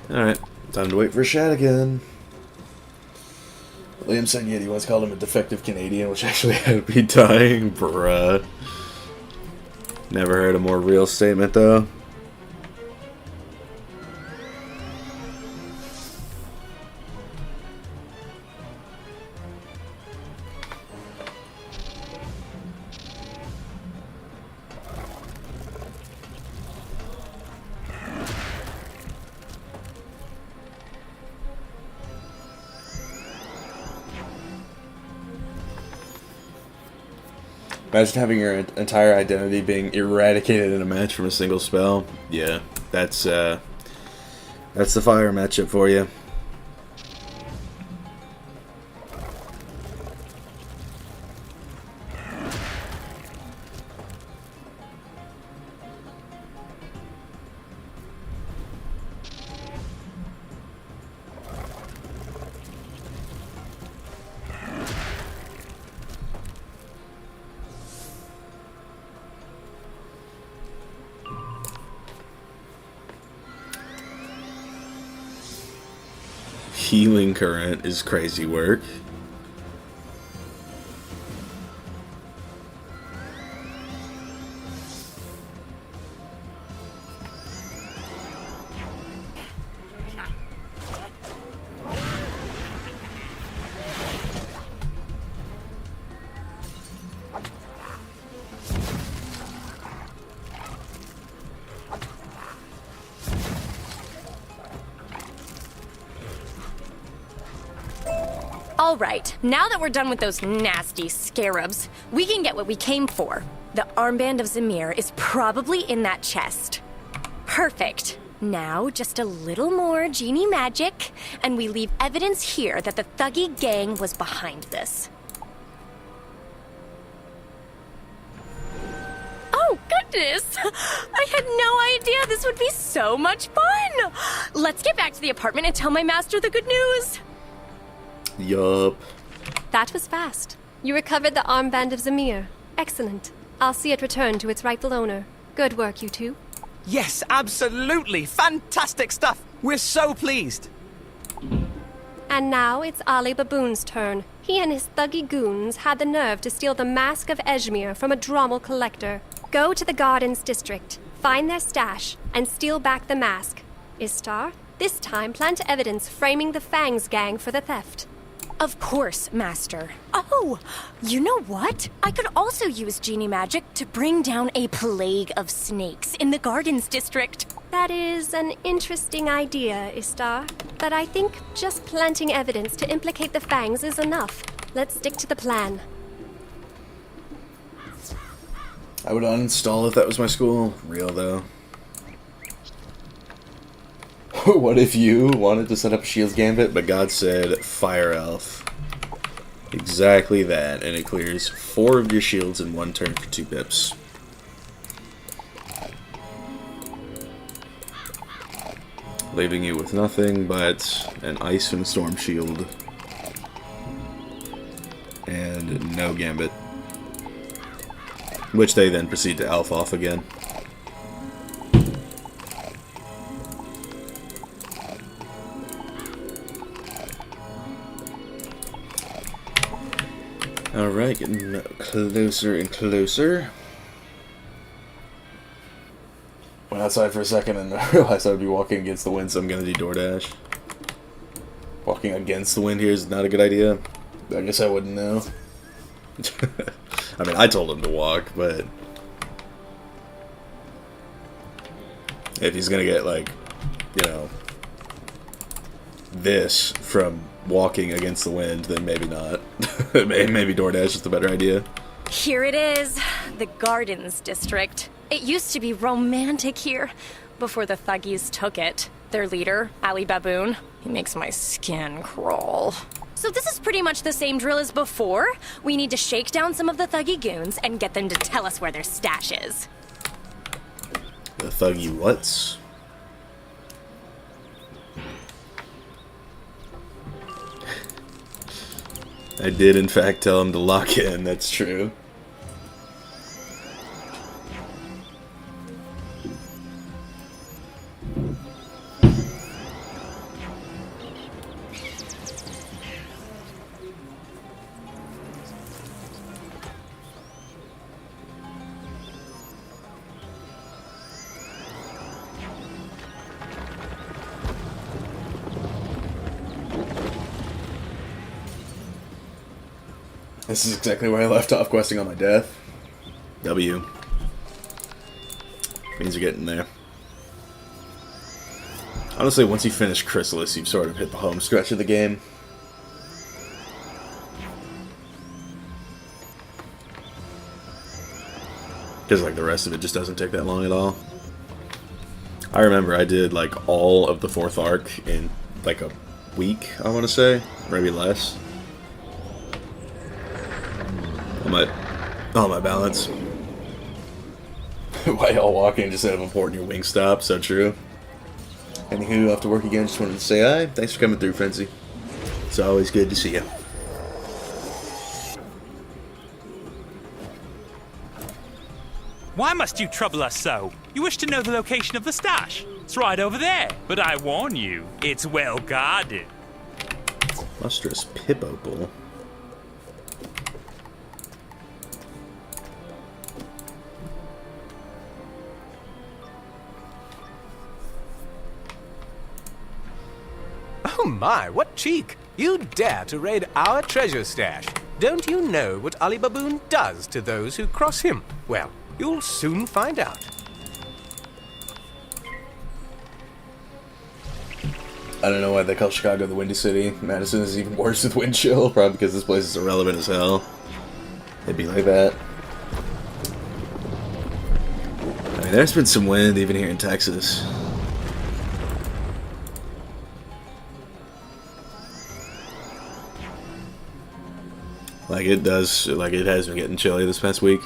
Alright, time to wait for a shot again. Liam said Yeti once called him a defective Canadian, which actually had me dying, bruh. Never heard a more real statement, though. Imagine having your entire identity being eradicated in a match from a single spell. Yeah, that's the fire matchup for you. Healing current is crazy work. All right, now that we're done with those nasty scarabs, we can get what we came for. The armband of Zemir is probably in that chest. Perfect. Now, just a little more genie magic, and we leave evidence here that the thuggy gang was behind this. Oh, good. goodness! I had no idea this would be so much fun! Let's get back to the apartment and tell my master the good news! Yup. That was fast. You recovered the armband of Zamir. Excellent. I'll see it return to its rightful owner. Good work, you two. Yes, absolutely. Fantastic stuff. We're so pleased. And now it's Ali Baboon's turn. He and his thuggy goons had the nerve to steal the Mask of Ejmir from a Drommel collector. Go to the Gardens district, find their stash, and steal back the mask. Istar, this time plant evidence framing the Fangs gang for the theft. Of course, Master. Oh, you know what? I could also use genie magic to bring down a plague of snakes in the Gardens district. That is an interesting idea, Istar. But I think just planting evidence to implicate the Fangs is enough. Let's stick to the plan. I would uninstall if that was my school. Real, though. What if you wanted to set up a Shields Gambit, but God said Fire Elf? Exactly that, and it clears 4 of your shields in 1 turn for 2 pips. Leaving you with nothing but an Ice and Storm Shield. And no Gambit. Which they then proceed to Elf off again. Alright, getting closer and closer. Went outside for a second and I realized I would be walking against the wind, so I'm gonna do DoorDash. Walking against the wind here is not a good idea. I guess I wouldn't know. I mean, I told him to walk, but if he's gonna get, like, you know, this from walking against the wind, then maybe not. Maybe DoorDash is the better idea. Here it is, the Gardens district. It used to be romantic here, before the thuggies took it. Their leader, Ali Baboon, he makes my skin crawl. So this is pretty much the same drill as before. We need to shake down some of the thuggy goons and get them to tell us where their stash is. The thuggy whats? I did, in fact, tell him to lock in, that's true. This is exactly where I left off questing on my death. W. Means you're getting there. Honestly, once you finish Chrysalis, you've sort of hit the home stretch of the game. Because, like, the rest of it just doesn't take that long at all. I remember I did, like, all of the 4th arc in, like, a week, I want to say. Or maybe less. On my balance. Why y'all walking instead of importing your wing stop? So true. Anywho, off to work again. Just wanted to say hi. Thanks for coming through, Frenzy. It's always good to see you. Why must you trouble us so? You wish to know the location of the stash? It's right over there. But I warn you, it's well guarded. Lustrous Pip Opal. Oh my, what cheek! You dare to raid our treasure stash! Don't you know what Ali Baboon does to those who cross him? Well, you'll soon find out. I don't know why they call Chicago the Windy City. Madison is even worse with wind chill, probably because this place is irrelevant as hell. It'd be like that. I mean, there's been some wind even here in Texas. Like it has been getting chilly this past week.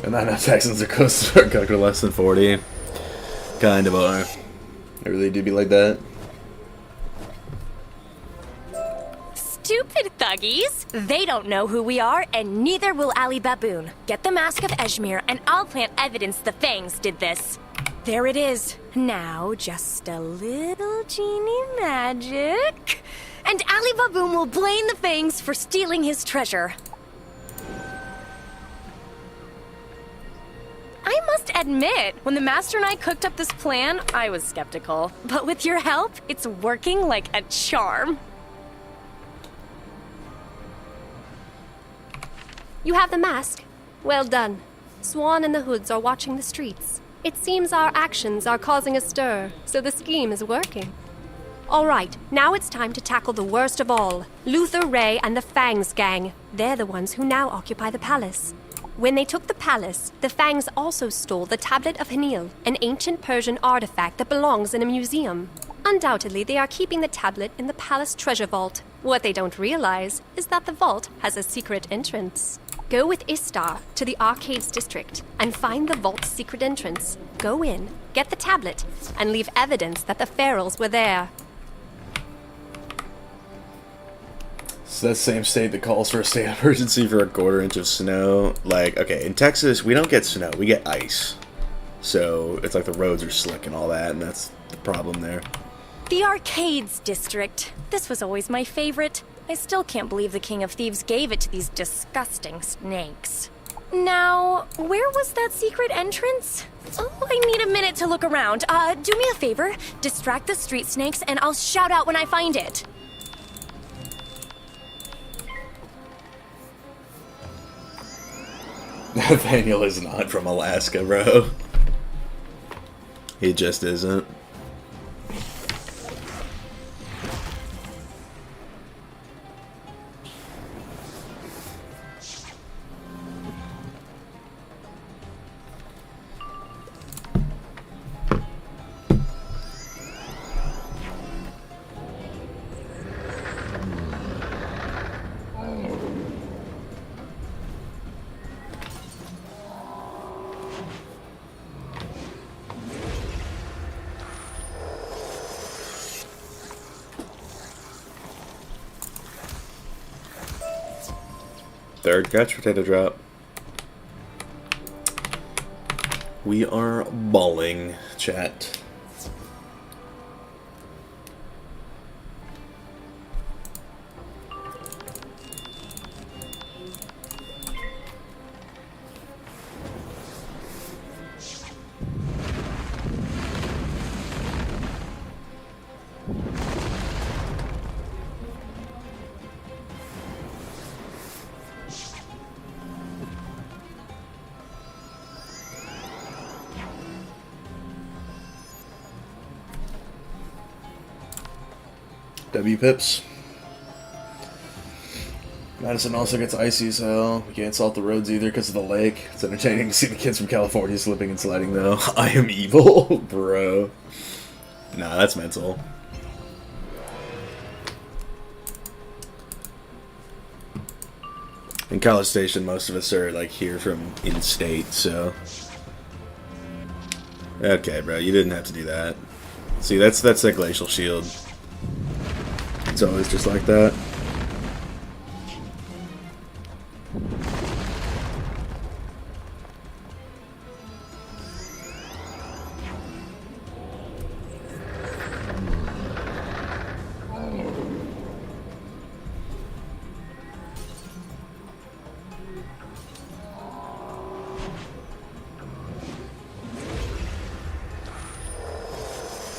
And I know Texans are close to go less than 40. Kind of are. They really do be like that. Stupid thuggies! They don't know who we are, and neither will Ali Baboon. Get the Mask of Eshmir, and I'll plant evidence the Fangs did this. There it is. Now, just a little genie magic. And Ali Baboon will blame the Fangs for stealing his treasure. I must admit, when the Master and I cooked up this plan, I was skeptical. But with your help, it's working like a charm. You have the mask? Well done. Swan and the Hoods are watching the streets. It seems our actions are causing a stir, so the scheme is working. All right, now it's time to tackle the worst of all. Luther Ray and the Fangs gang. They're the ones who now occupy the palace. When they took the palace, the Fangs also stole the Tablet of Hanil, an ancient Persian artifact that belongs in a museum. Undoubtedly, they are keeping the tablet in the palace treasure vault. What they don't realize is that the vault has a secret entrance. Go with Istar to the Arcades district and find the vault's secret entrance. Go in, get the tablet, and leave evidence that the Ferals were there. So that same state that calls for a state of emergency for a quarter-inch of snow. Like, okay, in Texas, we don't get snow, we get ice. So it's like the roads are slick and all that, and that's the problem there. The Arcades district. This was always my favorite. I still can't believe the King of Thieves gave it to these disgusting snakes. Now, where was that secret entrance? Oh, I need a minute to look around. Do me a favor, distract the street snakes, and I'll shout out when I find it. Nathaniel is not from Alaska, bro. He just isn't. Third couch potato drop. We are balling, chat. W-pips. Madison also gets icy, so we can't salt the roads either because of the lake. It's entertaining to see the kids from California slipping and sliding, though. I am evil, bro. Nah, that's mental. In College Station, most of us are, like, here from in-state, so... Okay, bro, you didn't have to do that. See, that's that glacial shield. It's always just like that.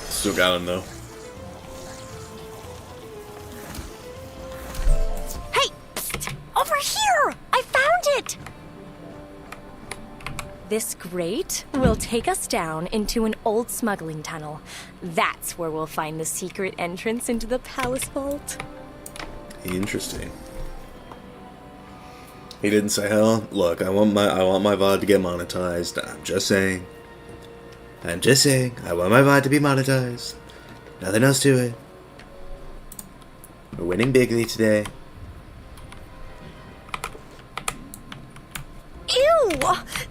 Still got him though. Hey! Psst! Over here! I found This grate will take us down into an old smuggling tunnel. That's where we'll find the secret entrance into the palace vault. Interesting. He didn't say, "Hell, look, I want my VOD to get monetized." I'm just saying. I want my VOD to be monetized. Nothing else to it. We're winning bigly today. Ew!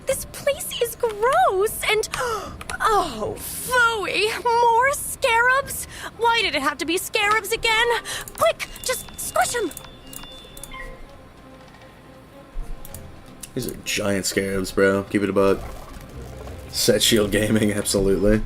This place is gross and... Oh, phooey! More scarabs? Why did it have to be scarabs again? Quick, just squish them! These are giant scarabs, bro. Keep it a buck. Set shield gaming, absolutely.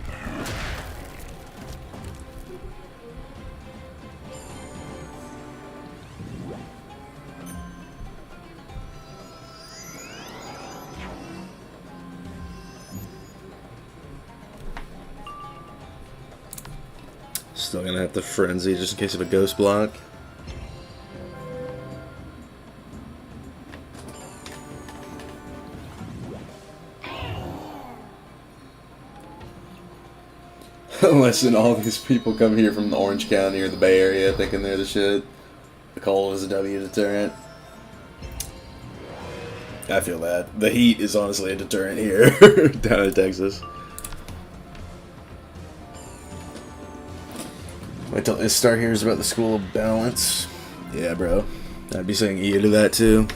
Still gonna have to frenzy just in case of a ghost block. Listen, all these people come here from the Orange County or the Bay Area thinking they're the shit. The cold is a W deterrent. I feel that. The heat is honestly a deterrent here down in Texas. Wait till Istar hears about the School of Balance. Yeah, bro. I'd be saying ear to that too.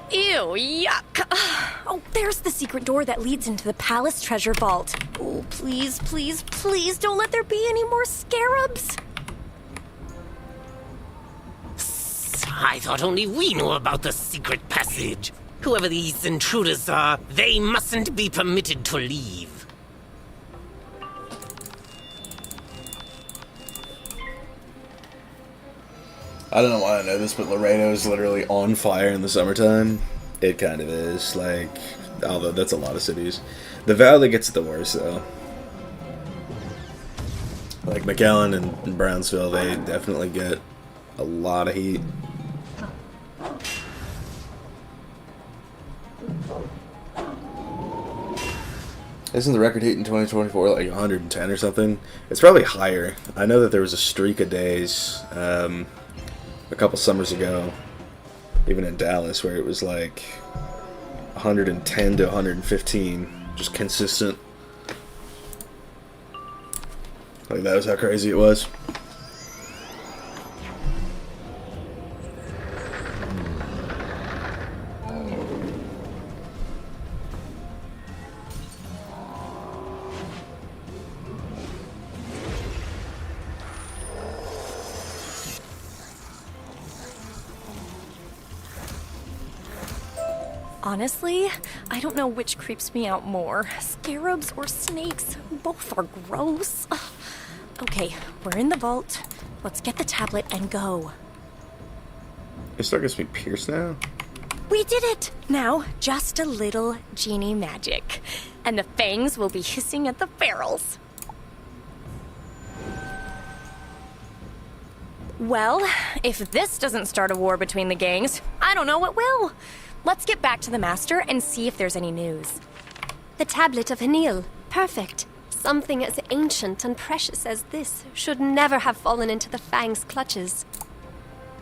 Ew, yuck. Oh, there's the secret door that leads into the palace treasure vault. Oh, please, please, please don't let there be any more scarabs. I thought only we knew about the secret passage. Whoever these intruders are, they mustn't be permitted to leave. I don't know why I know this, but Laredo is literally on fire in the summertime. It kind of is. Like, although that's a lot of cities. The Valley gets it the worst, though. Like McAllen and Brownsville, they definitely get a lot of heat. Isn't the record heat in 2024 like 110 or something? It's probably higher. I know that there was a streak of days a couple summers ago, even in Dallas, where it was like 110 to 115, just consistent. Like, that was how crazy it was. Honestly, I don't know which creeps me out more. Scarabs or snakes. Both are gross. Ugh. Okay, we're in the vault. Let's get the tablet and go. It still gets me pierced now? We did it! Now, just a little genie magic. And the fangs will be hissing at the barrels. Well, if this doesn't start a war between the gangs, I don't know what will. Let's get back to the Master and see if there's any news. The tablet of Hanil. Perfect. Something as ancient and precious as this should never have fallen into the Fang's clutches.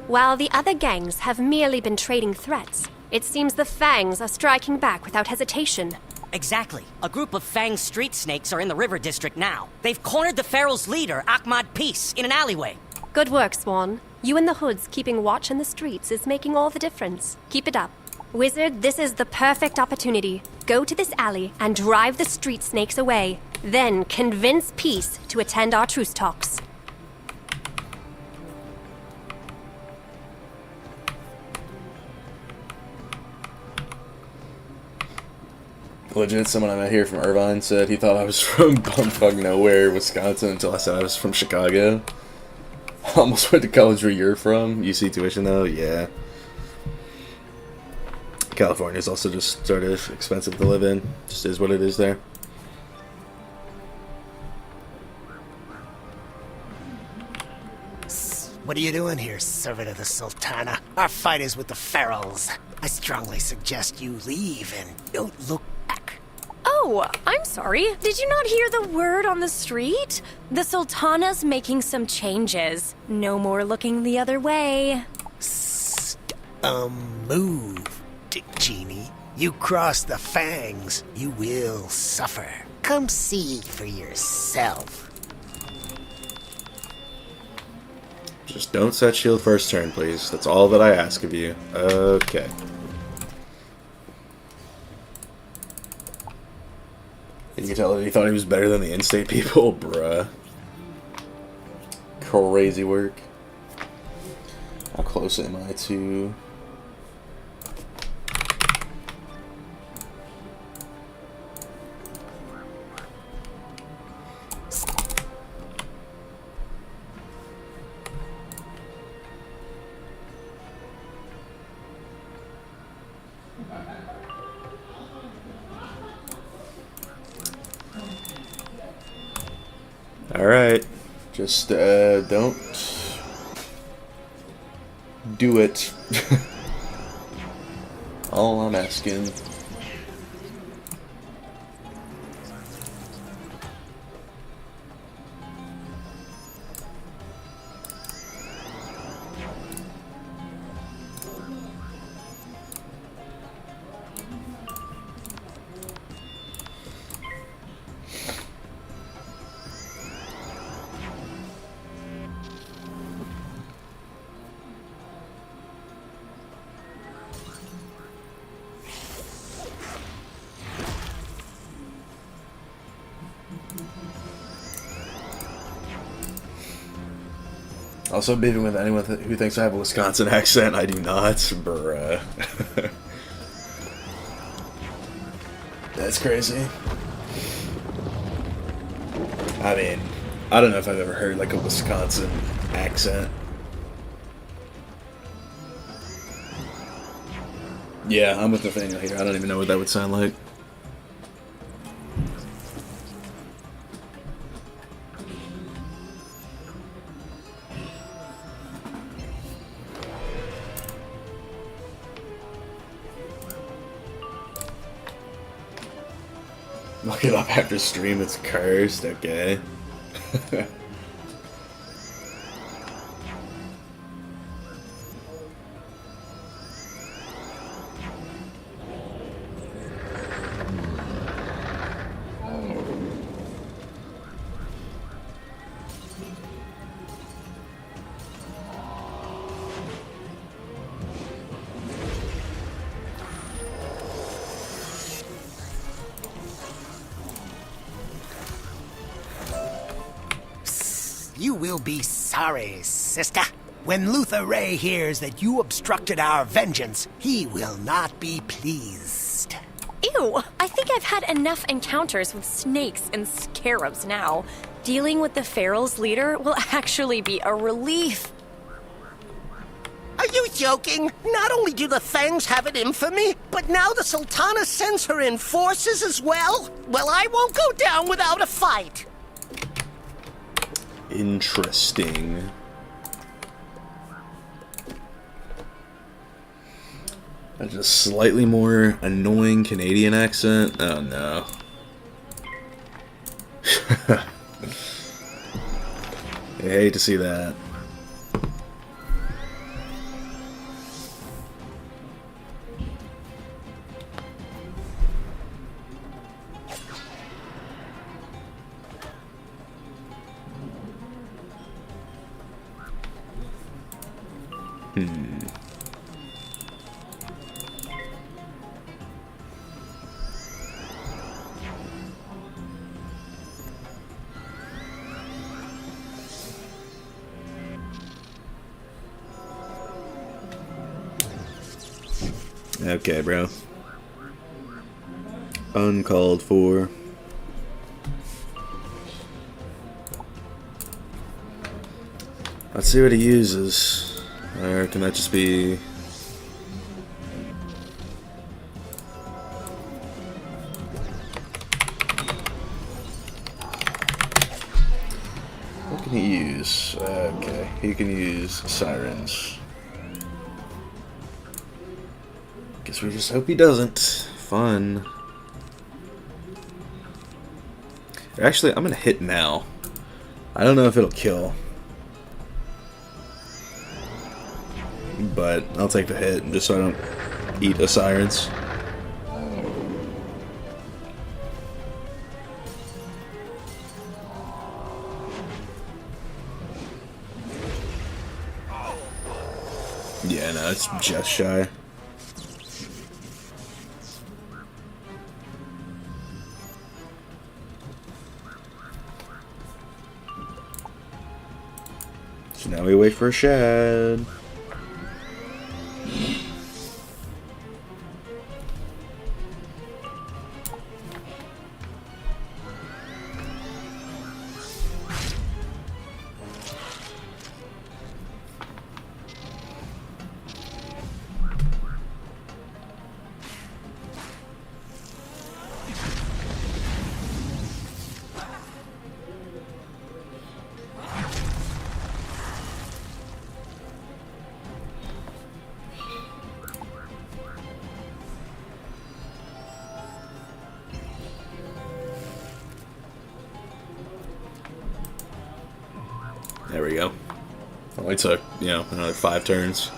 While the other gangs have merely been trading threats, it seems the Fangs are striking back without hesitation. Exactly. A group of Fang street snakes are in the river district now. They've cornered the Pharaoh's leader, Ahmad Peace, in an alleyway. Good work, Swan. You and the Hoods keeping watch in the streets is making all the difference. Keep it up. Wizard, this is the perfect opportunity. Go to this alley and drive the street snakes away. Then convince Peace to attend our truce talks. Legit, someone I met here from Irvine said he thought I was from bumfuck nowhere, Wisconsin, until I said I was from Chicago. Almost went to college where you're from. UC tuition, though? Yeah. California's also just sort of expensive to live in. Just is what it is there. What are you doing here, servant of the Sultana? Our fight is with the Ferals. I strongly suggest you leave and don't look back. Oh, I'm sorry. Did you not hear the word on the street? The Sultana's making some changes. No more looking the other way. Move, djinni. You cross the fangs, you will suffer. Come see for yourself. Just don't set shield first turn, please. That's all that I ask of you. Okay. You can tell that he thought he was better than the in-state people? Bruh. Crazy work. How close am I to... Alright, just don't do it. All I'm asking. Also, beefing with anyone who thinks I have a Wisconsin accent, I do not. Bruh. That's crazy. I mean, I don't know if I've ever heard like a Wisconsin accent. Yeah, I'm with Nathaniel here. I don't even know what that would sound like. Look it up after stream, it's cursed, okay. You will be sorry, sister. When Luther Ray hears that you obstructed our vengeance, he will not be pleased. Ew, I think I've had enough encounters with snakes and scarabs now. Dealing with the Feral's leader will actually be a relief. Are you joking? Not only do the Fangs have it in for me, but now the Sultana sends her in forces as well? Well, I won't go down without a fight. Interesting. That's a slightly more annoying Canadian accent. Oh no. I hate to see that. Okay, bro. Uncalled for. Let's see what he uses. Or can that just be... What can he use? Okay, he can use sirens. Guess we just hope he doesn't. Fun. Actually, I'm gonna hit now. I don't know if it'll kill. But I'll take the hit just so I don't eat a sirens. Yeah, no, it's just shy. So now we wait for a shad. There we go. Only took, you know, another 5 turns.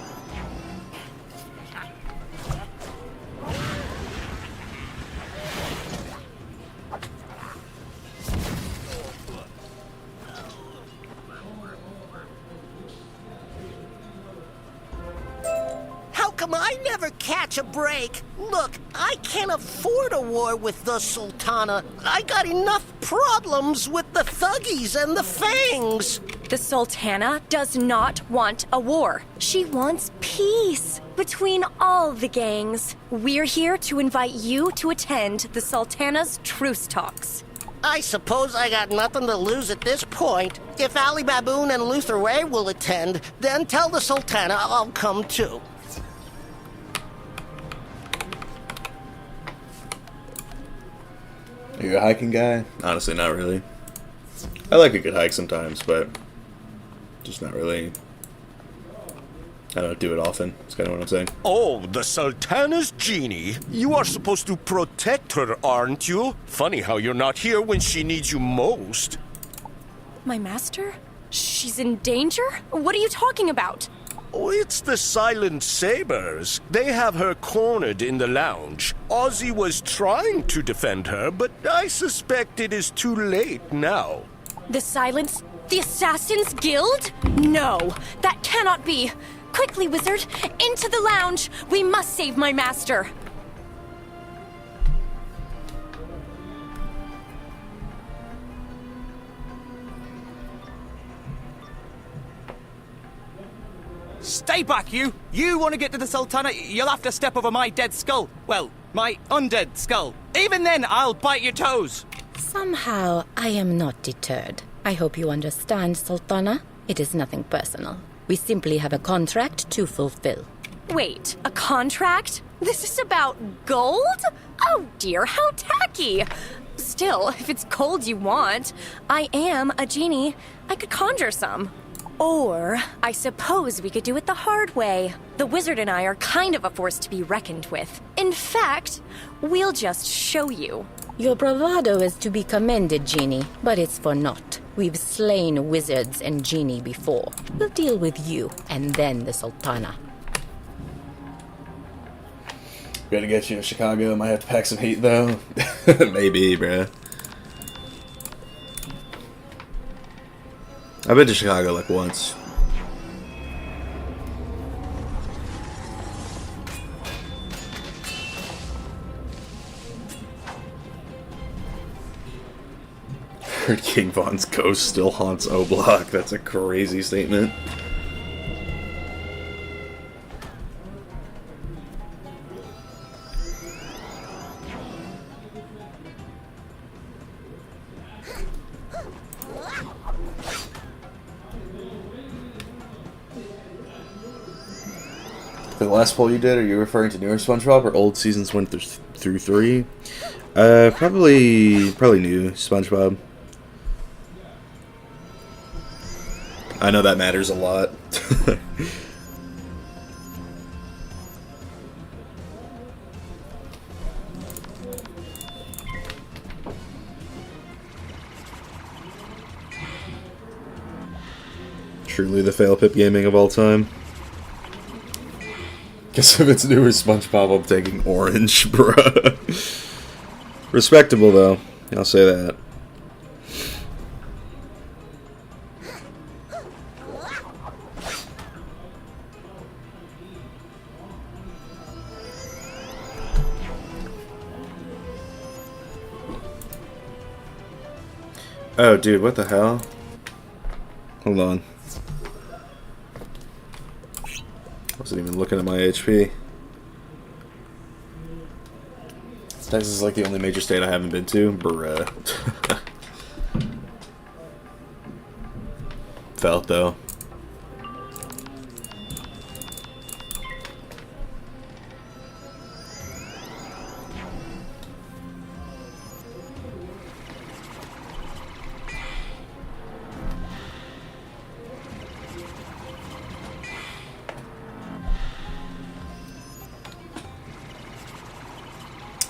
How come I never catch a break? Look, I can't afford a war with the Sultana. I got enough problems with the thuggies and the fangs. The Sultana does not want a war. She wants peace between all the gangs. We're here to invite you to attend the Sultana's truce talks. I suppose I got nothing to lose at this point. If Ali Baboon and Luther Ray will attend, then tell the Sultana I'll come too. Are you a hiking guy? Honestly, not really. I like a good hike sometimes, but just not really. I don't do it often. That's kind of what I'm saying. Oh, the Sultana's genie. You are supposed to protect her, aren't you? Funny how you're not here when she needs you most. My master? She's in danger? What are you talking about? Oh, it's the Silent Sabers. They have her cornered in the lounge. Ozzy was trying to defend her, but I suspect it is too late now. The Silence? The Assassin's Guild? No, that cannot be. Quickly, wizard, into the lounge. We must save my master. Stay back, you! You want to get to the Sultana, you'll have to step over my dead skull. Well, my undead skull. Even then, I'll bite your toes. Somehow, I am not deterred. I hope you understand, Sultana. It is nothing personal. We simply have a contract to fulfill. Wait, a contract? This is about gold? Oh dear, how tacky! Still, if it's gold you want, I am a genie. I could conjure some. Or, I suppose we could do it the hard way. The wizard and I are kind of a force to be reckoned with. In fact, we'll just show you. Your bravado is to be commended, Genie, but it's for naught. We've slain wizards and genie before. We'll deal with you, and then the Sultana. Gotta get you to Chicago. Might have to pack some heat, though. Maybe, bruh. I've been to Chicago like once. Heard King Von's ghost still haunts O-Block. That's a crazy statement. the last poll you did, are you referring to newer SpongeBob or old seasons 1 through 3? Probably new SpongeBob. I know that matters a lot. Truly the fail pip gaming of all time. Guess if it's newer SpongeBob, I'm taking orange, bruh. Respectable, though. I'll say that. Oh, dude, what the hell? Hold on. Wasn't even looking at my HP. Texas is like the only major state I haven't been to. Bruh. Felt though.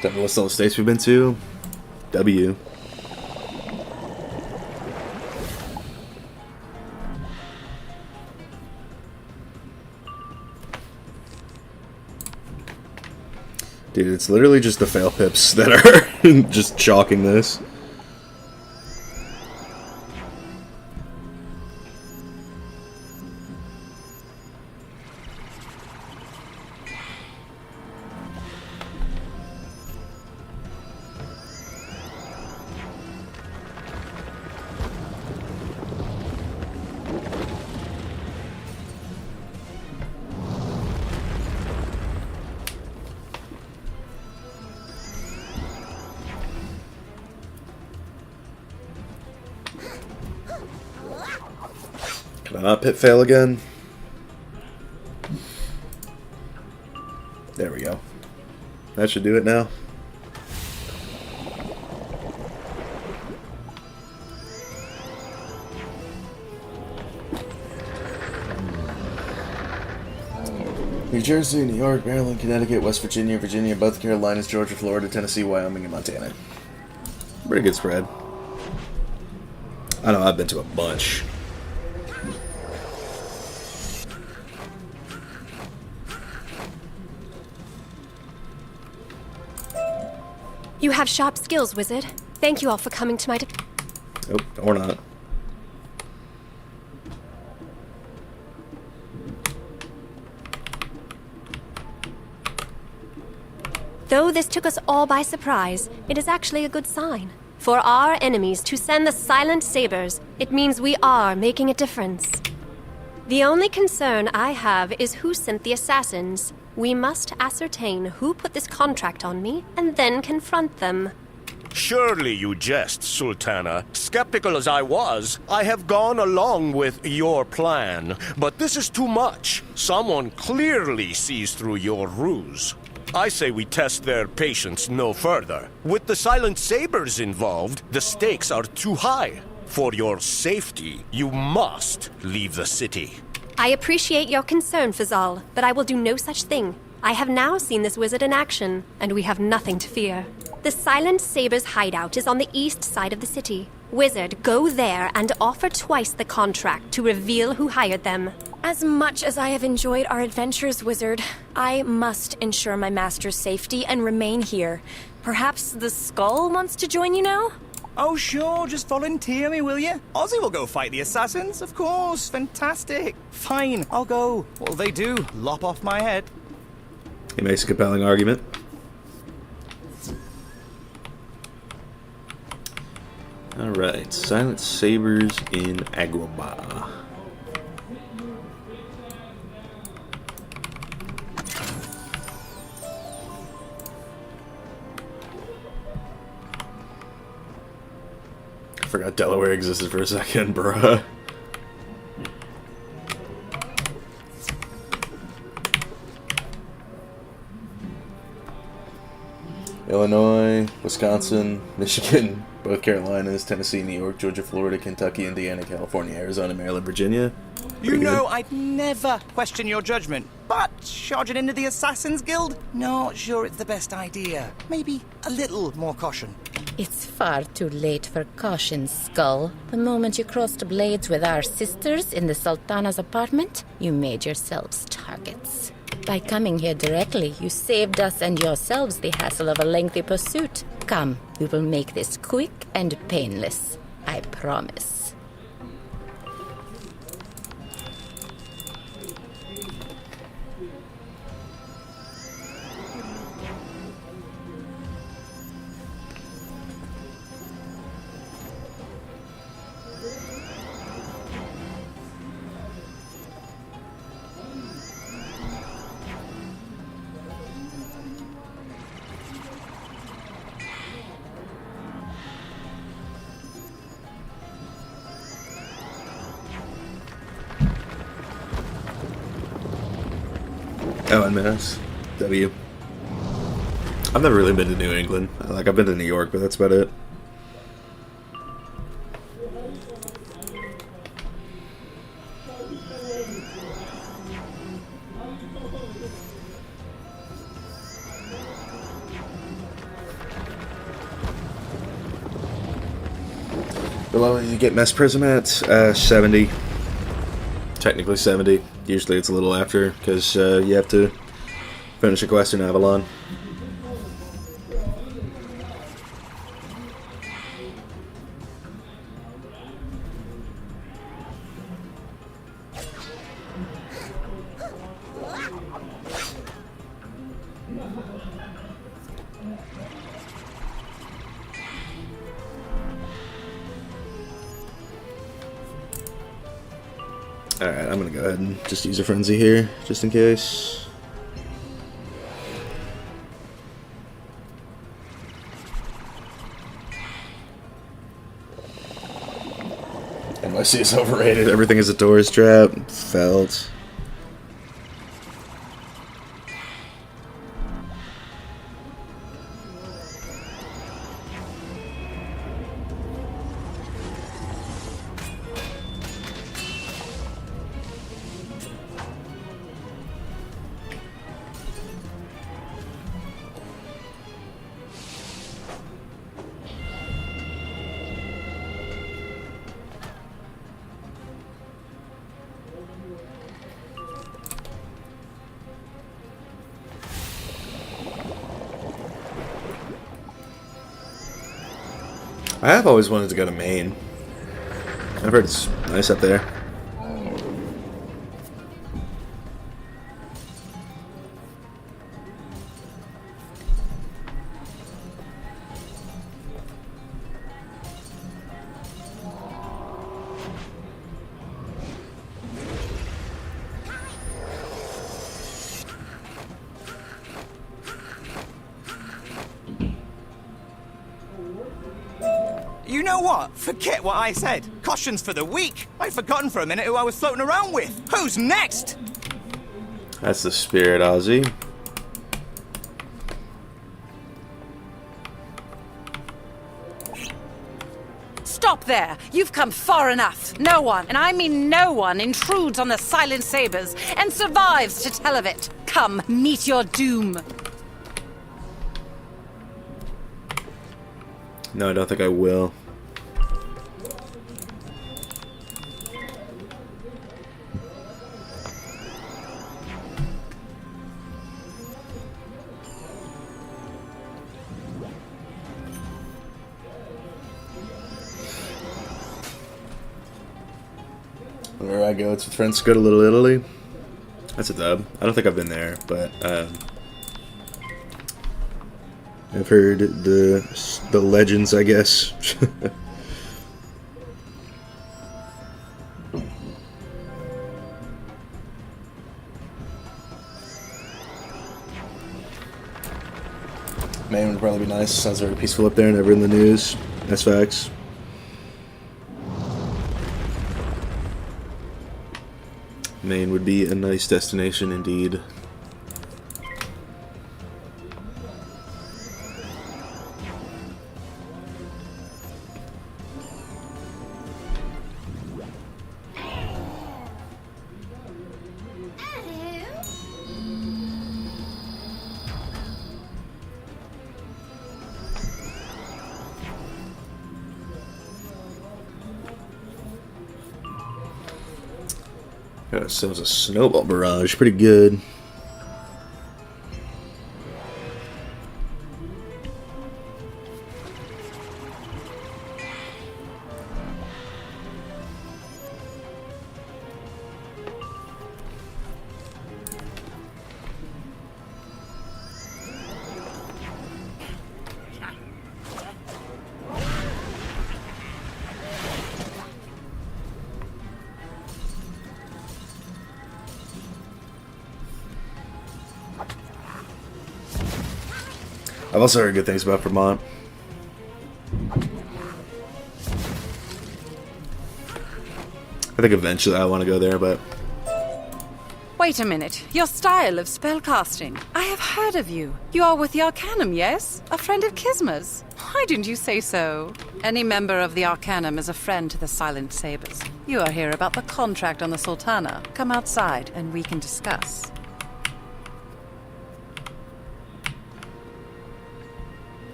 Don't know what's all the states we've been to. W. Dude, it's literally just the fail pips that are just chalking this. Can I not pit fail again? There we go. That should do it now. New Jersey, New York, Maryland, Connecticut, West Virginia, Virginia, both the Carolinas, Georgia, Florida, Tennessee, Wyoming, and Montana. Pretty good spread. I know I've been to a bunch. You have sharp skills, Wizard. Thank you all for coming to my Oh, or not. Though this took us all by surprise, it is actually a good sign. For our enemies to send the Silent Sabers, it means we are making a difference. The only concern I have is who sent the assassins. We must ascertain who put this contract on me, and then confront them. Surely you jest, Sultana. Skeptical as I was, I have gone along with your plan. But this is too much. Someone clearly sees through your ruse. I say we test their patience no further. With the Silent Sabers involved, the stakes are too high. For your safety, you must leave the city. I appreciate your concern, Fazal, but I will do no such thing. I have now seen this wizard in action, and we have nothing to fear. The Silent Sabers' hideout is on the east side of the city. Wizard, go there and offer twice the contract to reveal who hired them. As much as I have enjoyed our adventures, Wizard, I must ensure my master's safety and remain here. Perhaps the Skull wants to join you now? Oh, sure, just volunteer me, will you? Ozzy will go fight the assassins, of course. Fantastic. Fine, I'll go. What'll they do? Lop off my head? He makes a compelling argument. Alright, Silent Sabers in Agrabah. I forgot Delaware existed for a second, bruh. Illinois, Wisconsin, Michigan, both Carolinas, Tennessee, New York, Georgia, Florida, Kentucky, Indiana, California, Arizona, Maryland, Virginia. You know I'd never question your judgment, but charging into the Assassin's Guild? Not sure it's the best idea. Maybe a little more caution. It's far too late for caution, Skull. The moment you crossed blades with our sisters in the Sultana's apartment, you made yourselves targets. By coming here directly, you saved us and yourselves the hassle of a lengthy pursuit. Come, we will make this quick and painless. I promise. Oh, and Mass. W. I've never really been to New England. Like, I've been to New York, but that's about it. The level you get Mess Prism at, 70. Technically 70. Usually it's a little after, because you have to finish a quest in Avalon. Alright, I'm gonna go ahead and just use a frenzy here, just in case. NYC is overrated, everything is a tourist trap. Felt. I have always wanted to go to Maine. I've heard it's nice up there. You know what? Forget what I said. Caution's for the weak. I'd forgotten for a minute who I was floating around with. Who's next? That's the spirit, Ozzy. Stop there! You've come far enough. No one, and I mean no one, intrudes on the Silent Sabers and survives to tell of it. Come, meet your doom. No, I don't think I will. Wherever I go, it's with friends to go to Little Italy. That's a dub. I don't think I've been there, but I've heard the legends, I guess. Maine would probably be nice. Sounds very peaceful up there, never in the news. That's facts. Maine would be a nice destination indeed. Got ourselves a snowball barrage. Pretty good. I've also heard good things about Vermont. I think eventually I want to go there, but... Wait a minute. Your style of spellcasting. I have heard of you. You are with the Arcanum, yes? A friend of Kisma's. Why didn't you say so? Any member of the Arcanum is a friend to the Silent Sabers. You are here about the contract on the Sultana. Come outside and we can discuss.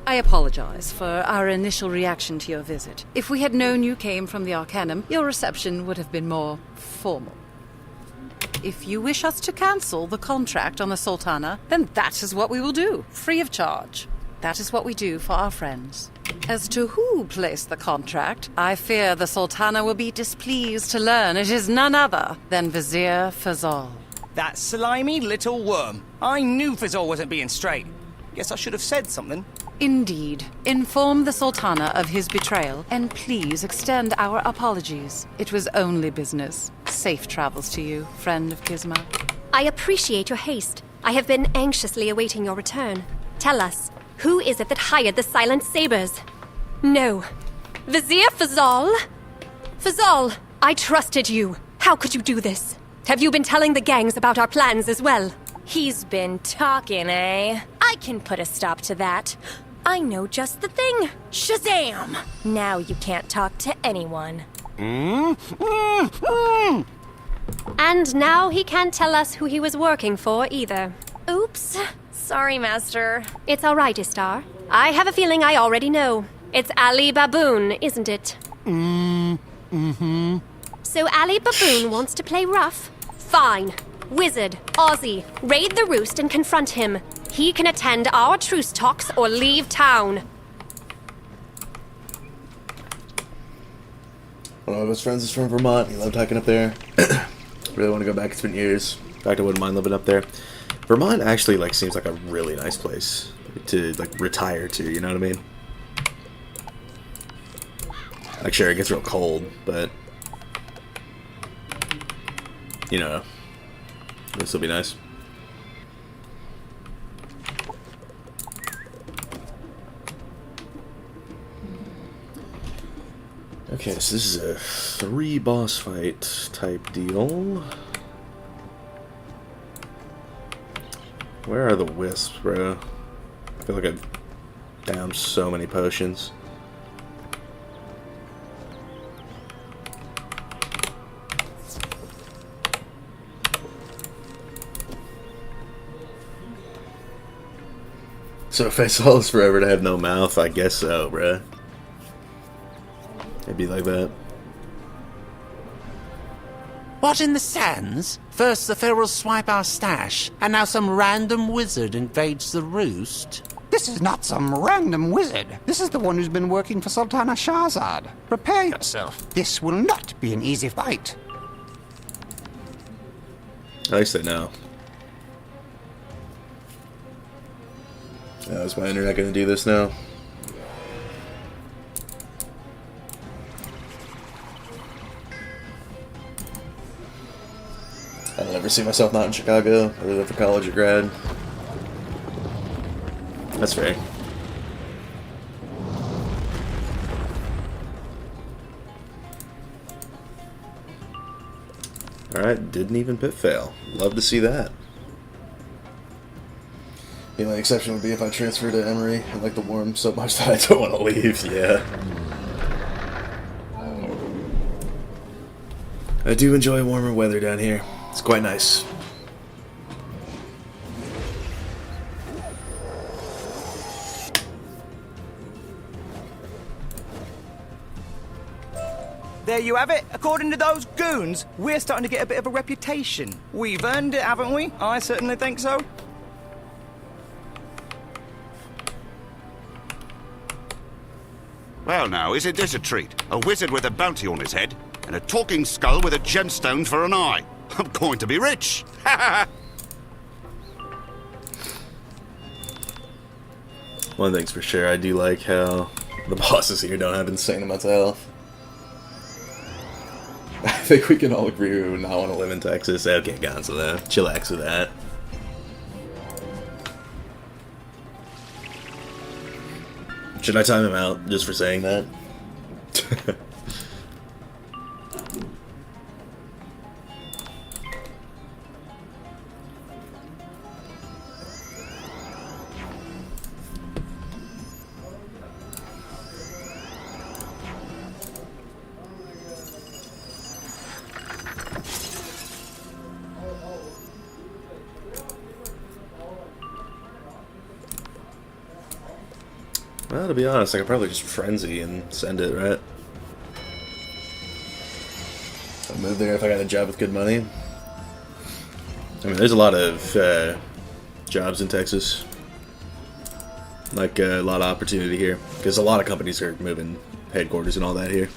I apologize for our initial reaction to your visit. If we had known you came from the Arcanum, your reception would have been more formal. If you wish us to cancel the contract on the Sultana, then that is what we will do, free of charge. That is what we do for our friends. As to who placed the contract, I fear the Sultana will be displeased to learn it is none other than Vizier Fazal. That slimy little worm. I knew Fazal wasn't being straight. Guess I should have said something. Indeed. Inform the Sultana of his betrayal, and please extend our apologies. It was only business. Safe travels to you, friend of Kisma. I appreciate your haste. I have been anxiously awaiting your return. Tell us, who is it that hired the Silent Sabers? No. Vizier Fazal? Fazal, I trusted you. How could you do this? Have you been telling the gangs about our plans as well? He's been talking, eh? I can put a stop to that. I know just the thing. Shazam! Now you can't talk to anyone. And now he can't tell us who he was working for either. Oops. Sorry, Master. It's all right, Istar. I have a feeling I already know. It's Ali Baboon, isn't it? Mm-hmm. So Ali Baboon wants to play rough? Fine. Wizard, Ozzy, raid the roost and confront him. He can attend our truce talks or leave town. One of my best friends is from Vermont. He loved hiking up there. Really want to go back. It's been years. In fact, I wouldn't mind living up there. Vermont actually seems like a really nice place to retire to. You know what I mean? Like, sure, it gets real cold, but you know, this will be nice. Okay, so this is a 3 boss fight type deal. Where are the wisps, bro? I feel like I've downed so many potions. So if I saw this forever to have no mouth, I guess so, bruh. It'd be like that. What in the sands? First the ferals swipe our stash, and now some random wizard invades the roost. This is not some random wizard. This is the one who's been working for Sultana Shahzad. Prepare yourself. This will not be an easy fight. At least I know. Oh, is my internet gonna do this now? I'll never see myself not in Chicago. I live for college or grad. That's fair. Alright, didn't even pit fail. Love to see that. The only exception would be if I transfer to Emory. I like the warm so much that I don't want to leave, yeah. I do enjoy warmer weather down here. It's quite nice. there you have it. According to those goons, we're starting to get a bit of a reputation. We've earned it, haven't we? I certainly think so. Well now, isn't this a treat? A wizard with a bounty on his head, and a talking skull with a gemstone for an eye. I'm going to be rich! One thing's for sure, I do like how the bosses here don't have insane amounts of health. I think we can all agree we would not want to live in Texas. Okay, cancel that. Chillax with that. Should I time him out just for saying that? Well, to be honest, I could probably just frenzy and send it, right? I'll move there if I got a job with good money. I mean, there's a lot of jobs in Texas. Like, a lot of opportunity here. Because a lot of companies are moving headquarters and all that here.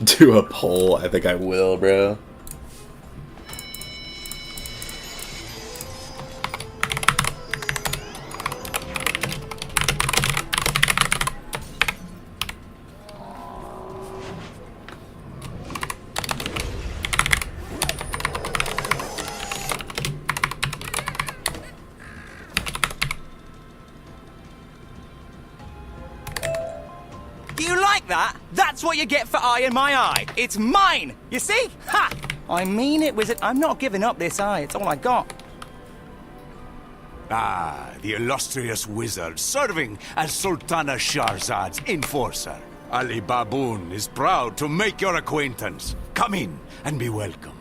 Do a poll? I think I will, bro. That's what you get for eyeing my eye. It's mine! You see? Ha! I mean it, Wizard. I'm not giving up this eye. It's all I got. Ah, the illustrious wizard serving as Sultana Shahrazad's enforcer. Ali Baboon is proud to make your acquaintance. Come in and be welcome.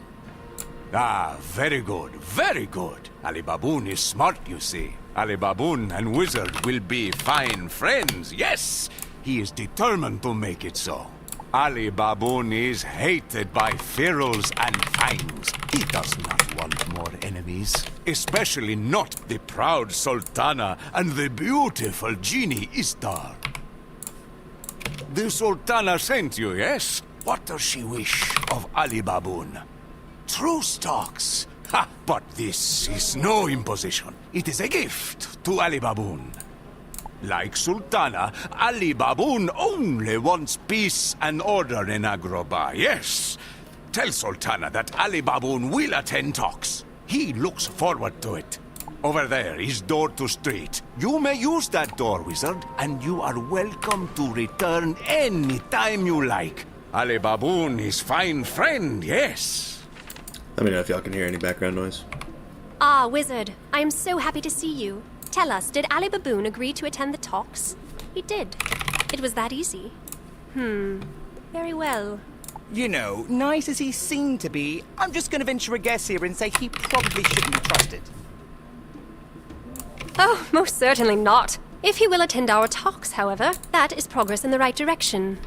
Ah, very good, very good. Ali Baboon is smart, you see. Ali Baboon and Wizard will be fine friends, yes! He is determined to make it so. Ali Baboon is hated by pharaohs and fangs. He does not want more enemies. Especially not the proud Sultana and the beautiful djinni Istar. The Sultana sent you, yes? What does she wish of Ali Baboon? Truce talks. Ha! But this is no imposition. It is a gift to Ali Baboon. Like Sultana, Ali Baboon only wants peace and order in Agrabah, yes. Tell Sultana that Ali Baboon will attend talks. He looks forward to it. Over there is door to street. You may use that door, Wizard, and you are welcome to return any time you like. Ali Baboon is fine friend, yes. Let me know if y'all can hear any background noise. Ah, Wizard, I am so happy to see you. Tell us, did Ali Baboon agree to attend the talks? He did. It was that easy. Very well. You know, nice as he seemed to be, I'm just going to venture a guess here and say he probably shouldn't be trusted. Oh, most certainly not. If he will attend our talks, however, that is progress in the right direction.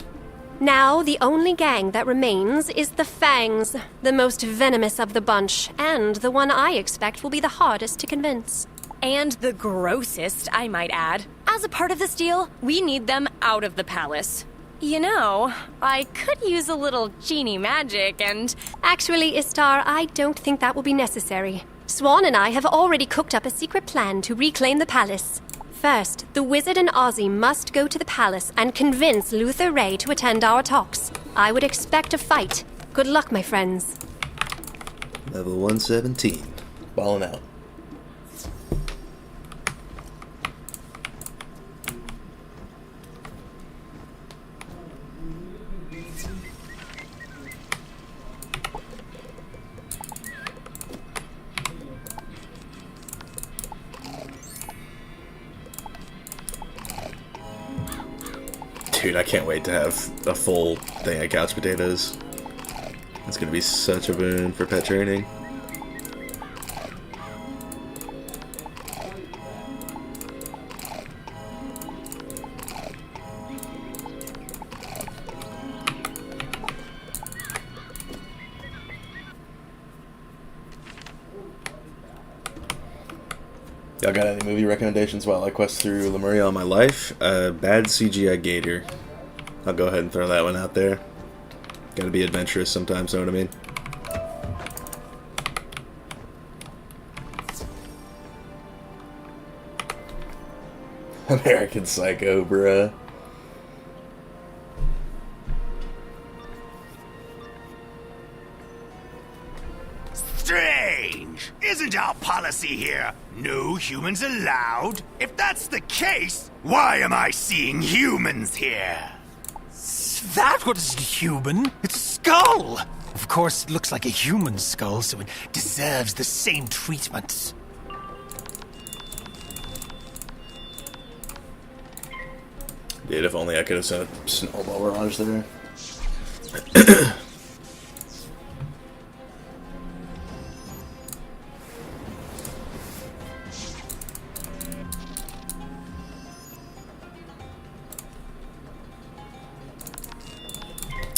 Now, the only gang that remains is the Fangs, the most venomous of the bunch, and the one I expect will be the hardest to convince. And the grossest, I might add. As a part of this deal, we need them out of the palace. You know, I could use a little genie magic and... Actually, Istar, I don't think that will be necessary. Swan and I have already cooked up a secret plan to reclaim the palace. First, the Wizard and Ozzy must go to the palace and convince Luther Ray to attend our talks. I would expect a fight. Good luck, my friends. Level 117. Balling out. Dude, I can't wait to have a full thing of couch potatoes. It's gonna be such a boon for pet training. Y'all got any movie recommendations while I quest through Lemuria on my life? Bad CGI Gator. I'll go ahead and throw that one out there. Gotta be adventurous sometimes, know what I mean? American Psycho, bruh. Strange! Isn't our policy here no humans allowed? If that's the case, why am I seeing humans here? That was human. It's a skull. Of course, it looks like a human skull, so it deserves the same treatment. Dude, if only I could have sent a snowball barrage there.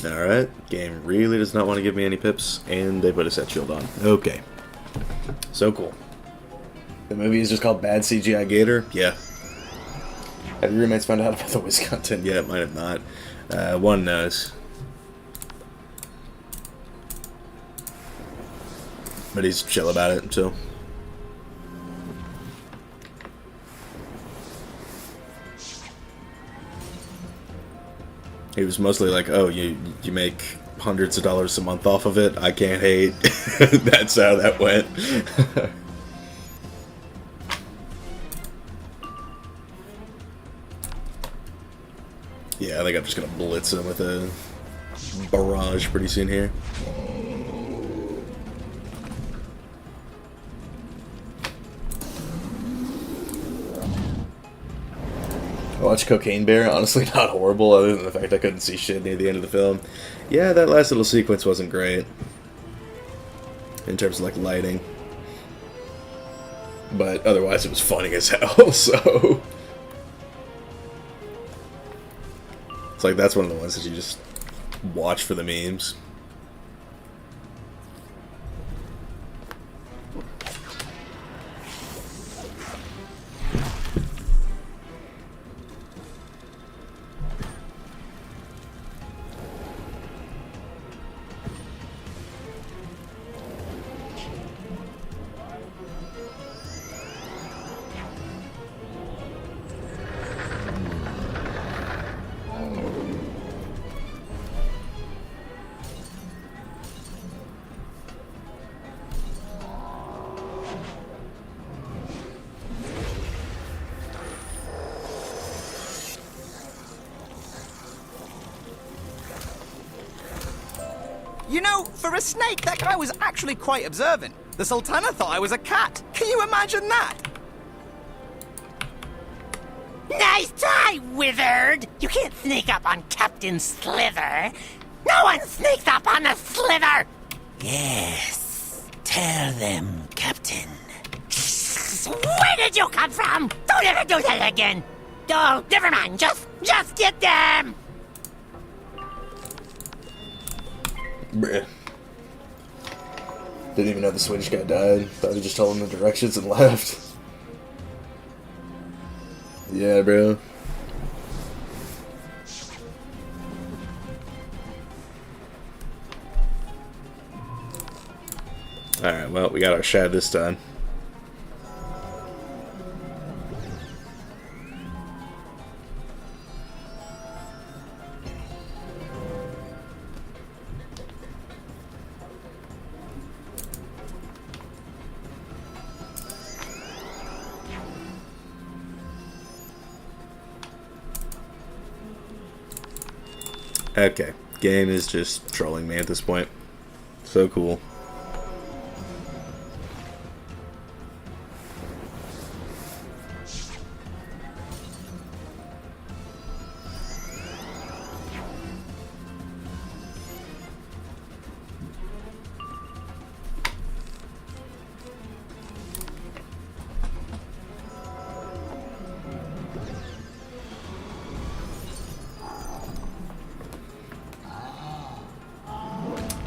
Alright, game really does not want to give me any pips, and they put a set shield on. Okay. So cool. The movie is just called Bad CGI Gator? Yeah. Have your roommates found out about the Wiz content yet? Might have not. One knows. But he's chill about it, so. He was mostly like, oh, you make hundreds of dollars a month off of it? I can't hate. That's how that went. Yeah, I think I'm just going to blitz him with a barrage pretty soon here. I watched Cocaine Bear, honestly not horrible, other than the fact I couldn't see shit near the end of the film. Yeah, that last little sequence wasn't great. In terms of, like, lighting. But otherwise it was funny as hell, so... It's like, that's one of the ones that you just watch for the memes. You know, for a snake, that guy was actually quite observant. The Sultana thought I was a cat. Can you imagine that? Nice try, Wizard! You can't sneak up on Captain Slither. No one sneaks up on a Slither! Yes, tell them, Captain. Where did you come from? Don't ever do that again! Oh, never mind, just get them! Bruh. Didn't even know the Swedish guy died. Thought he just told him the directions and left. Yeah, bro. Alright, well, we got our shad this time. Okay, game is just trolling me at this point. So cool.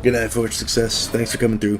Good night, Forge. Success. Thanks for coming through.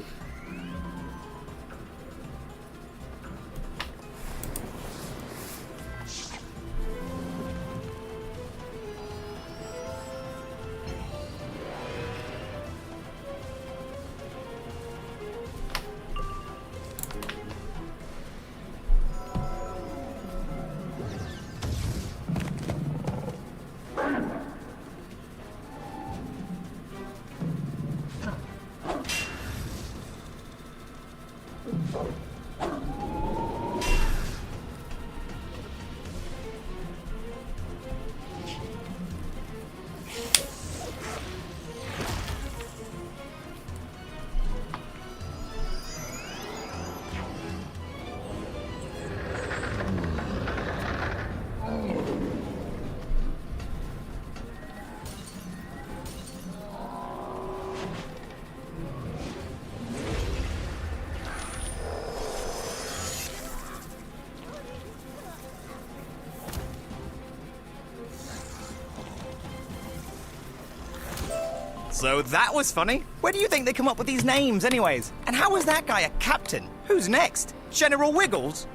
So that was funny. Where do you think they come up with these names, anyways? And how was that guy a captain? Who's next? General Wiggles?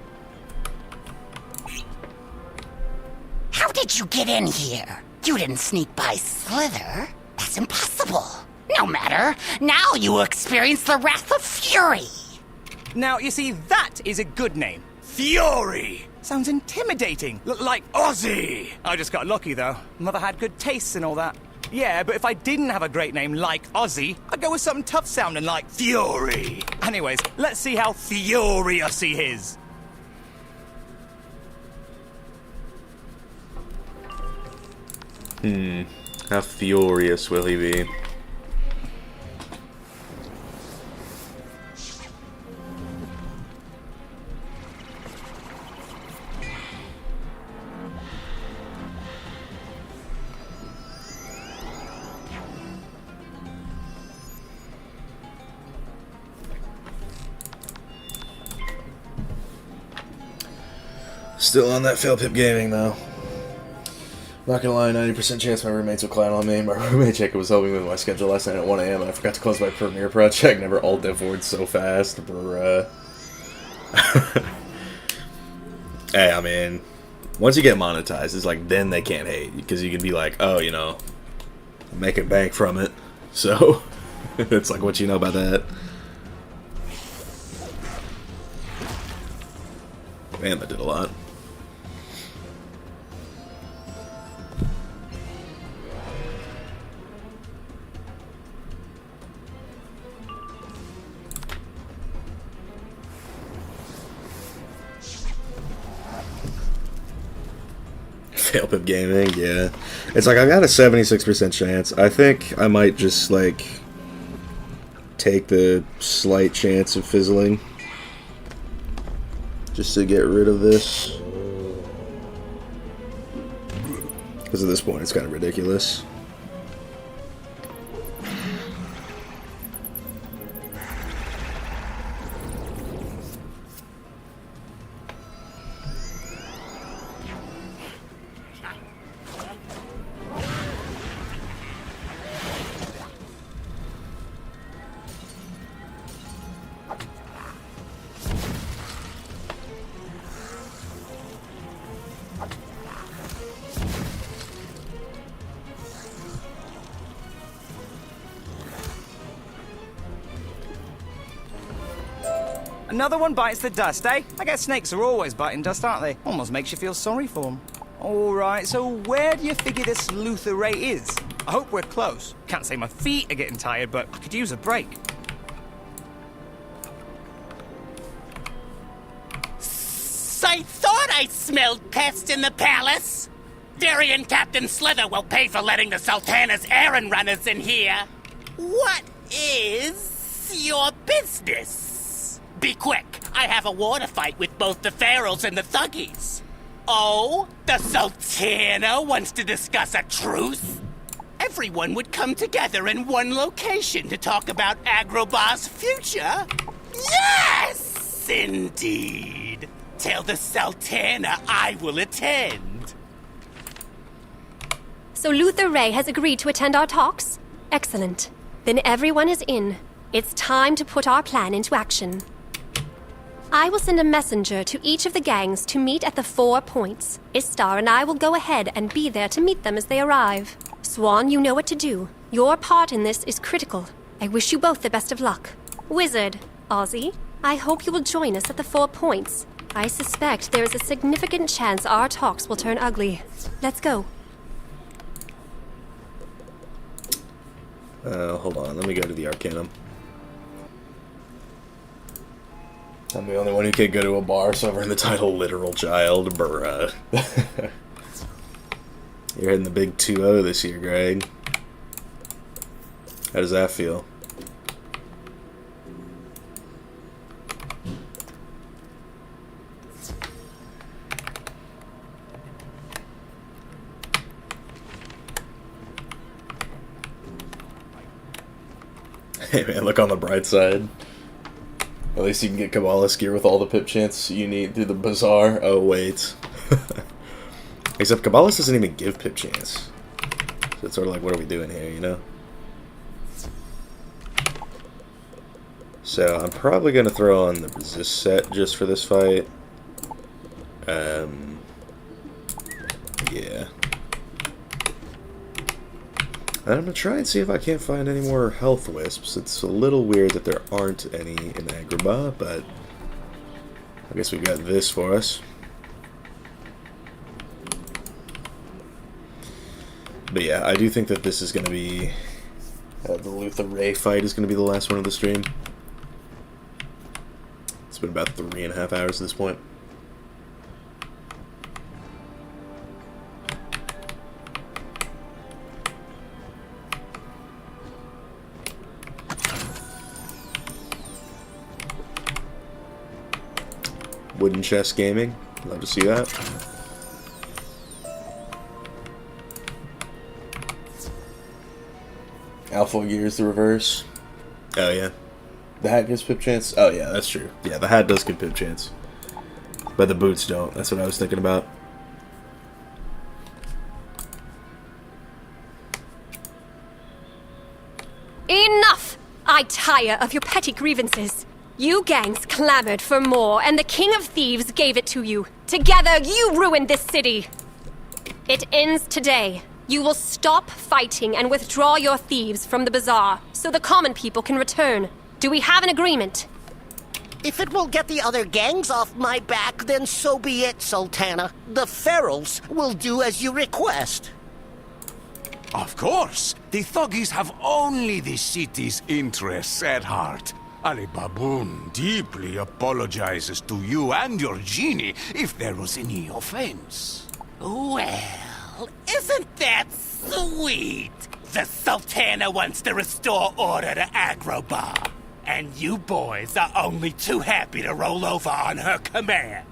How did you get in here? You didn't sneak by Slither. That's impossible. No matter. Now you will experience the Wrath of Fury. Now, you see, that is a good name. Fury! Sounds intimidating. Like Ozzy! I just got lucky, though. Mother had good tastes and all that. Yeah, but if I didn't have a great name like Ozzy, I'd go with something tough sounding like Fury. Anyways, let's see how furious he is. How furious will he be? Still on that fail pip gaming though. Not gonna lie, 90% chance my roommates will clown on me. My roommate Jacob was helping me with my schedule last night at 1 AM and I forgot to close my Premiere project. Never alt dev forward so fast, bruh. Hey, I mean, once you get monetized, it's like then they can't hate because you can be like, oh, you know, make a bank from it. So it's like, what you know about that? Man, that did a lot. Fail pip gaming, yeah. It's like I've got a 76% chance. I think I might just like take the slight chance of fizzling just to get rid of this. Because at this point it's kind of ridiculous. Another one bites the dust, eh? I guess snakes are always biting dust, aren't they? Almost makes you feel sorry for them. Alright, so where do you figure this Luther Ray is? I hope we're close. Can't say my feet are getting tired, but I could use a break. I thought I smelled pests in the palace. Darian Captain Slither will pay for letting the Sultana's errand runners in here. What is your business? Be quick. I have a war to fight with both the Pharaohs and the Thuggies. Oh, the Sultana wants to discuss a truce? Everyone would come together in one location to talk about Agrabah's future? Yes, indeed. Tell the Sultana I will attend. So Luther Ray has agreed to attend our talks? Excellent. Then everyone is in. It's time to put our plan into action. I will send a messenger to each of the gangs to meet at the 4 points. Istar and I will go ahead and be there to meet them as they arrive. Swan, you know what to do. Your part in this is critical. I wish you both the best of luck. Wizard, Ozzy, I hope you will join us at the 4 points. I suspect there is a significant chance our talks will turn ugly. Let's go. Hold on, let me go to the Arcanum. I'm the only one who can't go to a bar, so I've earned the title Literal Child, bruh. You're hitting the big 2-0 this year, Greg. How does that feel? Hey man, look on the bright side. At least you can get Kabbalah's gear with all the pip chance you need through the bazaar. Oh wait. Except Kabbalah doesn't even give pip chance. So it's sort of like, what are we doing here, you know? So I'm probably going to throw on the resist set just for this fight. Yeah. And I'm going to try and see if I can't find any more health wisps. It's a little weird that there aren't any in Agrabah, but I guess we've got this for us. But yeah, I do think that this is going to be... the Luther Ray fight is going to be the last one of the stream. It's been about 3.5 hours at this point. Wooden Chest Gaming, love to see that. Alpha Gears the reverse. Oh yeah. The hat gives pip chance? Oh yeah, that's true. Yeah, the hat does give pip chance. But the boots don't. That's what I was thinking about. Enough! I tire of your petty grievances. You gangs clamored for more, and the King of Thieves gave it to you. Together, you ruined this city. It ends today. You will stop fighting and withdraw your thieves from the bazaar, so the common people can return. Do we have an agreement? If it will get the other gangs off my back, then so be it, Sultana. The ferals will do as you request. Of course. The Thuggies have only the city's interests at heart. Ali Baboon deeply apologizes to you and your djinni if there was any offense. Well, isn't that sweet? The Sultana wants to restore order to Agrabah, and you boys are only too happy to roll over on her command.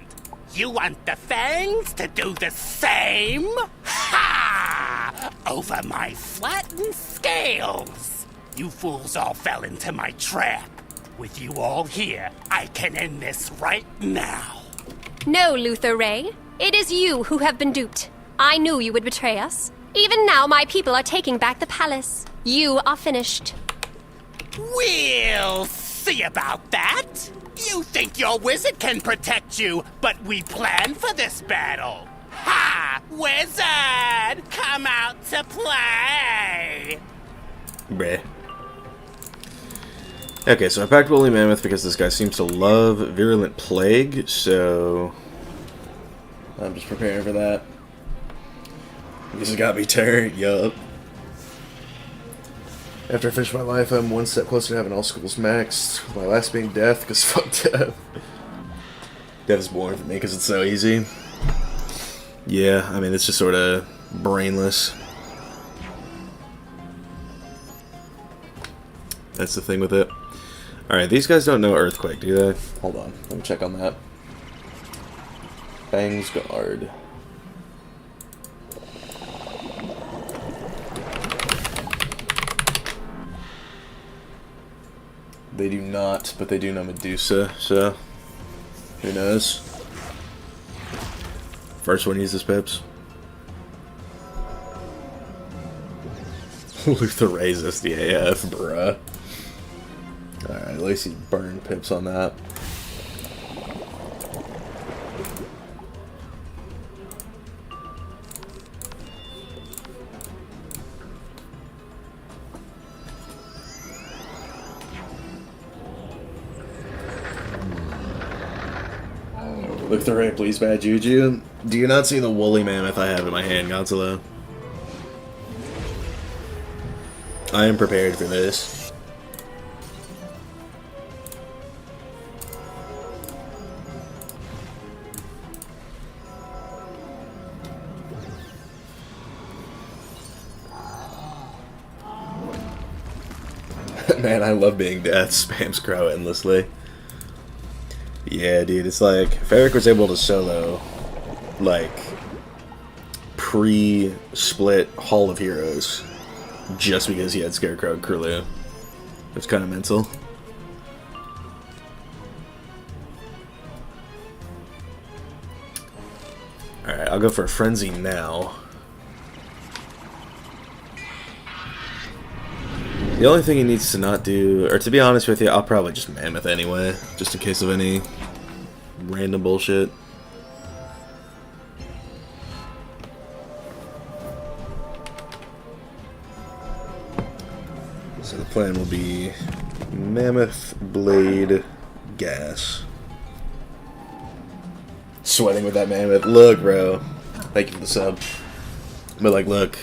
You want the Fangs to do the same? Ha! Over my flattened scales. You fools all fell into my trap. With you all here, I can end this right now. No, Luther Ray. It is you who have been duped. I knew you would betray us. Even now, my people are taking back the palace. You are finished. We'll see about that. You think your wizard can protect you, but we planned for this battle. Ha! Wizard! Come out to play! Bleh. Okay, so I packed Woolly Mammoth because this guy seems to love Virulent Plague, so I'm just preparing for that. This has got me tired, yup. After I finish my life, I'm one step closer to having all schools maxed. My last being death, because fuck death. Death is boring for me because it's so easy. Yeah, I mean, it's just sort of brainless. That's the thing with it. Alright, these guys don't know Earthquake, do they? Hold on, let me check on that. Fangs Guard. They do not, but they do know Medusa, so who knows? First one uses pips. Luther raises the AF, bruh. Alright, at least he burned pips on that. Look the right, please, bad juju. Do you not see the woolly mammoth I have in my hand, Godzilla? I am prepared for this. Man, I love being death. Spams crow endlessly. Yeah, dude, it's like, if Eric was able to solo, like, pre-split Hall of Heroes, just because he had Scarecrow and Kurlu, it's kind of mental. Alright, I'll go for a Frenzy now. The only thing he needs to not do, or to be honest with you, I'll probably just Mammoth anyway, just in case of any random bullshit. So the plan will be Mammoth, Blade, Gas. Sweating with that Mammoth. Look, bro. Thank you for the sub. But like, look.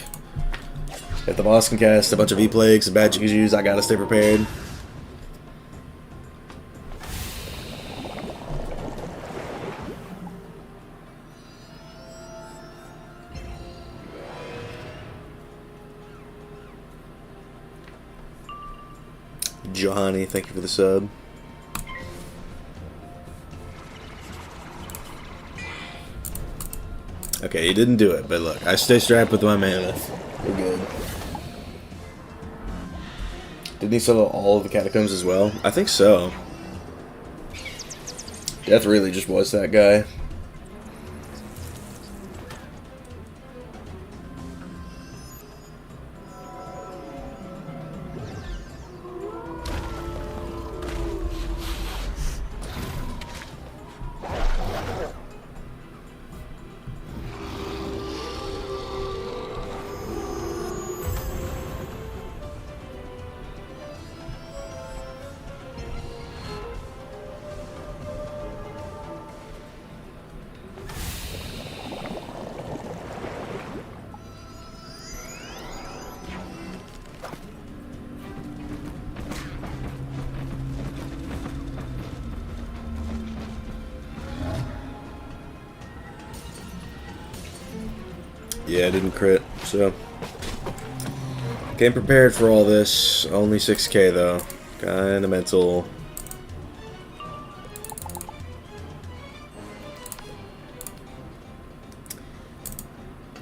If the boss can cast a bunch of E-Plagues and bad Jujus, I gotta stay prepared. Johanny, thank you for the sub. Okay, he didn't do it, but look, I stay strapped with my mana. We're good. Didn't he solo all of the Catacombs as well? I think so. Death really just was that guy. Yeah, I didn't crit, so came prepared for all this. Only 6k though. Kinda mental.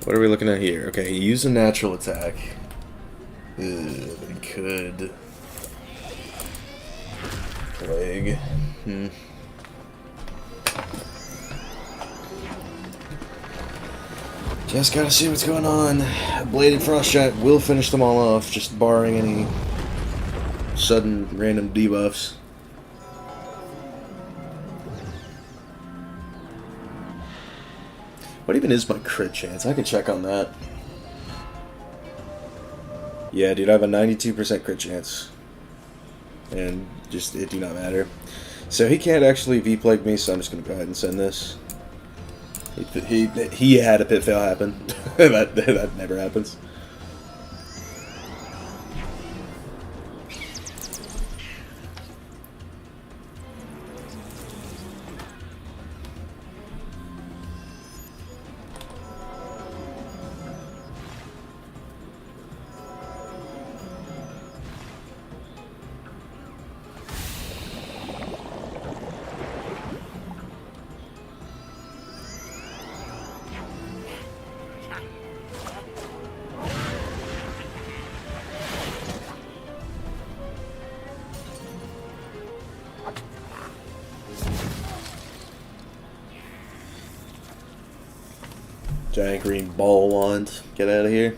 What are we looking at here? Okay, he used a natural attack. He could Plague. Just gotta see what's going on. Bladed Frost Giant will finish them all off, just barring any sudden random debuffs. What even is my crit chance? I can check on that. Yeah, dude, I have a 92% crit chance. And just, it do not matter. So he can't actually V-Plague me, so I'm just gonna go ahead and send this. He had a pit fail happen. that never happens. Giant green ball wand. Get out of here.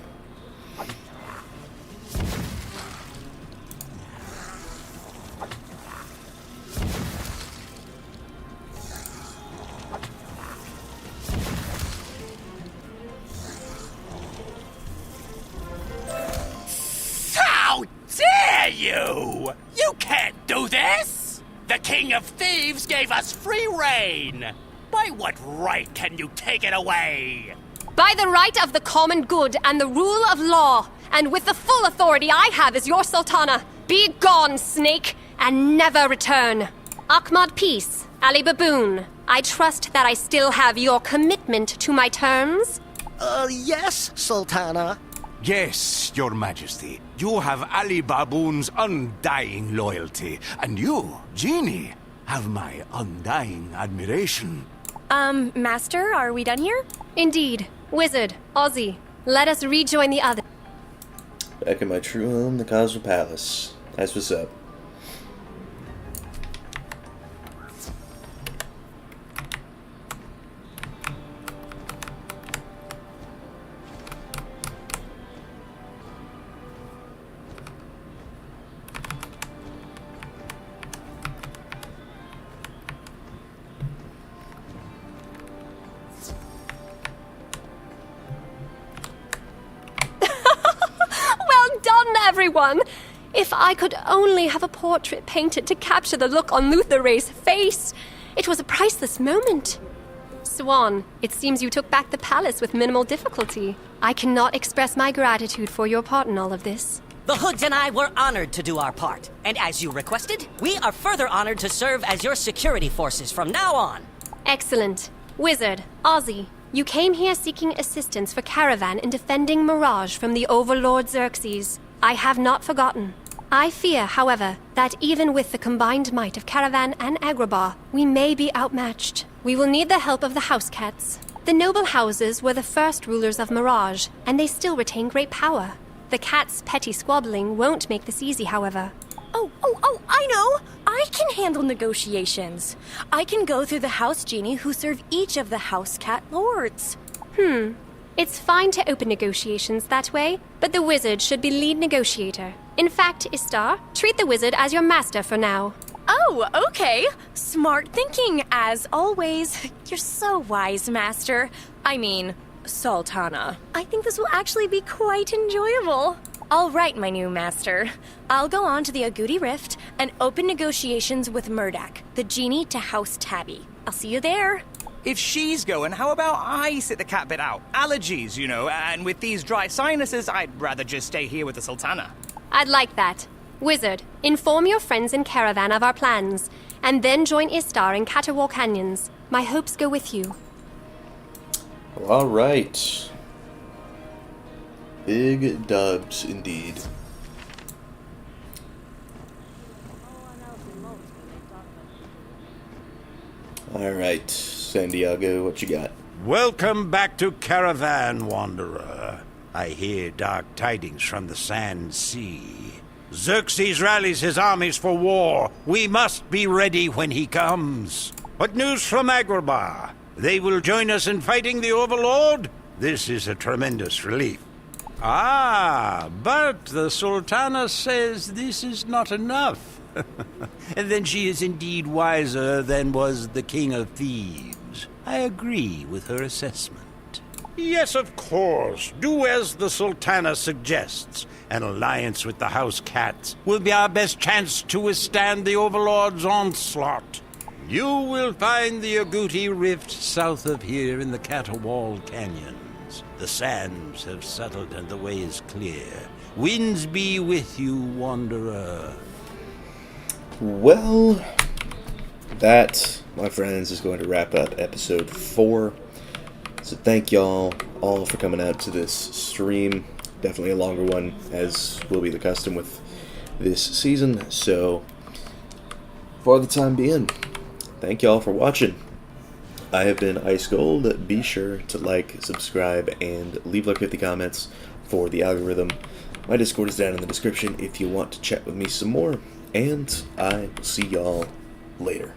you? You can't do this! The King of Thieves gave us free reign! By what right can you take it away? By the right of the common good and the rule of law, and with the full authority I have as your Sultana. Be gone, snake, and never return. Ahmad Peace, Ali Baboon, I trust that I still have your commitment to my terms? Yes, Sultana. Yes, Your Majesty. You have Ali Baboon's undying loyalty, and you, djinni, have my undying admiration. Master, are we done here? Indeed. Wizard, Ozzy, let us rejoin the other. Back in my true home, the Cosmo Palace. That's what's up. Everyone! If I could only have a portrait painted to capture the look on Lutheray's face! It was a priceless moment. Swan, it seems you took back the palace with minimal difficulty. I cannot express my gratitude for your part in all of this. The Hoods and I were honored to do our part, and as you requested, we are further honored to serve as your security forces from now on. Excellent. Wizard, Ozzy, you came here seeking assistance for Caravan in defending Mirage from the Overlord Xerxes. I have not forgotten. I fear, however, that even with the combined might of Caravan and Agrabah, we may be outmatched. We will need the help of the house cats. The noble houses were the first rulers of Mirage, and they still retain great power. The cats' petty squabbling won't make this easy, however. Oh, I know! I can handle negotiations. I can go through the house djinni who serve each of the house cat lords. It's fine to open negotiations that way, but the wizard should be lead negotiator. In fact, Istar, treat the wizard as your master for now. Oh, okay. Smart thinking, as always. You're so wise, Master. I mean, Sultana. I think this will actually be quite enjoyable. All right, my new master. I'll go on to the Agouti Rift and open negotiations with Murdak, the djinni to House Tabby. I'll see you there. If she's going, how about I sit the cat bit out? Allergies, you know, and with these dry sinuses, I'd rather just stay here with the Sultana. I'd like that. Wizard, inform your friends in Caravan of our plans, and then join Istar in Caterwall Canyons. My hopes go with you. All right. Big dubs indeed. All right, San Diego, what you got? Welcome back to Caravan, Wanderer. I hear dark tidings from the Sand Sea. Xerxes rallies his armies for war. We must be ready when he comes. What news from Agrabah? They will join us in fighting the Overlord? This is a tremendous relief. Ah, but the Sultana says this is not enough. And then she is indeed wiser than was the King of Thieves. I agree with her assessment. Yes, of course. Do as the Sultana suggests. An alliance with the House Cats will be our best chance to withstand the Overlord's onslaught. You will find the Agouti Rift south of here in the Caterwall Canyons. The sands have settled and the way is clear. Winds be with you, Wanderer. Well, that, my friends, is going to wrap up episode 4. So thank y'all all for coming out to this stream. Definitely a longer one, as will be the custom with this season. So, for the time being, thank y'all for watching. I have been Ice Gold. Be sure to like, subscribe, and leave like 50 comments for the algorithm. My Discord is down in the description if you want to chat with me some more. And I will see y'all later.